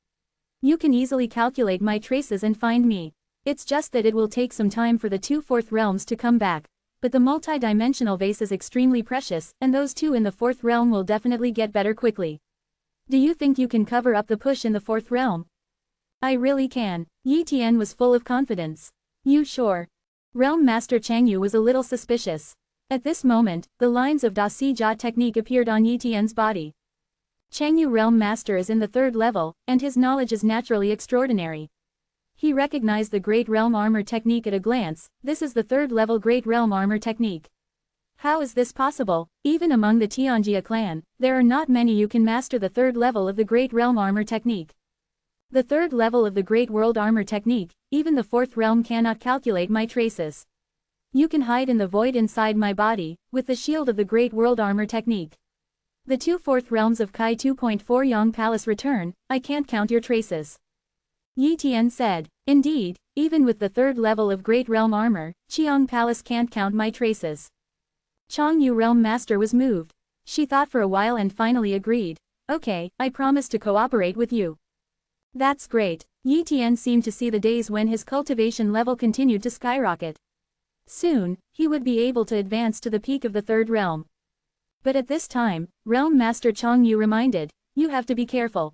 You can easily calculate my traces and find me. It's just that it will take some time for the two fourth realms to come back, but the multi-dimensional vase is extremely precious, and those two in the fourth realm will definitely get better quickly. Do you think you can cover up the push in the fourth realm? I really can. Yi Tian was full of confidence. You sure? Realm Master Chang Yu was a little suspicious. At this moment, the lines of Da Si Jia technique appeared on Yi Tian's body. Chang Yu Realm Master is in the third level, and his knowledge is naturally extraordinary. He recognized the Great Realm Armor technique at a glance. This is the third level Great Realm Armor technique. How is this possible? Even among the Tianjia clan, there are not many who can master the third level of the Great Realm Armor technique. The third level of the Great World Armor technique, even the fourth realm cannot calculate my traces. You can hide in the void inside my body, with the shield of the Great World Armor technique. The two fourth realms of Kai 2.4 Yang Palace return, I can't count your traces. Yi Tian said, indeed, even with the third level of Great Realm Armor, Qiang Palace can't count my traces. Chang Yu Realm Master was moved. She thought for a while and finally agreed. Okay, I promise to cooperate with you. That's great. Yi Tian seemed to see the days when his cultivation level continued to skyrocket. Soon, he would be able to advance to the peak of the third realm. But at this time, Realm Master Chang Yu reminded, you have to be careful.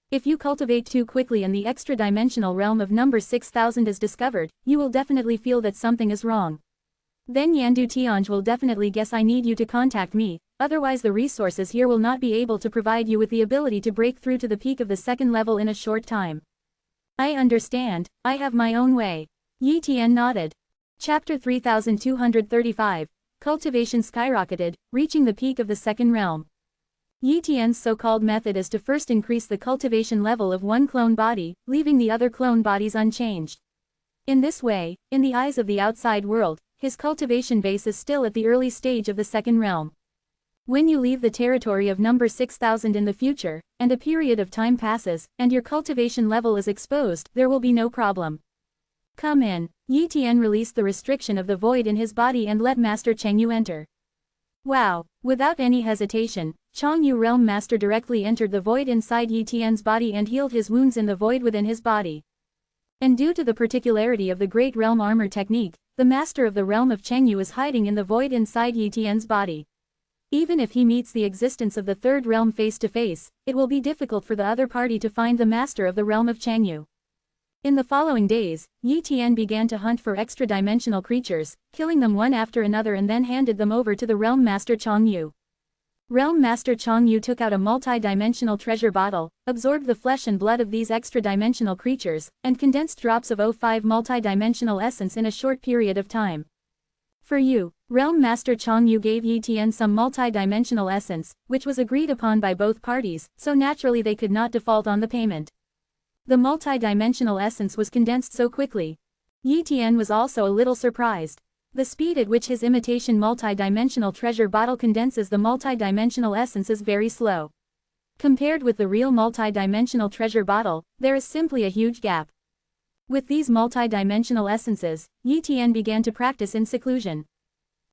If you cultivate too quickly and the extra-dimensional realm of number 6000 is discovered, you will definitely feel that something is wrong. Then Yandu Tianj will definitely guess I need you to contact me, otherwise the resources here will not be able to provide you with the ability to break through to the peak of the second level in a short time. I understand, I have my own way. Yi Tian nodded. Chapter 3235. Cultivation skyrocketed, reaching the peak of the second realm. Yi Tian's so-called method is to first increase the cultivation level of one clone body, leaving the other clone bodies unchanged. In this way, in the eyes of the outside world, his cultivation base is still at the early stage of the second realm. When you leave the territory of number 6000 in the future, and a period of time passes, and your cultivation level is exposed, there will be no problem. Come in. Yi Tian released the restriction of the void in his body and let Master Cheng Yu enter. Wow! Without any hesitation, Chang Yu Realm Master directly entered the void inside Yi Tian's body and healed his wounds in the void within his body. And due to the particularity of the Great Realm Armor technique, the Master of the Realm of Cheng Yu is hiding in the void inside Yi Tian's body. Even if he meets the existence of the third realm face to face, it will be difficult for the other party to find the Master of the Realm of Cheng Yu. In the following days, Yi Tian began to hunt for extra-dimensional creatures, killing them one after another and then handed them over to the Realm Master Chang Yu. Realm Master Chang Yu took out a multi-dimensional treasure bottle, absorbed the flesh and blood of these extra-dimensional creatures, and condensed drops of O5 multi-dimensional essence in a short period of time. For you, Realm Master Chang Yu gave Yi Tian some multi-dimensional essence, which was agreed upon by both parties, so naturally they could not default on the payment. The multi-dimensional essence was condensed so quickly. Yi Tian was also a little surprised. The speed at which his imitation multi-dimensional treasure bottle condenses the multi-dimensional essence is very slow. Compared with the real multi-dimensional treasure bottle, there is simply a huge gap. With these multi-dimensional essences, Yi Tian began to practice in seclusion.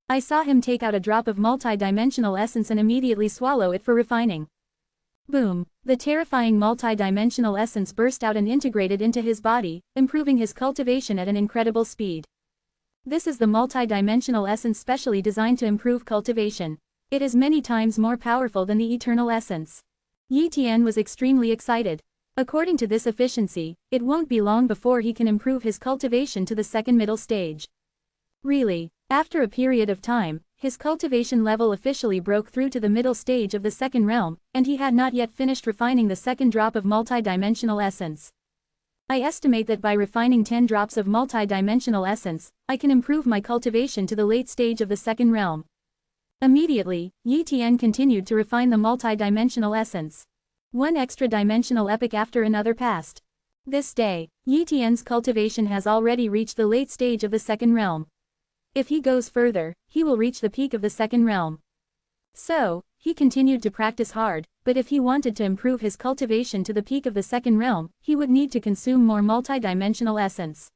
I saw him take out a drop of multi-dimensional essence and immediately swallow it for refining. Boom! The terrifying multi-dimensional essence burst out and integrated into his body, improving his cultivation at an incredible speed. This is the multi-dimensional essence specially designed to improve cultivation. It is many times more powerful than the eternal essence. Yi Tian was extremely excited. According to this efficiency, it won't be long before he can improve his cultivation to the second middle stage. Really, after a period of time, his cultivation level officially broke through to the middle stage of the second realm, and he had not yet finished refining the second drop of multi-dimensional essence. I estimate that by refining 10 drops of multi-dimensional essence, I can improve my cultivation to the late stage of the second realm. Immediately, Yi Tian continued to refine the multi-dimensional essence. One extra-dimensional epoch after another passed. This day, Yi Tian's cultivation has already reached the late stage of the second realm. If he goes further, he will reach the peak of the second realm. So, he continued to practice hard, but if he wanted to improve his cultivation to the peak of the second realm, he would need to consume more multi-dimensional essence.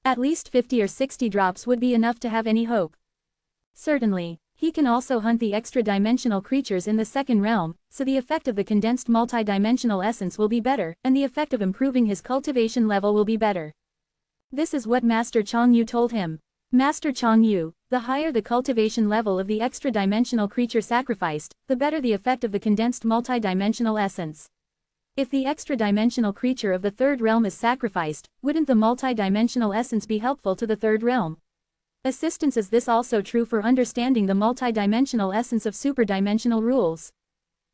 At least 50 or 60 drops would be enough to have any hope. Certainly, he can also hunt the extra-dimensional creatures in the second realm, so the effect of the condensed multi-dimensional essence will be better, and the effect of improving his cultivation level will be better. This is what Master Changyu told him. Master Changyu, the higher the cultivation level of the extra-dimensional creature sacrificed, the better the effect of the condensed multi-dimensional essence. If the extra-dimensional creature of the third realm is sacrificed, wouldn't the multi-dimensional essence be helpful to the third realm? Assistance. Is this also true for understanding the multi-dimensional essence of super-dimensional rules?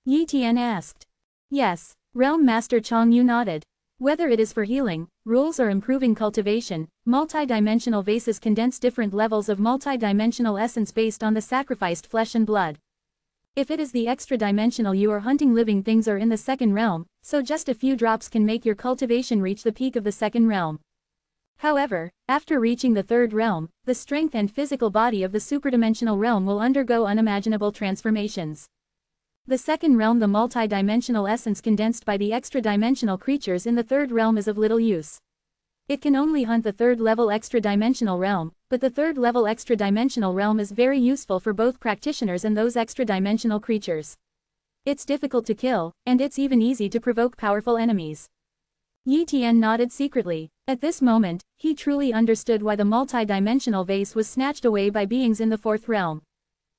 Yi Tian asked. Yes, Realm Master Changyu nodded. Whether it is for healing, rules or improving cultivation, multi-dimensional vases condense different levels of multi-dimensional essence based on the sacrificed flesh and blood. If it is the extra-dimensional you are hunting living things are in the second realm, so just a few drops can make your cultivation reach the peak of the second realm. However, after reaching the third realm, the strength and physical body of the superdimensional realm will undergo unimaginable transformations. The second realm, the multi-dimensional essence condensed by the extra-dimensional creatures in the third realm is of little use. It can only hunt the third-level extra-dimensional realm, but the third-level extra-dimensional realm is very useful for both practitioners and those extra-dimensional creatures. It's difficult to kill, and it's even easy to provoke powerful enemies. Yi Tian nodded secretly. At this moment, he truly understood why the multi-dimensional vase was snatched away by beings in the fourth realm.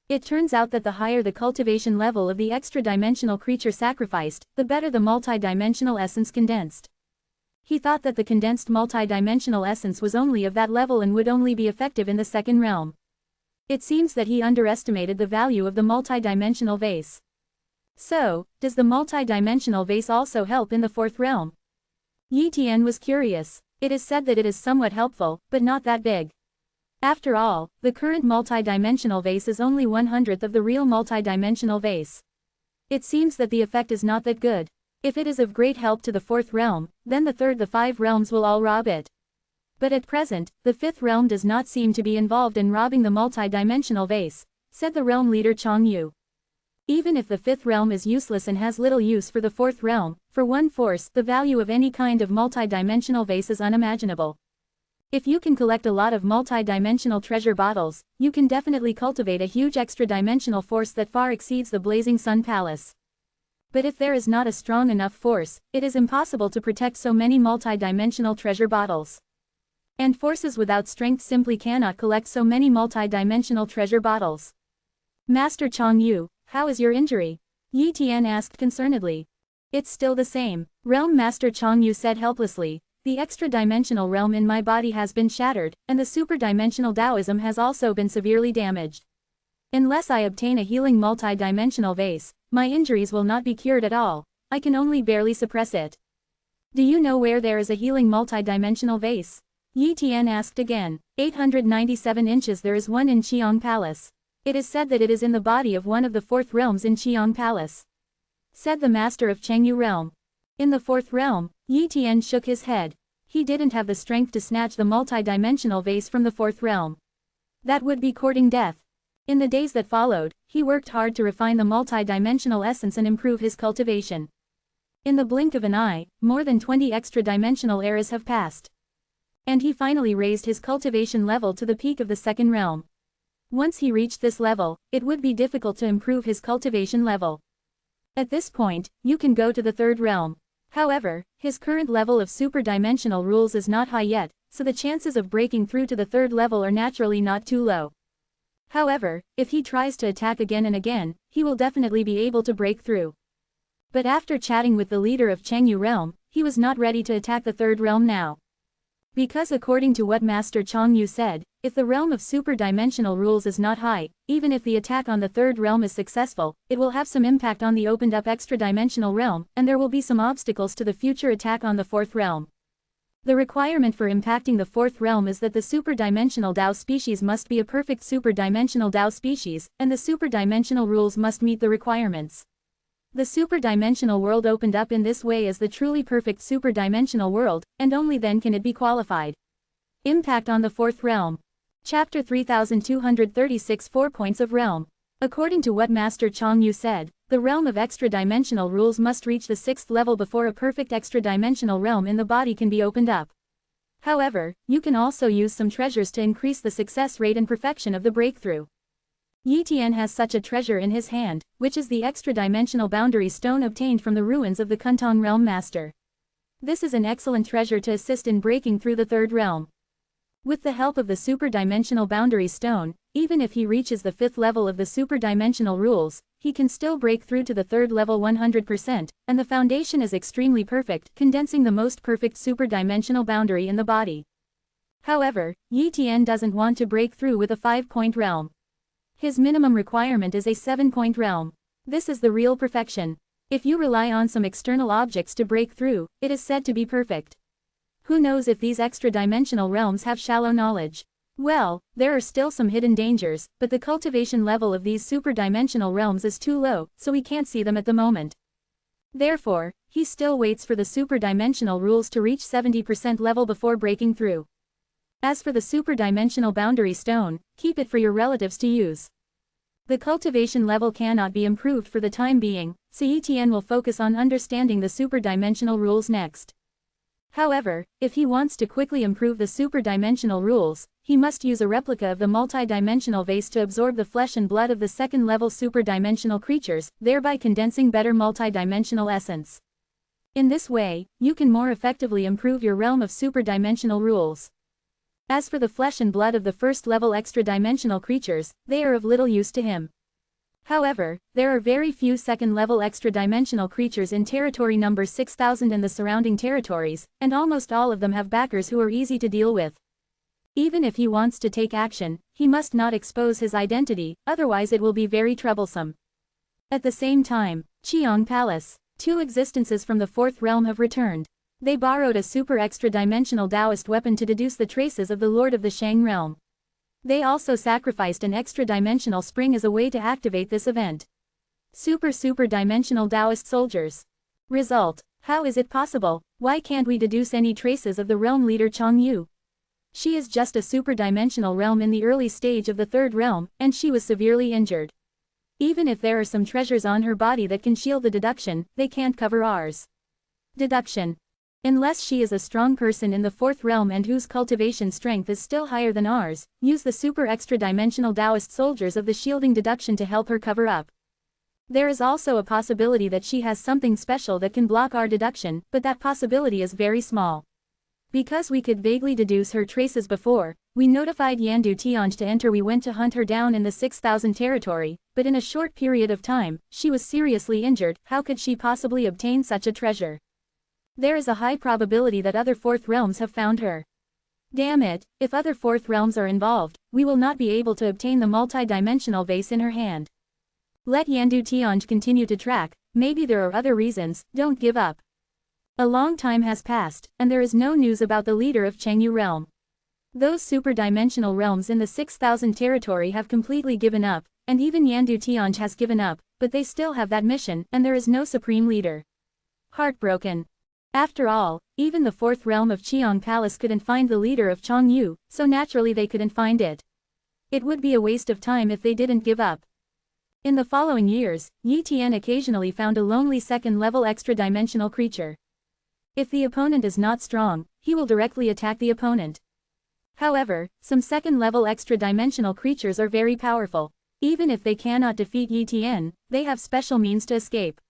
It turns out that the higher the cultivation level of the extra-dimensional creature sacrificed, the better the multi-dimensional essence condensed. He thought that the condensed multi-dimensional essence was only of that level and would only be effective in the second realm. It seems that he underestimated the value of the multi-dimensional vase. So, does the multi-dimensional vase also help in the fourth realm? Yi Tian was curious. It is said that it is somewhat helpful, but not that big. After all, the current multi-dimensional vase is only 1/100th of the real multi-dimensional vase. It seems that the effect is not that good. If it is of great help to the fourth realm, then the five realms will all rob it. But at present, the fifth realm does not seem to be involved in robbing the multi-dimensional vase, said the realm leader Changyu. Even if the fifth realm is useless and has little use for the fourth realm, for one force, the value of any kind of multi-dimensional vase is unimaginable. If you can collect a lot of multi-dimensional treasure bottles, you can definitely cultivate a huge extra-dimensional force that far exceeds the Blazing Sun Palace. But if there is not a strong enough force, it is impossible to protect so many multi-dimensional treasure bottles. And forces without strength simply cannot collect so many multi-dimensional treasure bottles. Master Changyu, how is your injury? Yi Tian asked concernedly. It's still the same, Realm Master Changyu said helplessly. The extra-dimensional realm in my body has been shattered, and the super-dimensional Taoism has also been severely damaged. Unless I obtain a healing multi-dimensional vase, my injuries will not be cured at all. I can only barely suppress it. Do you know where there is a healing multi-dimensional vase? Yi Tian asked again. 897 inches. There is one in Qiang Palace. It is said that it is in the body of one of the fourth realms in Qiang Palace, said the master of Chengyu realm. In the fourth realm, Yi Tian shook his head. He didn't have the strength to snatch the multi-dimensional vase from the fourth realm. That would be courting death. In the days that followed, he worked hard to refine the multi-dimensional essence and improve his cultivation. In the blink of an eye, more than 20 extra-dimensional eras have passed. And he finally raised his cultivation level to the peak of the second realm. Once he reached this level, it would be difficult to improve his cultivation level. At this point, you can go to the third realm. However, his current level of super-dimensional rules is not high yet, so the chances of breaking through to the third level are naturally not too low. However, if he tries to attack again and again, he will definitely be able to break through. But after chatting with the leader of Chengyu realm, he was not ready to attack the third realm now. Because according to what Master Changyu said, if the realm of super-dimensional rules is not high, even if the attack on the third realm is successful, it will have some impact on the opened up extra-dimensional realm, and there will be some obstacles to the future attack on the fourth realm. The requirement for impacting the fourth realm is that the super-dimensional Dao species must be a perfect super-dimensional Dao species, and the super-dimensional rules must meet the requirements. The super-dimensional world opened up in this way as the truly perfect super-dimensional world, and only then can it be qualified. Impact on the fourth realm. Chapter 3236 4 Points of Realm. According to what Master Changyu said, the realm of extra-dimensional rules must reach the sixth level before a perfect extra-dimensional realm in the body can be opened up. However, you can also use some treasures to increase the success rate and perfection of the breakthrough. Yi Tian has such a treasure in his hand, which is the extra-dimensional boundary stone obtained from the ruins of the Kuntong Realm Master. This is an excellent treasure to assist in breaking through the third realm. With the help of the super-dimensional boundary stone, even if he reaches the fifth level of the super-dimensional rules, he can still break through to the third level 100%, and the foundation is extremely perfect, condensing the most perfect super-dimensional boundary in the body. However, Yi Tian doesn't want to break through with a 5-point realm. His minimum requirement is a 7-point realm. This is the real perfection. If you rely on some external objects to break through, it is said to be perfect. Who knows if these extra-dimensional realms have shallow knowledge? Well, there are still some hidden dangers, but the cultivation level of these super-dimensional realms is too low, so we can't see them at the moment. Therefore, he still waits for the super-dimensional rules to reach 70% level before breaking through. As for the super-dimensional boundary stone, keep it for your relatives to use. The cultivation level cannot be improved for the time being, so Yi Tian will focus on understanding the super-dimensional rules next. However, if he wants to quickly improve the super-dimensional rules, he must use a replica of the multi-dimensional vase to absorb the flesh and blood of the second-level super-dimensional creatures, thereby condensing better multi-dimensional essence. In this way, you can more effectively improve your realm of super-dimensional rules. As for the flesh and blood of the first-level extra-dimensional creatures, they are of little use to him. However, there are very few second-level extra-dimensional creatures in territory number 6000 and the surrounding territories, and almost all of them have backers who are easy to deal with. Even if he wants to take action, he must not expose his identity, otherwise it will be very troublesome. At the same time, Qiang Palace. 2 existences from the fourth realm have returned. They borrowed a super extra-dimensional Taoist weapon to deduce the traces of the Lord of the Shang realm. They also sacrificed an extra-dimensional spring as a way to activate this event. Super-dimensional Taoist soldiers. Result: how is it possible? Why can't we deduce any traces of the realm leader Changyu? She is just a super-dimensional realm in the early stage of the third realm, and she was severely injured. Even if there are some treasures on her body that can shield the deduction, they can't cover ours. Deduction. Unless she is a strong person in the fourth realm and whose cultivation strength is still higher than ours, use the super extra-dimensional Taoist soldiers of the shielding deduction to help her cover up. There is also a possibility that she has something special that can block our deduction, but that possibility is very small. Because we could vaguely deduce her traces before, we notified Yandu Tianj to enter. We went to hunt her down in the 6000 territory, but in a short period of time, she was seriously injured. How could she possibly obtain such a treasure? There is a high probability that other fourth realms have found her. Damn it, if other fourth realms are involved, we will not be able to obtain the multi-dimensional vase in her hand. Let Yandu Tianj continue to track, maybe there are other reasons, don't give up. A long time has passed, and there is no news about the leader of Chengyu realm. Those super-dimensional realms in the 6000 territory have completely given up, and even Yandu Tianj has given up, but they still have that mission, and there is no supreme leader. Heartbroken. After all, even the fourth realm of Qiang Palace couldn't find the leader of Changyu, so naturally they couldn't find it. It would be a waste of time if they didn't give up. In the following years, Yi Tian occasionally found a lonely second-level extra-dimensional creature. If the opponent is not strong, he will directly attack the opponent. However, some second-level extra-dimensional creatures are very powerful. Even if they cannot defeat Yi Tian, they have special means to escape.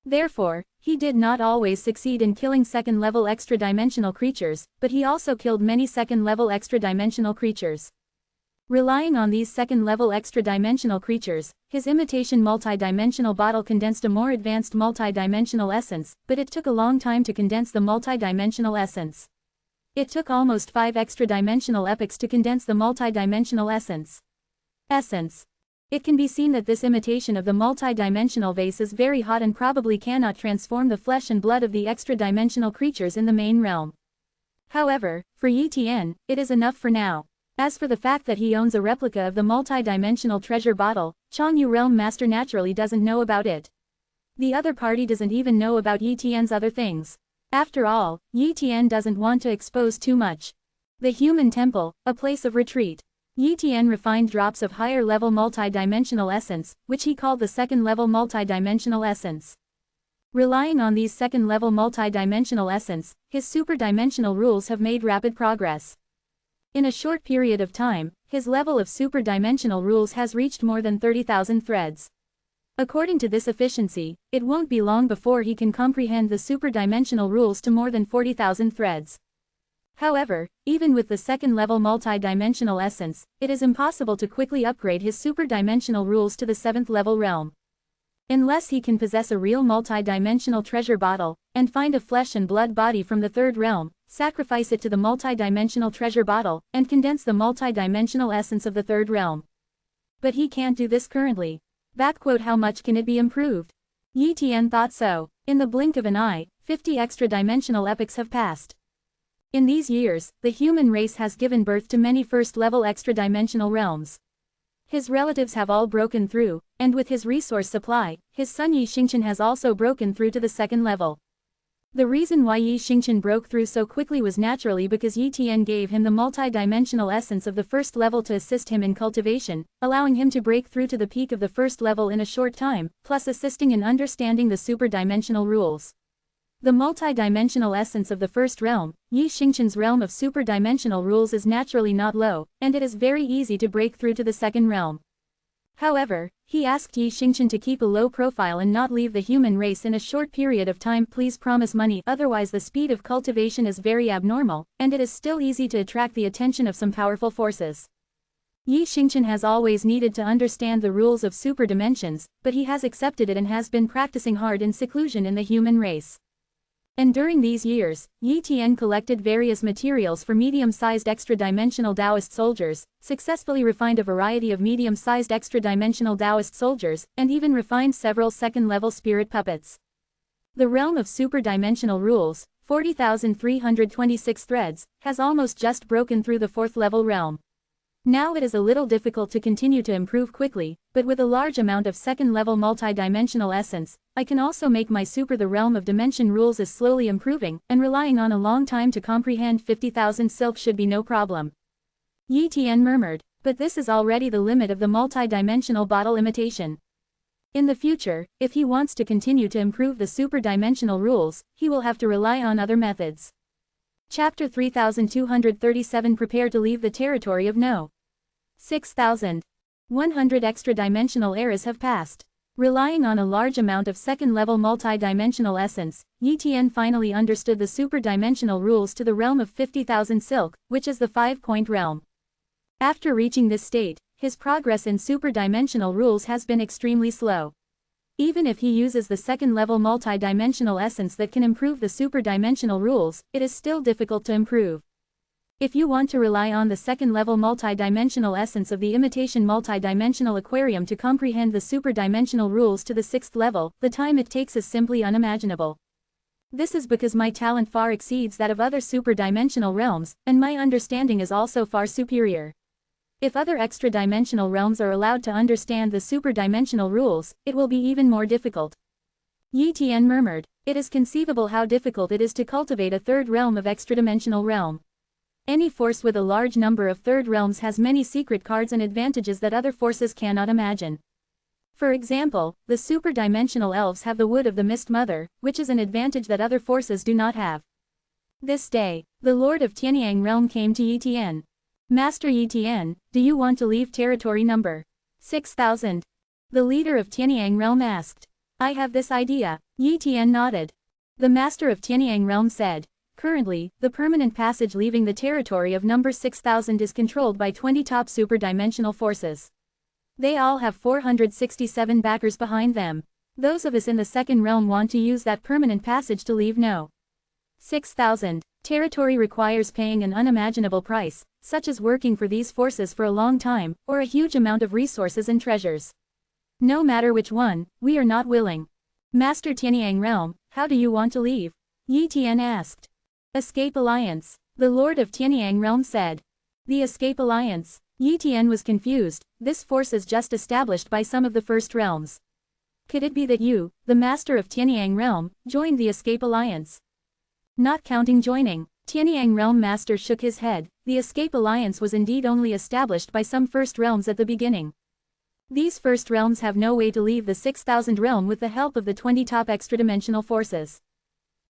Therefore, he did not always succeed in killing second-level extra-dimensional creatures, but he also killed many second-level extra-dimensional creatures. Relying on these second-level extra-dimensional creatures, his imitation multi-dimensional bottle condensed a more advanced multi-dimensional essence, but it took a long time to condense the multi-dimensional essence. It took almost 5 extra-dimensional epochs to condense the multi-dimensional essence. It can be seen that this imitation of the multi-dimensional vase is very hot and probably cannot transform the flesh and blood of the extra-dimensional creatures in the main realm. However, for Yi Tian, it is enough for now. As for the fact that he owns a replica of the multi-dimensional treasure bottle, Changyu Realm Master naturally doesn't know about it. The other party doesn't even know about Yi Tian's other things. After all, Yi Tian doesn't want to expose too much. The Human Temple, a place of retreat. Yi Tian refined drops of higher-level multi-dimensional essence, which he called the second-level multi-dimensional essence. Relying on these second-level multi-dimensional essence, his super-dimensional rules have made rapid progress. In a short period of time, his level of super-dimensional rules has reached more than 30,000 threads. According to this efficiency, it won't be long before he can comprehend the super-dimensional rules to more than 40,000 threads. However, even with the second-level multi-dimensional essence, it is impossible to quickly upgrade his super-dimensional rules to the 7th-level realm. Unless he can possess a real multi-dimensional treasure bottle, and find a flesh and blood body from the 3rd realm, sacrifice it to the multi-dimensional treasure bottle, and condense the multi-dimensional essence of the 3rd realm. But he can't do this currently. How much can it be improved? Yi Tian thought so. In the blink of an eye, 50 extra-dimensional epochs have passed. In these years, the human race has given birth to many first-level extra-dimensional realms. His relatives have all broken through, and with his resource supply, his son Yi Xingchen has also broken through to the 2nd level. The reason why Yi Xingchen broke through so quickly was naturally because Yi Tian gave him the multi-dimensional essence of the 1st level to assist him in cultivation, allowing him to break through to the peak of the 1st level in a short time, plus assisting in understanding the super-dimensional rules. The multi-dimensional essence of the 1st realm, Yi Xingchen's realm of super-dimensional rules, is naturally not low, and it is very easy to break through to the 2nd realm. However, he asked Yi Xingchen to keep a low profile and not leave the human race in a short period of time. Please promise money, otherwise the speed of cultivation is very abnormal, and it is still easy to attract the attention of some powerful forces. Yi Xingchen has always needed to understand the rules of super dimensions, but he has accepted it and has been practicing hard in seclusion in the human race. And during these years, Yi Tian collected various materials for medium-sized extra-dimensional Taoist soldiers, successfully refined a variety of medium-sized extra-dimensional Taoist soldiers, and even refined several second-level spirit puppets. The realm of super-dimensional rules, 40,326 threads, has almost just broken through the 4th-level realm. Now it is a little difficult to continue to improve quickly, but with a large amount of 2nd-level multi-dimensional essence, I can also make my super. The realm of dimension rules is slowly improving, and relying on a long time to comprehend 50,000 silk should be no problem. Yi Tian murmured, but this is already the limit of the multi-dimensional bottle imitation. In the future, if he wants to continue to improve the super-dimensional rules, he will have to rely on other methods. Chapter 3237. Prepare to leave the territory of No. 6,100 extra-dimensional eras have passed. Relying on a large amount of 2nd-level multi-dimensional essence, Yi Tian finally understood the super-dimensional rules to the realm of 50,000 silk, which is the 5-point realm. After reaching this state, his progress in super-dimensional rules has been extremely slow. Even if he uses the 2nd-level multi-dimensional essence that can improve the super-dimensional rules, it is still difficult to improve. If you want to rely on the 2nd-level multi-dimensional essence of the imitation multi-dimensional aquarium to comprehend the super-dimensional rules to the 6th level, the time it takes is simply unimaginable. This is because my talent far exceeds that of other super-dimensional realms, and my understanding is also far superior. If other extra-dimensional realms are allowed to understand the super-dimensional rules, it will be even more difficult. Yi Tian murmured, it is conceivable how difficult it is to cultivate a 3rd realm of extra-dimensional realm. Any force with a large number of 3rd realms has many secret cards and advantages that other forces cannot imagine. For example, the super-dimensional elves have the wood of the Mist Mother, which is an advantage that other forces do not have. This day, the Lord of Tianyang realm came to Yi Tian. Master Yi Tian, do you want to leave territory number 6000? The leader of Tianyang realm asked. I have this idea. Yi Tian nodded. The master of Tianyang realm said, currently, the permanent passage leaving the territory of number 6000 is controlled by 20 top super-dimensional forces. They all have 467 backers behind them. Those of us in the second realm want to use that permanent passage to leave no 6000. Territory requires paying an unimaginable price, such as working for these forces for a long time, or a huge amount of resources and treasures. No matter which one, we are not willing. Master Tianyang realm, how do you want to leave? Yi Tian asked. Escape Alliance. The Lord of Tianyang realm said. The Escape Alliance. Yi Tian was confused. This force is just established by some of the first realms. Could it be that you, the master of Tianyang realm, joined the Escape Alliance? Not counting joining. Tianyang realm master shook his head. The Escape Alliance was indeed only established by some first realms at the beginning. These first realms have no way to leave the 6000 realm with the help of the 20 top extra-dimensional forces.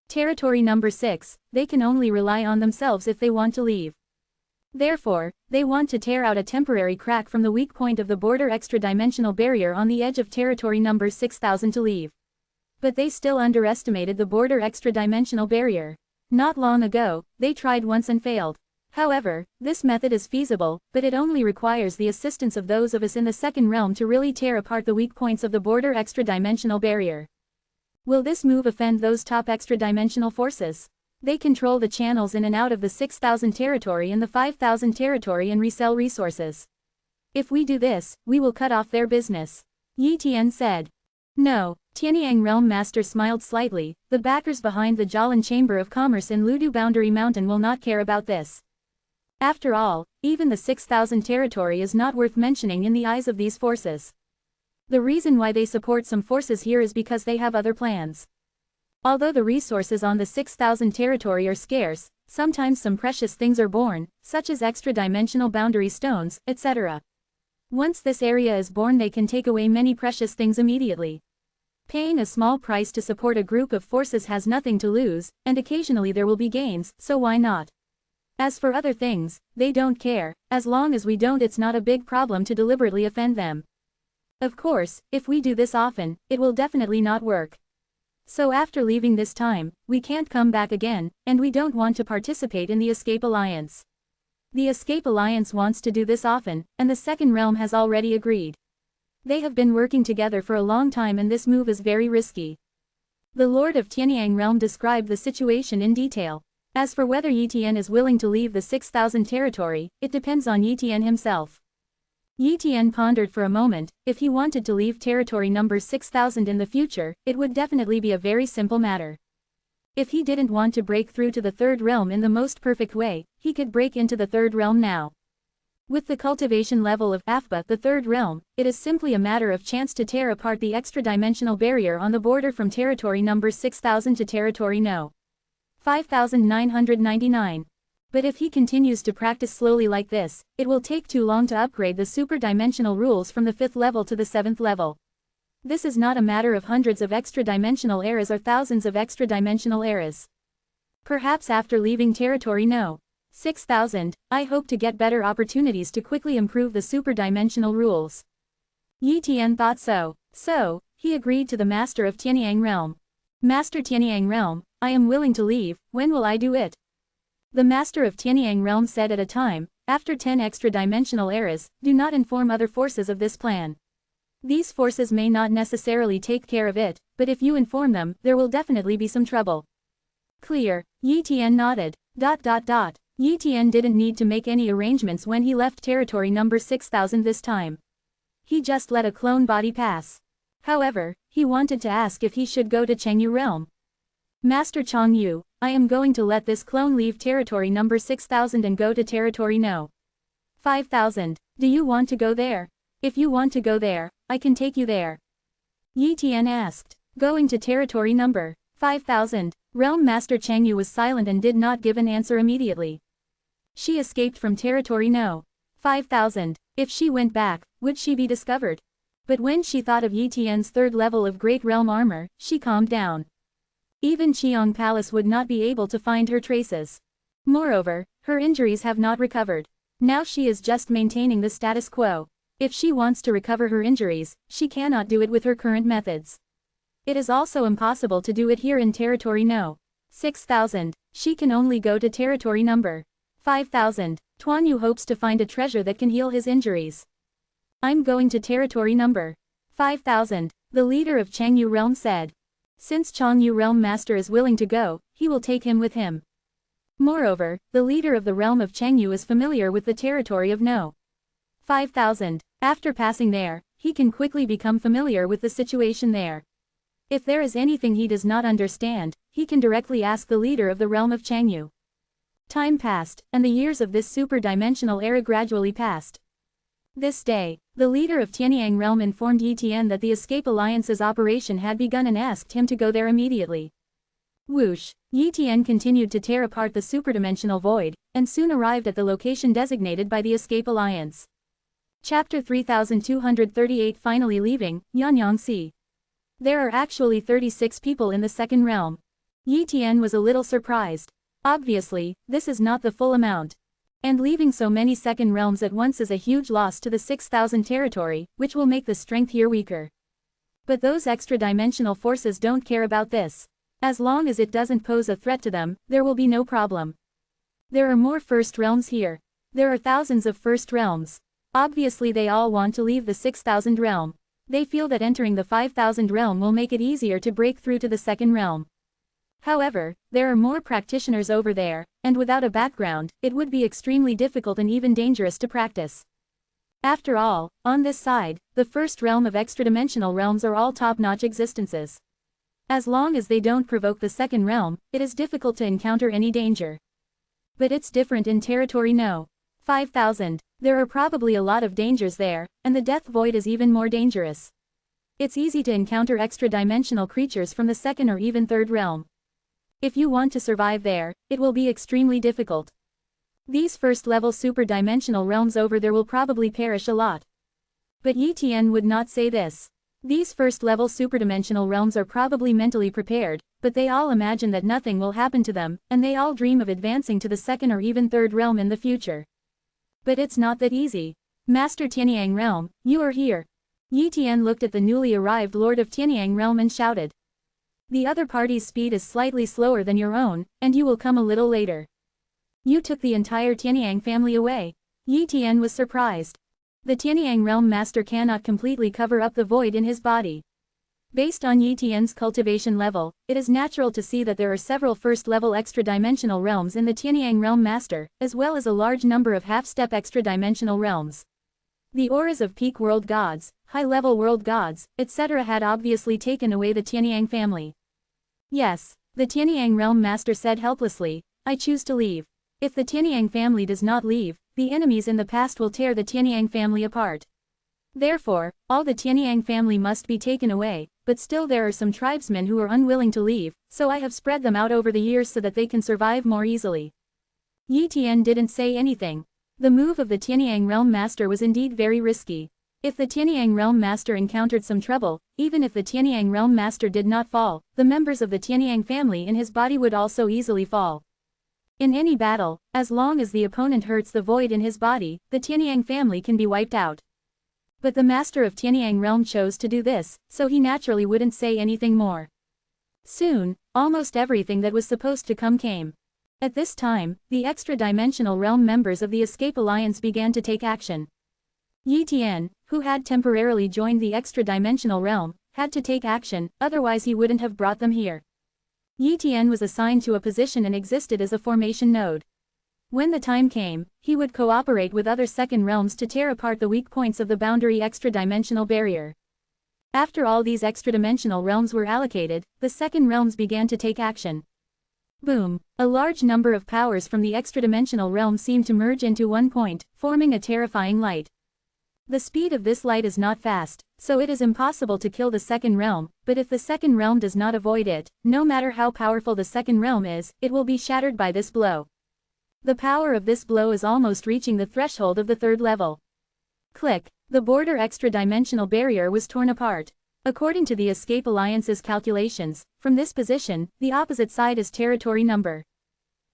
Territory number 6, they can only rely on themselves if they want to leave. Therefore, they want to tear out a temporary crack from the weak point of the border extra-dimensional barrier on the edge of territory number 6000 to leave. But they still underestimated the border extra-dimensional barrier. Not long ago, they tried once and failed. However, this method is feasible, but it only requires the assistance of those of us in the second realm to really tear apart the weak points of the border extra-dimensional barrier. Will this move offend those top extra-dimensional forces? They control the channels in and out of the 6000 territory and the 5000 territory and resell resources. If we do this, we will cut off their business. Yi Tian said. No. Tianyang realm master smiled slightly. The backers behind the Jalan Chamber of Commerce in Ludu Boundary Mountain will not care about this. After all, even the 6000 territory is not worth mentioning in the eyes of these forces. The reason why they support some forces here is because they have other plans. Although the resources on the 6000 territory are scarce, sometimes some precious things are born, such as extra-dimensional boundary stones, etc. Once this area is born, they can take away many precious things immediately. Paying a small price to support a group of forces has nothing to lose, and occasionally there will be gains, so why not? As for other things, they don't care. As long as we don't, it's not a big problem to deliberately offend them. Of course, if we do this often, it will definitely not work. So after leaving this time, we can't come back again, and we don't want to participate in the Escape Alliance. The Escape Alliance wants to do this often, and the second realm has already agreed. They have been working together for a long time, and this move is very risky. The Lord of Tianyang realm described the situation in detail. As for whether Yi Tian is willing to leave the 6000 territory, it depends on Yi Tian himself. Yi Tian pondered for a moment. If he wanted to leave territory number 6000 in the future, it would definitely be a very simple matter. If he didn't want to break through to the third realm in the most perfect way, he could break into the third realm now. With the cultivation level of AFBA, the third realm, it is simply a matter of chance to tear apart the extra-dimensional barrier on the border from territory number 6000 to territory no. 5999. But if he continues to practice slowly like this, it will take too long to upgrade the super-dimensional rules from the 5th level to the 7th level. This is not a matter of hundreds of extra-dimensional eras or thousands of extra-dimensional eras. Perhaps after leaving territory no. 6000, I hope to get better opportunities to quickly improve the super-dimensional rules. Yi Tian thought so. So, he agreed to the Master of Tianyang realm. Master Tianyang realm, I am willing to leave. When will I do it? The Master of Tianyang realm said at a time, after 10 extra-dimensional eras, do not inform other forces of this plan. These forces may not necessarily take care of it, but if you inform them, there will definitely be some trouble. Clear. Yi Tian nodded. Yi Tian didn't need to make any arrangements when he left territory number 6000 this time. He just let a clone body pass. However, he wanted to ask if he should go to Chengyu realm. Master Changyu, I am going to let this clone leave territory number 6000 and go to territory no. 5000. Do you want to go there? If you want to go there, I can take you there. Yi Tian asked. Going to territory number 5000. Realm Master Changyu was silent and did not give an answer immediately. She escaped from territory no. 5000. If she went back, would she be discovered? But when she thought of Yi Tian's third level of Great Realm armor, she calmed down. Even Qiong Palace would not be able to find her traces. Moreover, her injuries have not recovered. Now she is just maintaining the status quo. If she wants to recover her injuries, she cannot do it with her current methods. It is also impossible to do it here in territory No. 6,000. She can only go to territory number 5,000. Tuan Yu hopes to find a treasure that can heal his injuries. I'm going to territory number 5,000, the leader of Changyu Realm said. Since Changyu Realm Master is willing to go, he will take him with him. Moreover, the leader of the realm of Changyu is familiar with the territory of No. 5,000. After passing there, he can quickly become familiar with the situation there. If there is anything he does not understand, he can directly ask the leader of the realm of Changyu. Time passed, and the years of this super-dimensional era gradually passed. This day, the leader of Tianyang realm informed Yi Tian that the Escape Alliance's operation had begun and asked him to go there immediately. Whoosh! Yi Tian continued to tear apart the superdimensional void, and soon arrived at the location designated by the Escape Alliance. Chapter 3238 Finally leaving, Yanyang Sea. There are actually 36 people in the second realm. Yi Tian was a little surprised. Obviously, this is not the full amount. And leaving so many second realms at once is a huge loss to the 6,000 territory, which will make the strength here weaker. But those extra-dimensional forces don't care about this. As long as it doesn't pose a threat to them, there will be no problem. There are more first realms here. There are thousands of first realms. Obviously they all want to leave the 6,000 realm. They feel that entering the 5,000 realm will make it easier to break through to the second realm. However, there are more practitioners over there, and without a background, it would be extremely difficult and even dangerous to practice. After all, on this side, the first realm of extra-dimensional realms are all top-notch existences. As long as they don't provoke the second realm, it is difficult to encounter any danger. But it's different in territory No. 5,000. There are probably a lot of dangers there, and the death void is even more dangerous. It's easy to encounter extra-dimensional creatures from the second or even third realm. If you want to survive there, it will be extremely difficult. These first-level super-dimensional realms over there will probably perish a lot. But Yi Tian would not say this. These first-level superdimensional realms are probably mentally prepared, but they all imagine that nothing will happen to them, and they all dream of advancing to the second or even third realm in the future. But it's not that easy. Master Tianyang Realm, you are here. Yi Tian looked at the newly arrived Lord of Tianyang Realm and shouted. The other party's speed is slightly slower than your own, and you will come a little later. You took the entire Tianyang family away. Yi Tian was surprised. The Tianyang Realm Master cannot completely cover up the void in his body. Based on Yi Tian's cultivation level, it is natural to see that there are several first-level extra-dimensional realms in the Tianyang Realm Master, as well as a large number of half-step extra-dimensional realms. The auras of peak world gods, high-level world gods, etc. had obviously taken away the Tianyang family. Yes, the Tianyang Realm Master said helplessly, I choose to leave. If the Tianyang family does not leave, the enemies in the past will tear the Tianyang family apart. Therefore, all the Tianyang family must be taken away, but still there are some tribesmen who are unwilling to leave, so I have spread them out over the years so that they can survive more easily. Yi Tian didn't say anything. The move of the Tianyang Realm Master was indeed very risky. If the Tianyang Realm Master encountered some trouble, even if the Tianyang Realm Master did not fall, the members of the Tianyang family in his body would also easily fall. In any battle, as long as the opponent hurts the void in his body, the Tianyang family can be wiped out. But the Master of Tianyang Realm chose to do this, so he naturally wouldn't say anything more. Soon, almost everything that was supposed to come came. At this time, the extra-dimensional realm members of the Escape Alliance began to take action. Yi Tian, who had temporarily joined the extra-dimensional realm, had to take action, otherwise he wouldn't have brought them here. Yi Tian was assigned to a position and existed as a formation node. When the time came, he would cooperate with other second realms to tear apart the weak points of the boundary extra-dimensional barrier. After all these extra-dimensional realms were allocated, the second realms began to take action. Boom! A large number of powers from the extra-dimensional realm seemed to merge into one point, forming a terrifying light. The speed of this light is not fast, so it is impossible to kill the second realm, but if the second realm does not avoid it, no matter how powerful the second realm is, it will be shattered by this blow. The power of this blow is almost reaching the threshold of the third level. Click. The border extra-dimensional barrier was torn apart. According to the Escape Alliance's calculations, from this position, the opposite side is territory number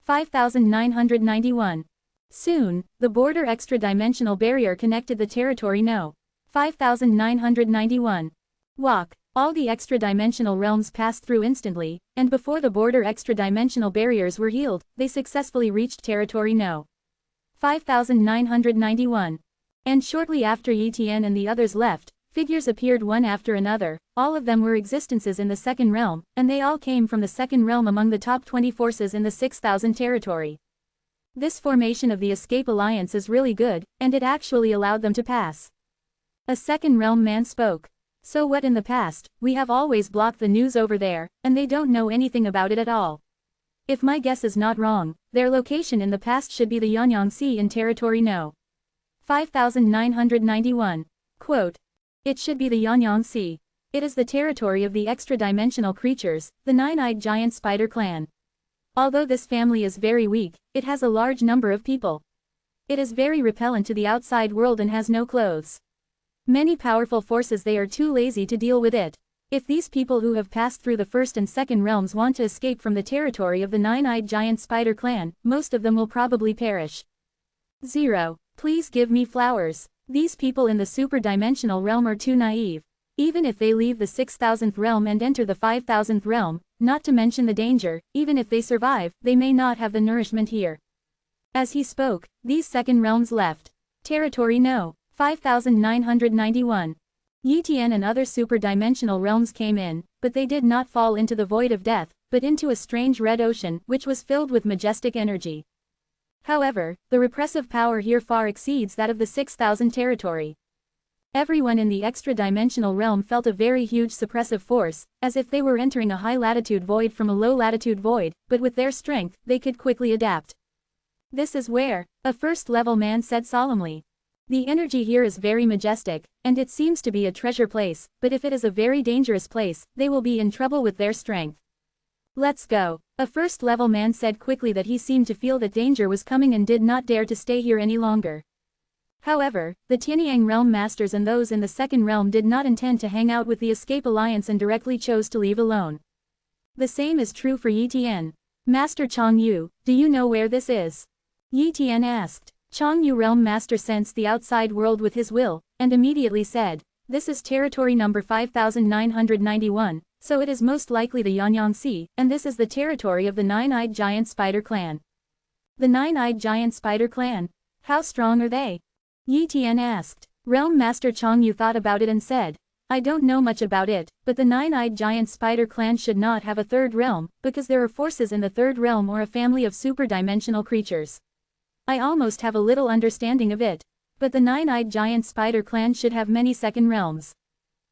5991. Soon, the border extra-dimensional barrier connected the territory No. 5991. Walk. All the extra-dimensional realms passed through instantly, and before the border extra-dimensional barriers were healed, they successfully reached territory No. 5991. And shortly after Etienne and the others left, figures appeared one after another. All of them were existences in the second realm, and they all came from the second realm among the top 20 forces in the 6000 territory. This formation of the Escape Alliance is really good, and it actually allowed them to pass. A second realm man spoke. So what in the past, we have always blocked the news over there, and they don't know anything about it at all. If my guess is not wrong, their location in the past should be the Yanyang Sea in territory No. 5991. Quote. It should be the Yanyang Sea. It is the territory of the extra-dimensional creatures, the nine-eyed giant spider clan. Although this family is very weak, it has a large number of people. It is very repellent to the outside world and has no clothes. Many powerful forces, they are too lazy to deal with it. If these people who have passed through the first and second realms want to escape from the territory of the nine-eyed giant spider clan, most of them will probably perish. 0. Please give me flowers. These people in the super-dimensional realm are too naive. Even if they leave the 6000th realm and enter the 5000th realm, not to mention the danger, even if they survive, they may not have the nourishment here. As he spoke, these second realms left. Territory No. 5991. Yitian and other super-dimensional realms came in, but they did not fall into the void of death, but into a strange red ocean which was filled with majestic energy. However, the repressive power here far exceeds that of the 6000 territory. Everyone in the extra-dimensional realm felt a very huge suppressive force, as if they were entering a high-latitude void from a low-latitude void, but with their strength, they could quickly adapt. This is where, a first-level man said solemnly. The energy here is very majestic, and it seems to be a treasure place, but if it is a very dangerous place, they will be in trouble with their strength. Let's go. A first-level man said quickly that he seemed to feel that danger was coming and did not dare to stay here any longer. However, the Tianyang realm masters and those in the second realm did not intend to hang out with the Escape Alliance and directly chose to leave alone. The same is true for Yi Tian. Master Chong Yu, do you know where this is? Yi Tian asked. Chong Yu realm master sensed the outside world with his will, and immediately said, this is territory number 5991, so it is most likely the Yanyang Sea, and this is the territory of the nine-eyed giant spider clan. The nine-eyed giant spider clan? How strong are they? Yi Tian asked. Realm master Chong Yu thought about it and said, I don't know much about it, but the nine-eyed giant spider clan should not have a third realm, because there are forces in the third realm or a family of super-dimensional creatures. I almost have a little understanding of it, but the nine-eyed giant spider clan should have many second realms.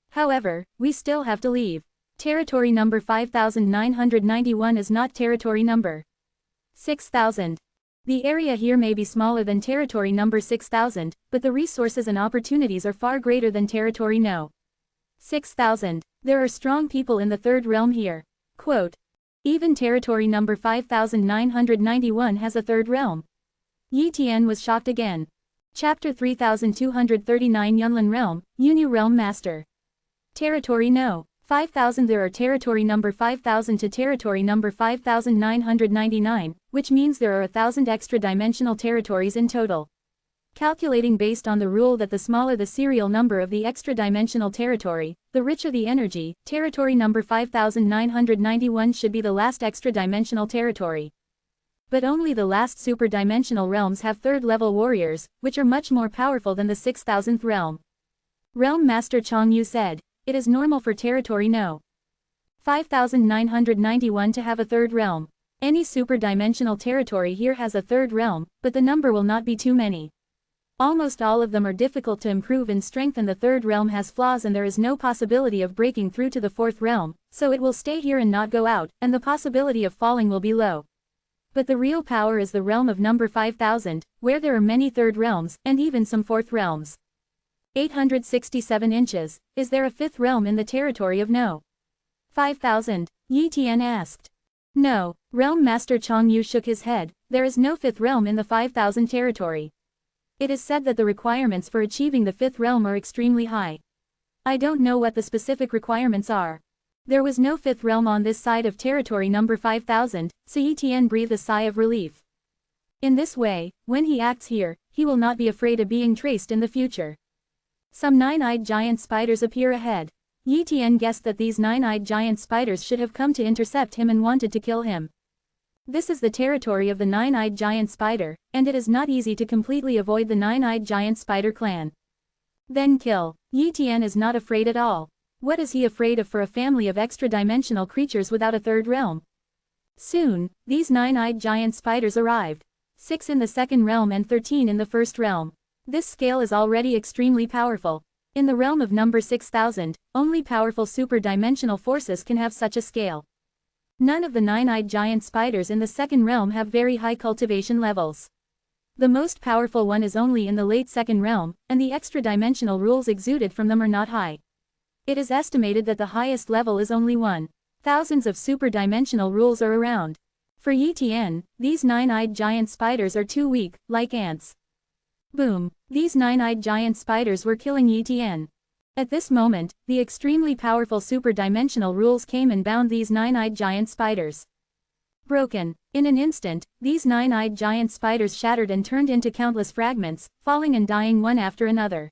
However, we still have to leave. Territory number 5991 is not territory number 6000. The area here may be smaller than territory number 6000, but the resources and opportunities are far greater than territory No. 6000. There are strong people in the third realm here. Quote. Even territory number 5991 has a third realm. Yi Tian was shocked again. Chapter 3239 Yunlin Realm, Yunyu Realm Master. Territory No. 5000. There are territory number 5000 to territory number 5999, which means there are 1000 extra-dimensional territories in total. Calculating based on the rule that the smaller the serial number of the extra-dimensional territory, the richer the energy, territory number 5991 should be the last extra-dimensional territory. But only the last super-dimensional realms have third-level warriors, which are much more powerful than the 6000th realm. Realm Master Chong Yu said, it is normal for territory No. 5991 to have a third realm. Any super-dimensional territory here has a third realm, but the number will not be too many. Almost all of them are difficult to improve in strength, and the third realm has flaws, and there is no possibility of breaking through to the fourth realm, so it will stay here and not go out, and the possibility of falling will be low. But the real power is the realm of number 5000, where there are many third realms, and even some fourth realms. 867 inches, is there a fifth realm in the territory of No. 5000? Yi Tian asked. No, Realm Master Chong Yu shook his head, there is no fifth realm in the 5000 territory. It is said that the requirements for achieving the 5th realm are extremely high. I don't know what the specific requirements are. There was no 5th realm on this side of territory number 5000, so Etienne breathed a sigh of relief. In this way, when he acts here, he will not be afraid of being traced in the future. Some 9-eyed giant spiders appear ahead. Etienne guessed that these 9-eyed giant spiders should have come to intercept him and wanted to kill him. This is the territory of the 9-eyed giant spider, and it is not easy to completely avoid the 9-eyed giant spider clan. Then kill. Etienne is not afraid at all. What is he afraid of for a family of extra-dimensional creatures without a 3rd realm? Soon, these 9-eyed giant spiders arrived. 6 in the 2nd realm and 13 in the 1st realm. This scale is already extremely powerful. In the realm of number 6000, only powerful super-dimensional forces can have such a scale. None of the 9-eyed giant spiders in the 2nd realm have very high cultivation levels. The most powerful one is only in the late 2nd realm, and the extra-dimensional rules exuded from them are not high. It is estimated that the highest level is only 1. Thousands of super-dimensional rules are around. For Etienne, these 9-eyed giant spiders are too weak, like ants. Boom! These 9-eyed giant spiders were killing Etienne. At this moment, the extremely powerful super-dimensional rules came and bound these 9-eyed giant spiders. Broken. In an instant, these 9-eyed giant spiders shattered and turned into countless fragments, falling and dying one after another.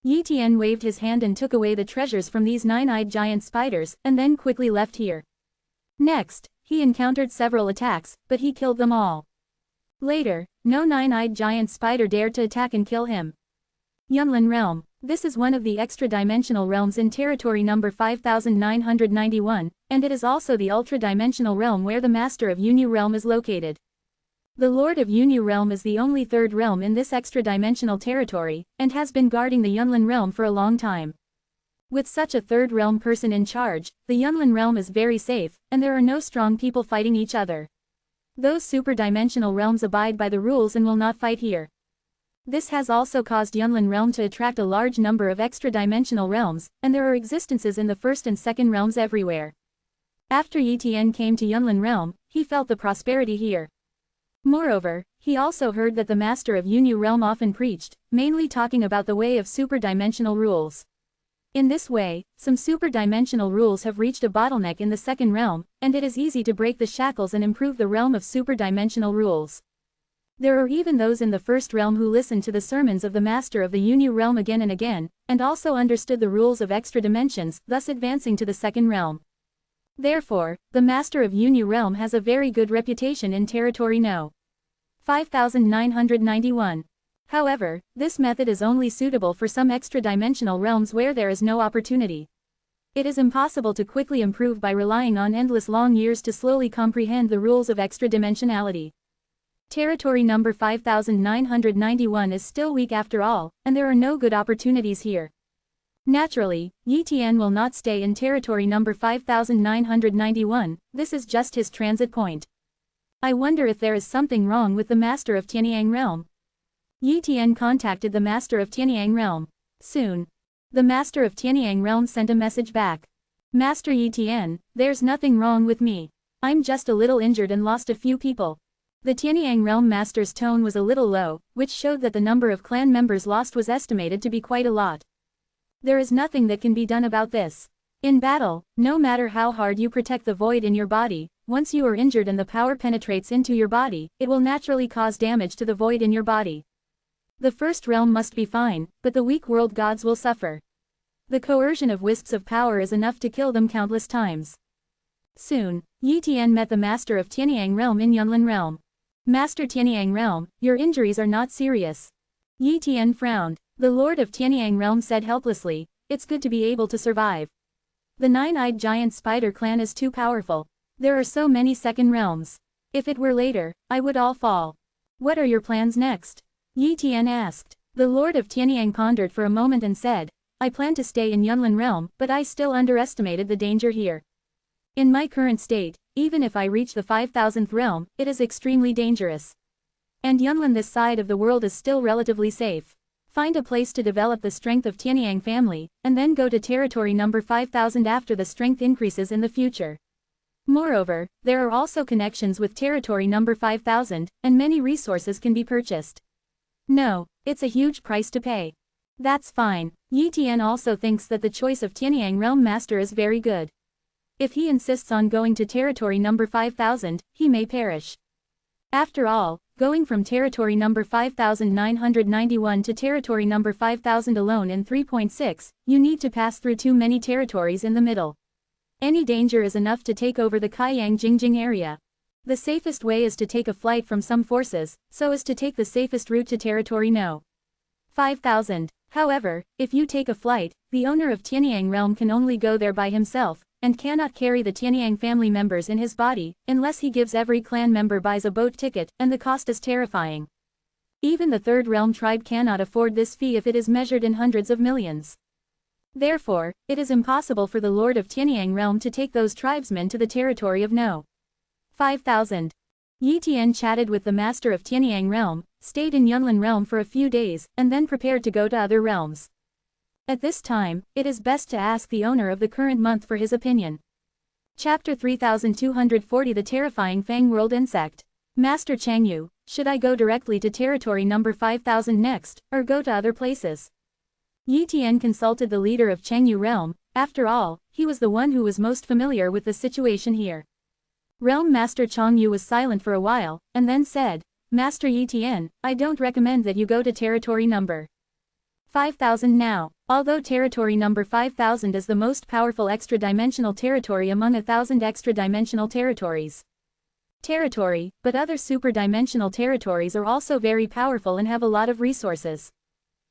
Etienne waved his hand and took away the treasures from these 9-eyed giant spiders, and then quickly left here. Next, he encountered several attacks, but he killed them all. Later, no 9-eyed giant spider dared to attack and kill him. Yunlin Realm. This is one of the extra-dimensional realms in territory number 5991, and it is also the ultra-dimensional realm where the Master of Yunyu Realm is located. The Lord of Yunyu Realm is the only 3rd realm in this extra-dimensional territory, and has been guarding the Yunlin Realm for a long time. With such a 3rd realm person in charge, the Yunlin Realm is very safe, and there are no strong people fighting each other. Those super-dimensional realms abide by the rules and will not fight here. This has also caused Yunlin Realm to attract a large number of extra-dimensional realms, and there are existences in the 1st and 2nd realms everywhere. After Etienne came to Yunlin Realm, he felt the prosperity here. Moreover, he also heard that the Master of Yunyu Realm often preached, mainly talking about the way of super-dimensional rules. In this way, some super-dimensional rules have reached a bottleneck in the 2nd realm, and it is easy to break the shackles and improve the realm of super-dimensional rules. There are even those in the 1st realm who listened to the sermons of the Master of the Yunyu Realm again and again, and also understood the rules of extra dimensions, thus advancing to the 2nd realm. Therefore, the Master of Yunyu Realm has a very good reputation in territory No. 5991. However, this method is only suitable for some extra-dimensional realms where there is no opportunity. It is impossible to quickly improve by relying on endless long years to slowly comprehend the rules of extra-dimensionality. Territory number 5991 is still weak after all, and there are no good opportunities here. Naturally, Etienne will not stay in territory number 5991, this is just his transit point. I wonder if there is something wrong with the Master of Tianyang Realm. Etienne contacted the Master of Tianyang Realm. Soon. The Master of Tianyang Realm sent a message back. Master Etienne, there's nothing wrong with me. I'm just a little injured and lost a few people. The Tianyang Realm Master's tone was a little low, which showed that the number of clan members lost was estimated to be quite a lot. There is nothing that can be done about this. In battle, no matter how hard you protect the void in your body, once you are injured and the power penetrates into your body, it will naturally cause damage to the void in your body. The 1st realm must be fine, but the weak world gods will suffer. The coercion of wisps of power is enough to kill them countless times. Soon, Etienne met the Master of Tianyang Realm in Yunlin Realm. Master Tianyang Realm, your injuries are not serious. Etienne frowned. The Lord of Tianyang Realm said helplessly, it's good to be able to survive. The 9-eyed giant spider clan is too powerful. There are so many 2nd realms. If it were later, I would all fall. What are your plans next? Etienne asked. The Lord of Tianyang pondered for a moment and said, I plan to stay in Yunlin Realm, but I still underestimated the danger here. In my current state, even if I reach the 5000th realm, it is extremely dangerous. And Yunlin this side of the world is still relatively safe. Find a place to develop the strength of Tianyang family, and then go to territory number 5000 after the strength increases in the future. Moreover, there are also connections with territory number 5000, and many resources can be purchased. No, it's a huge price to pay. That's fine. Yi Tian also thinks that the choice of Tianyang Realm Master is very good. If he insists on going to territory number 5000, he may perish. After all, going from territory number 5991 to territory number 5000 alone in 3.6, you need to pass through too many territories in the middle. Any danger is enough to take over the Kaiyang Jingjing area. The safest way is to take a flight from some forces, so as to take the safest route to territory No. 5000. However, if you take a flight, the owner of Tianyang Realm can only go there by himself, and cannot carry the Tianyang family members in his body, unless he gives every clan member buys a boat ticket, and the cost is terrifying. Even the Third Realm tribe cannot afford this fee if it is measured in hundreds of millions. Therefore, it is impossible for the Lord of Tianyang Realm to take those tribesmen to the territory of No. 5000. Yi Tian chatted with the master of Tianyang Realm, stayed in Yunlin Realm for a few days, and then prepared to go to other realms. At this time, it is best to ask the owner of the current month for his opinion. Chapter 3240 The Terrifying Fang World Insect. Master Changyu, should I go directly to territory number 5000 next, or go to other places? Yi Tian consulted the leader of Changyu Realm. After all, he was the one who was most familiar with the situation here. Realm Master Changyu was silent for a while, and then said, Master Yi Tian, I don't recommend that you go to territory number 5000 now. Although territory number 5000 is the most powerful extra-dimensional territory among 1000 extra-dimensional territories. But other super-dimensional territories are also very powerful and have a lot of resources.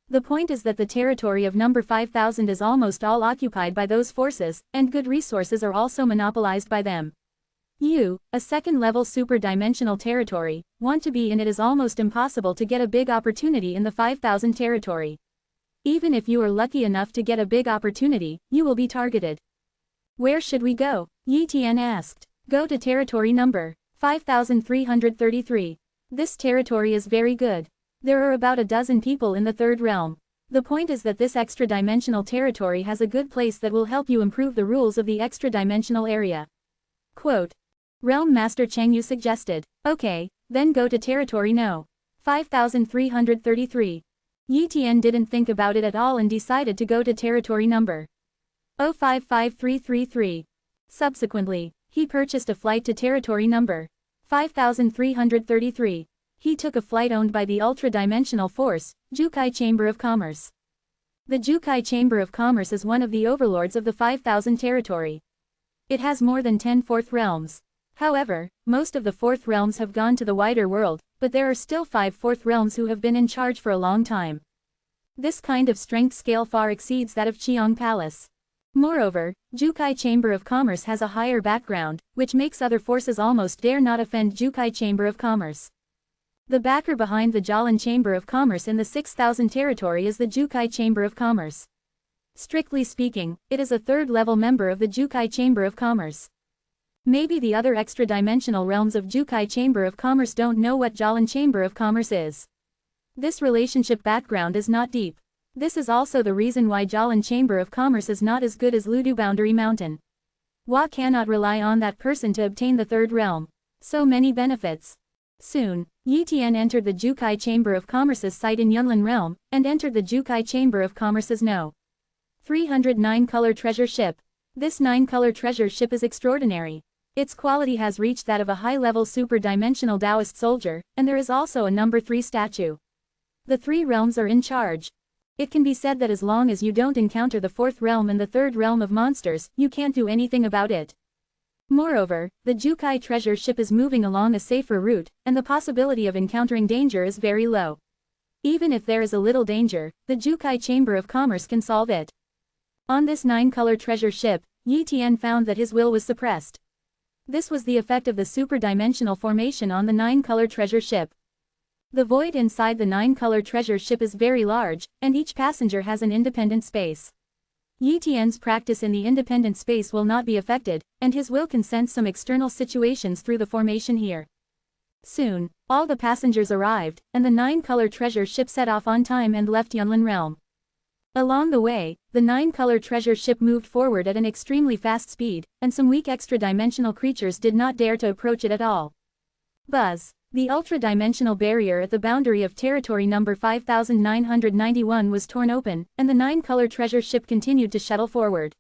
The point is that the territory of number 5000 is almost all occupied by those forces, and good resources are also monopolized by them. You, a second-level super-dimensional territory, want to be in it is almost impossible to get a big opportunity in the 5000 territory. Even if you are lucky enough to get a big opportunity, you will be targeted. Where should we go? Yi Tian asked. Go to territory number 5333. This territory is very good. There are about a dozen people in the Third Realm. The point is that this extra-dimensional territory has a good place that will help you improve the rules of the extra-dimensional area. Quote. Realm Master Changyu suggested. Okay, then go to territory No. 5333. Yi Tian didn't think about it at all and decided to go to territory number 055333. Subsequently, he purchased a flight to territory number 5333. He took a flight owned by the ultra-dimensional force, Jukai Chamber of Commerce. The Jukai Chamber of Commerce is one of the overlords of the 5000 territory. It has more than 10 fourth realms. However, most of the fourth realms have gone to the wider world, but there are still 5 fourth realms who have been in charge for a long time. This kind of strength scale far exceeds that of Qiong Palace. Moreover, Jukai Chamber of Commerce has a higher background, which makes other forces almost dare not offend Jukai Chamber of Commerce. The backer behind the Jialan Chamber of Commerce in the 6000 territory is the Jukai Chamber of Commerce. Strictly speaking, it is a third-level member of the Jukai Chamber of Commerce. Maybe the other extra-dimensional realms of Jukai Chamber of Commerce don't know what Jialan Chamber of Commerce is. This relationship background is not deep. This is also the reason why Jialan Chamber of Commerce is not as good as Ludu Boundary Mountain. Hua cannot rely on that person to obtain the third realm. So many benefits. Soon, Yi Tian entered the Jukai Chamber of Commerce's site in Yunlin Realm, and entered the Jukai Chamber of Commerce's No. 309 color treasure ship. This 9-color treasure ship is extraordinary. Its quality has reached that of a high-level super-dimensional Taoist soldier, and there is also a number 3 statue. The 3 realms are in charge. It can be said that as long as you don't encounter the 4th realm and the 3rd realm of monsters, you can't do anything about it. Moreover, the Jukai treasure ship is moving along a safer route, and the possibility of encountering danger is very low. Even if there is a little danger, the Jukai Chamber of Commerce can solve it. On this 9-color treasure ship, Yi Tian found that his will was suppressed. This was the effect of the super-dimensional formation on the 9-color treasure ship. The void inside the 9-color treasure ship is very large, and each passenger has an independent space. Yi Tian's practice in the independent space will not be affected, and his will can sense some external situations through the formation here. Soon, all the passengers arrived, and the 9-color treasure ship set off on time and left Yunlin Realm. Along the way, the 9-color treasure ship moved forward at an extremely fast speed, and some weak extra-dimensional creatures did not dare to approach it at all. Buzz. The ultra-dimensional barrier at the boundary of territory number 5991 was torn open, and the 9-color treasure ship continued to shuttle forward.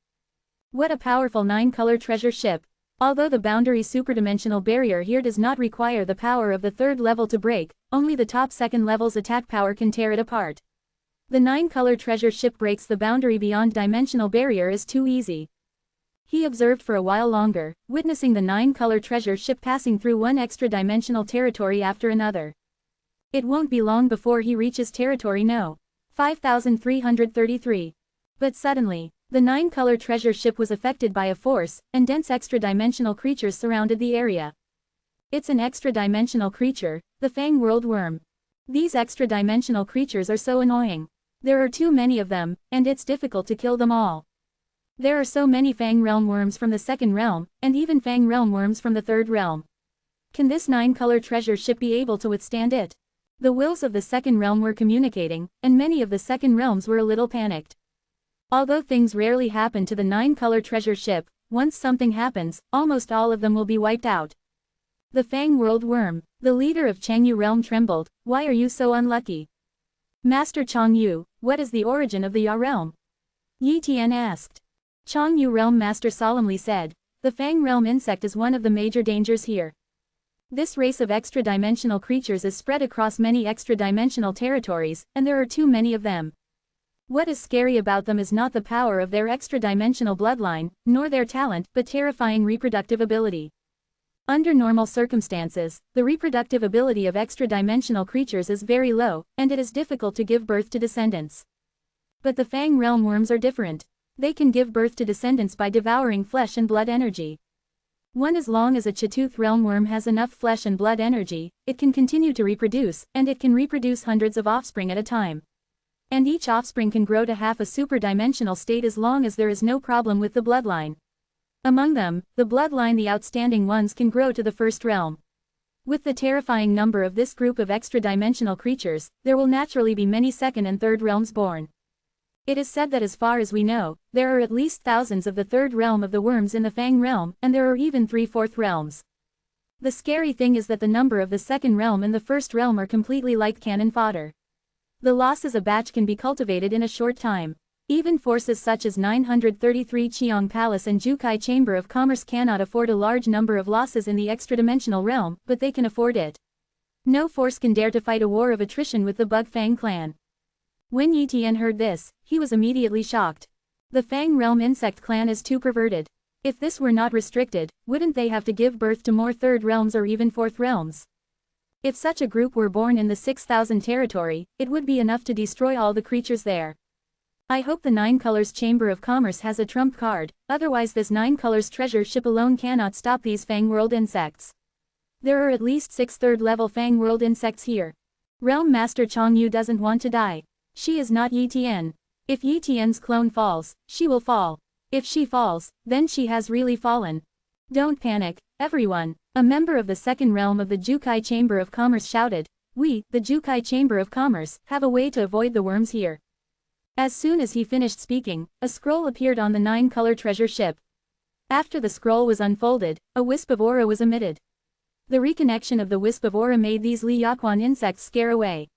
What a powerful 9-color treasure ship! Although the boundary superdimensional barrier here does not require the power of the 3rd level to break, only the top 2nd level's attack power can tear it apart. The 9-color treasure ship breaks the boundary beyond dimensional barrier is too easy. He observed for a while longer, witnessing the 9-color treasure ship passing through one extra-dimensional territory after another. It won't be long before he reaches territory No. 5333. But suddenly, the 9-color treasure ship was affected by a force, and dense extra-dimensional creatures surrounded the area. It's an extra-dimensional creature, the Fang World Worm. These extra-dimensional creatures are so annoying. There are too many of them, and it's difficult to kill them all. There are so many Fang Realm worms from the 2nd realm, and even Fang Realm worms from the 3rd realm. Can this 9-color treasure ship be able to withstand it? The wills of the 2nd realm were communicating, and many of the 2nd realms were a little panicked. Although things rarely happen to the 9-color treasure ship, once something happens, almost all of them will be wiped out. The Fang World Worm, the leader of Changyu realm trembled. Why are you so unlucky? Master Changyu, what is the origin of the Ya realm? Yi Tian asked. Changyu realm master solemnly said, the Fang realm insect is one of the major dangers here. This race of extra-dimensional creatures is spread across many extra-dimensional territories, and there are too many of them. What is scary about them is not the power of their extra-dimensional bloodline, nor their talent, but terrifying reproductive ability. Under normal circumstances, the reproductive ability of extra-dimensional creatures is very low, and it is difficult to give birth to descendants. But the Fang realm worms are different. They can give birth to descendants by devouring flesh and blood energy. As long as a Chatooth realm worm has enough flesh and blood energy, it can continue to reproduce, and it can reproduce hundreds of offspring at a time. And each offspring can grow to half a super-dimensional state as long as there is no problem with the bloodline. Among them, the outstanding ones can grow to the 1st realm. With the terrifying number of this group of extra-dimensional creatures, there will naturally be many 2nd and 3rd realms born. It is said that as far as we know, there are at least thousands of the 3rd realm of the worms in the Fang realm, and there are even 3 4th realms. The scary thing is that the number of the 2nd realm and the 1st realm are completely like cannon fodder. The losses a batch can be cultivated in a short time. Even forces such as 933 Qiong Palace and Jukai Chamber of Commerce cannot afford a large number of losses in the extra-dimensional realm, but they can afford it. No force can dare to fight a war of attrition with the Bug Fang clan. When Yi Tian heard this, he was immediately shocked. The Fang realm insect clan is too perverted. If this were not restricted, wouldn't they have to give birth to more 3rd realms or even 4th realms? If such a group were born in the 6,000 territory, it would be enough to destroy all the creatures there. I hope the 9 Colors Chamber of Commerce has a trump card, otherwise this 9 Colors treasure ship alone cannot stop these Fang world insects. There are at least 6 3rd-level Fang world insects here. Realm Master Changyu doesn't want to die. She is not Yi Tian. If Yi Tian's clone falls, she will fall. If she falls, then she has really fallen. Don't panic, everyone. A member of the 2nd realm of the Jukai Chamber of Commerce shouted. We, the Jukai Chamber of Commerce, have a way to avoid the worms here. As soon as he finished speaking, a scroll appeared on the 9-color treasure ship. After the scroll was unfolded, a wisp of aura was emitted. The reconnection of the wisp of aura made these Li Yaquan insects scare away.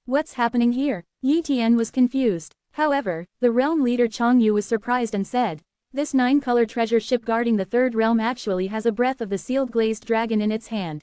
What's happening here? Yi Tian was confused. However, the realm leader Changyu was surprised and said, this 9-color treasure ship guarding the 3rd realm actually has a breath of the sealed glazed dragon in its hand.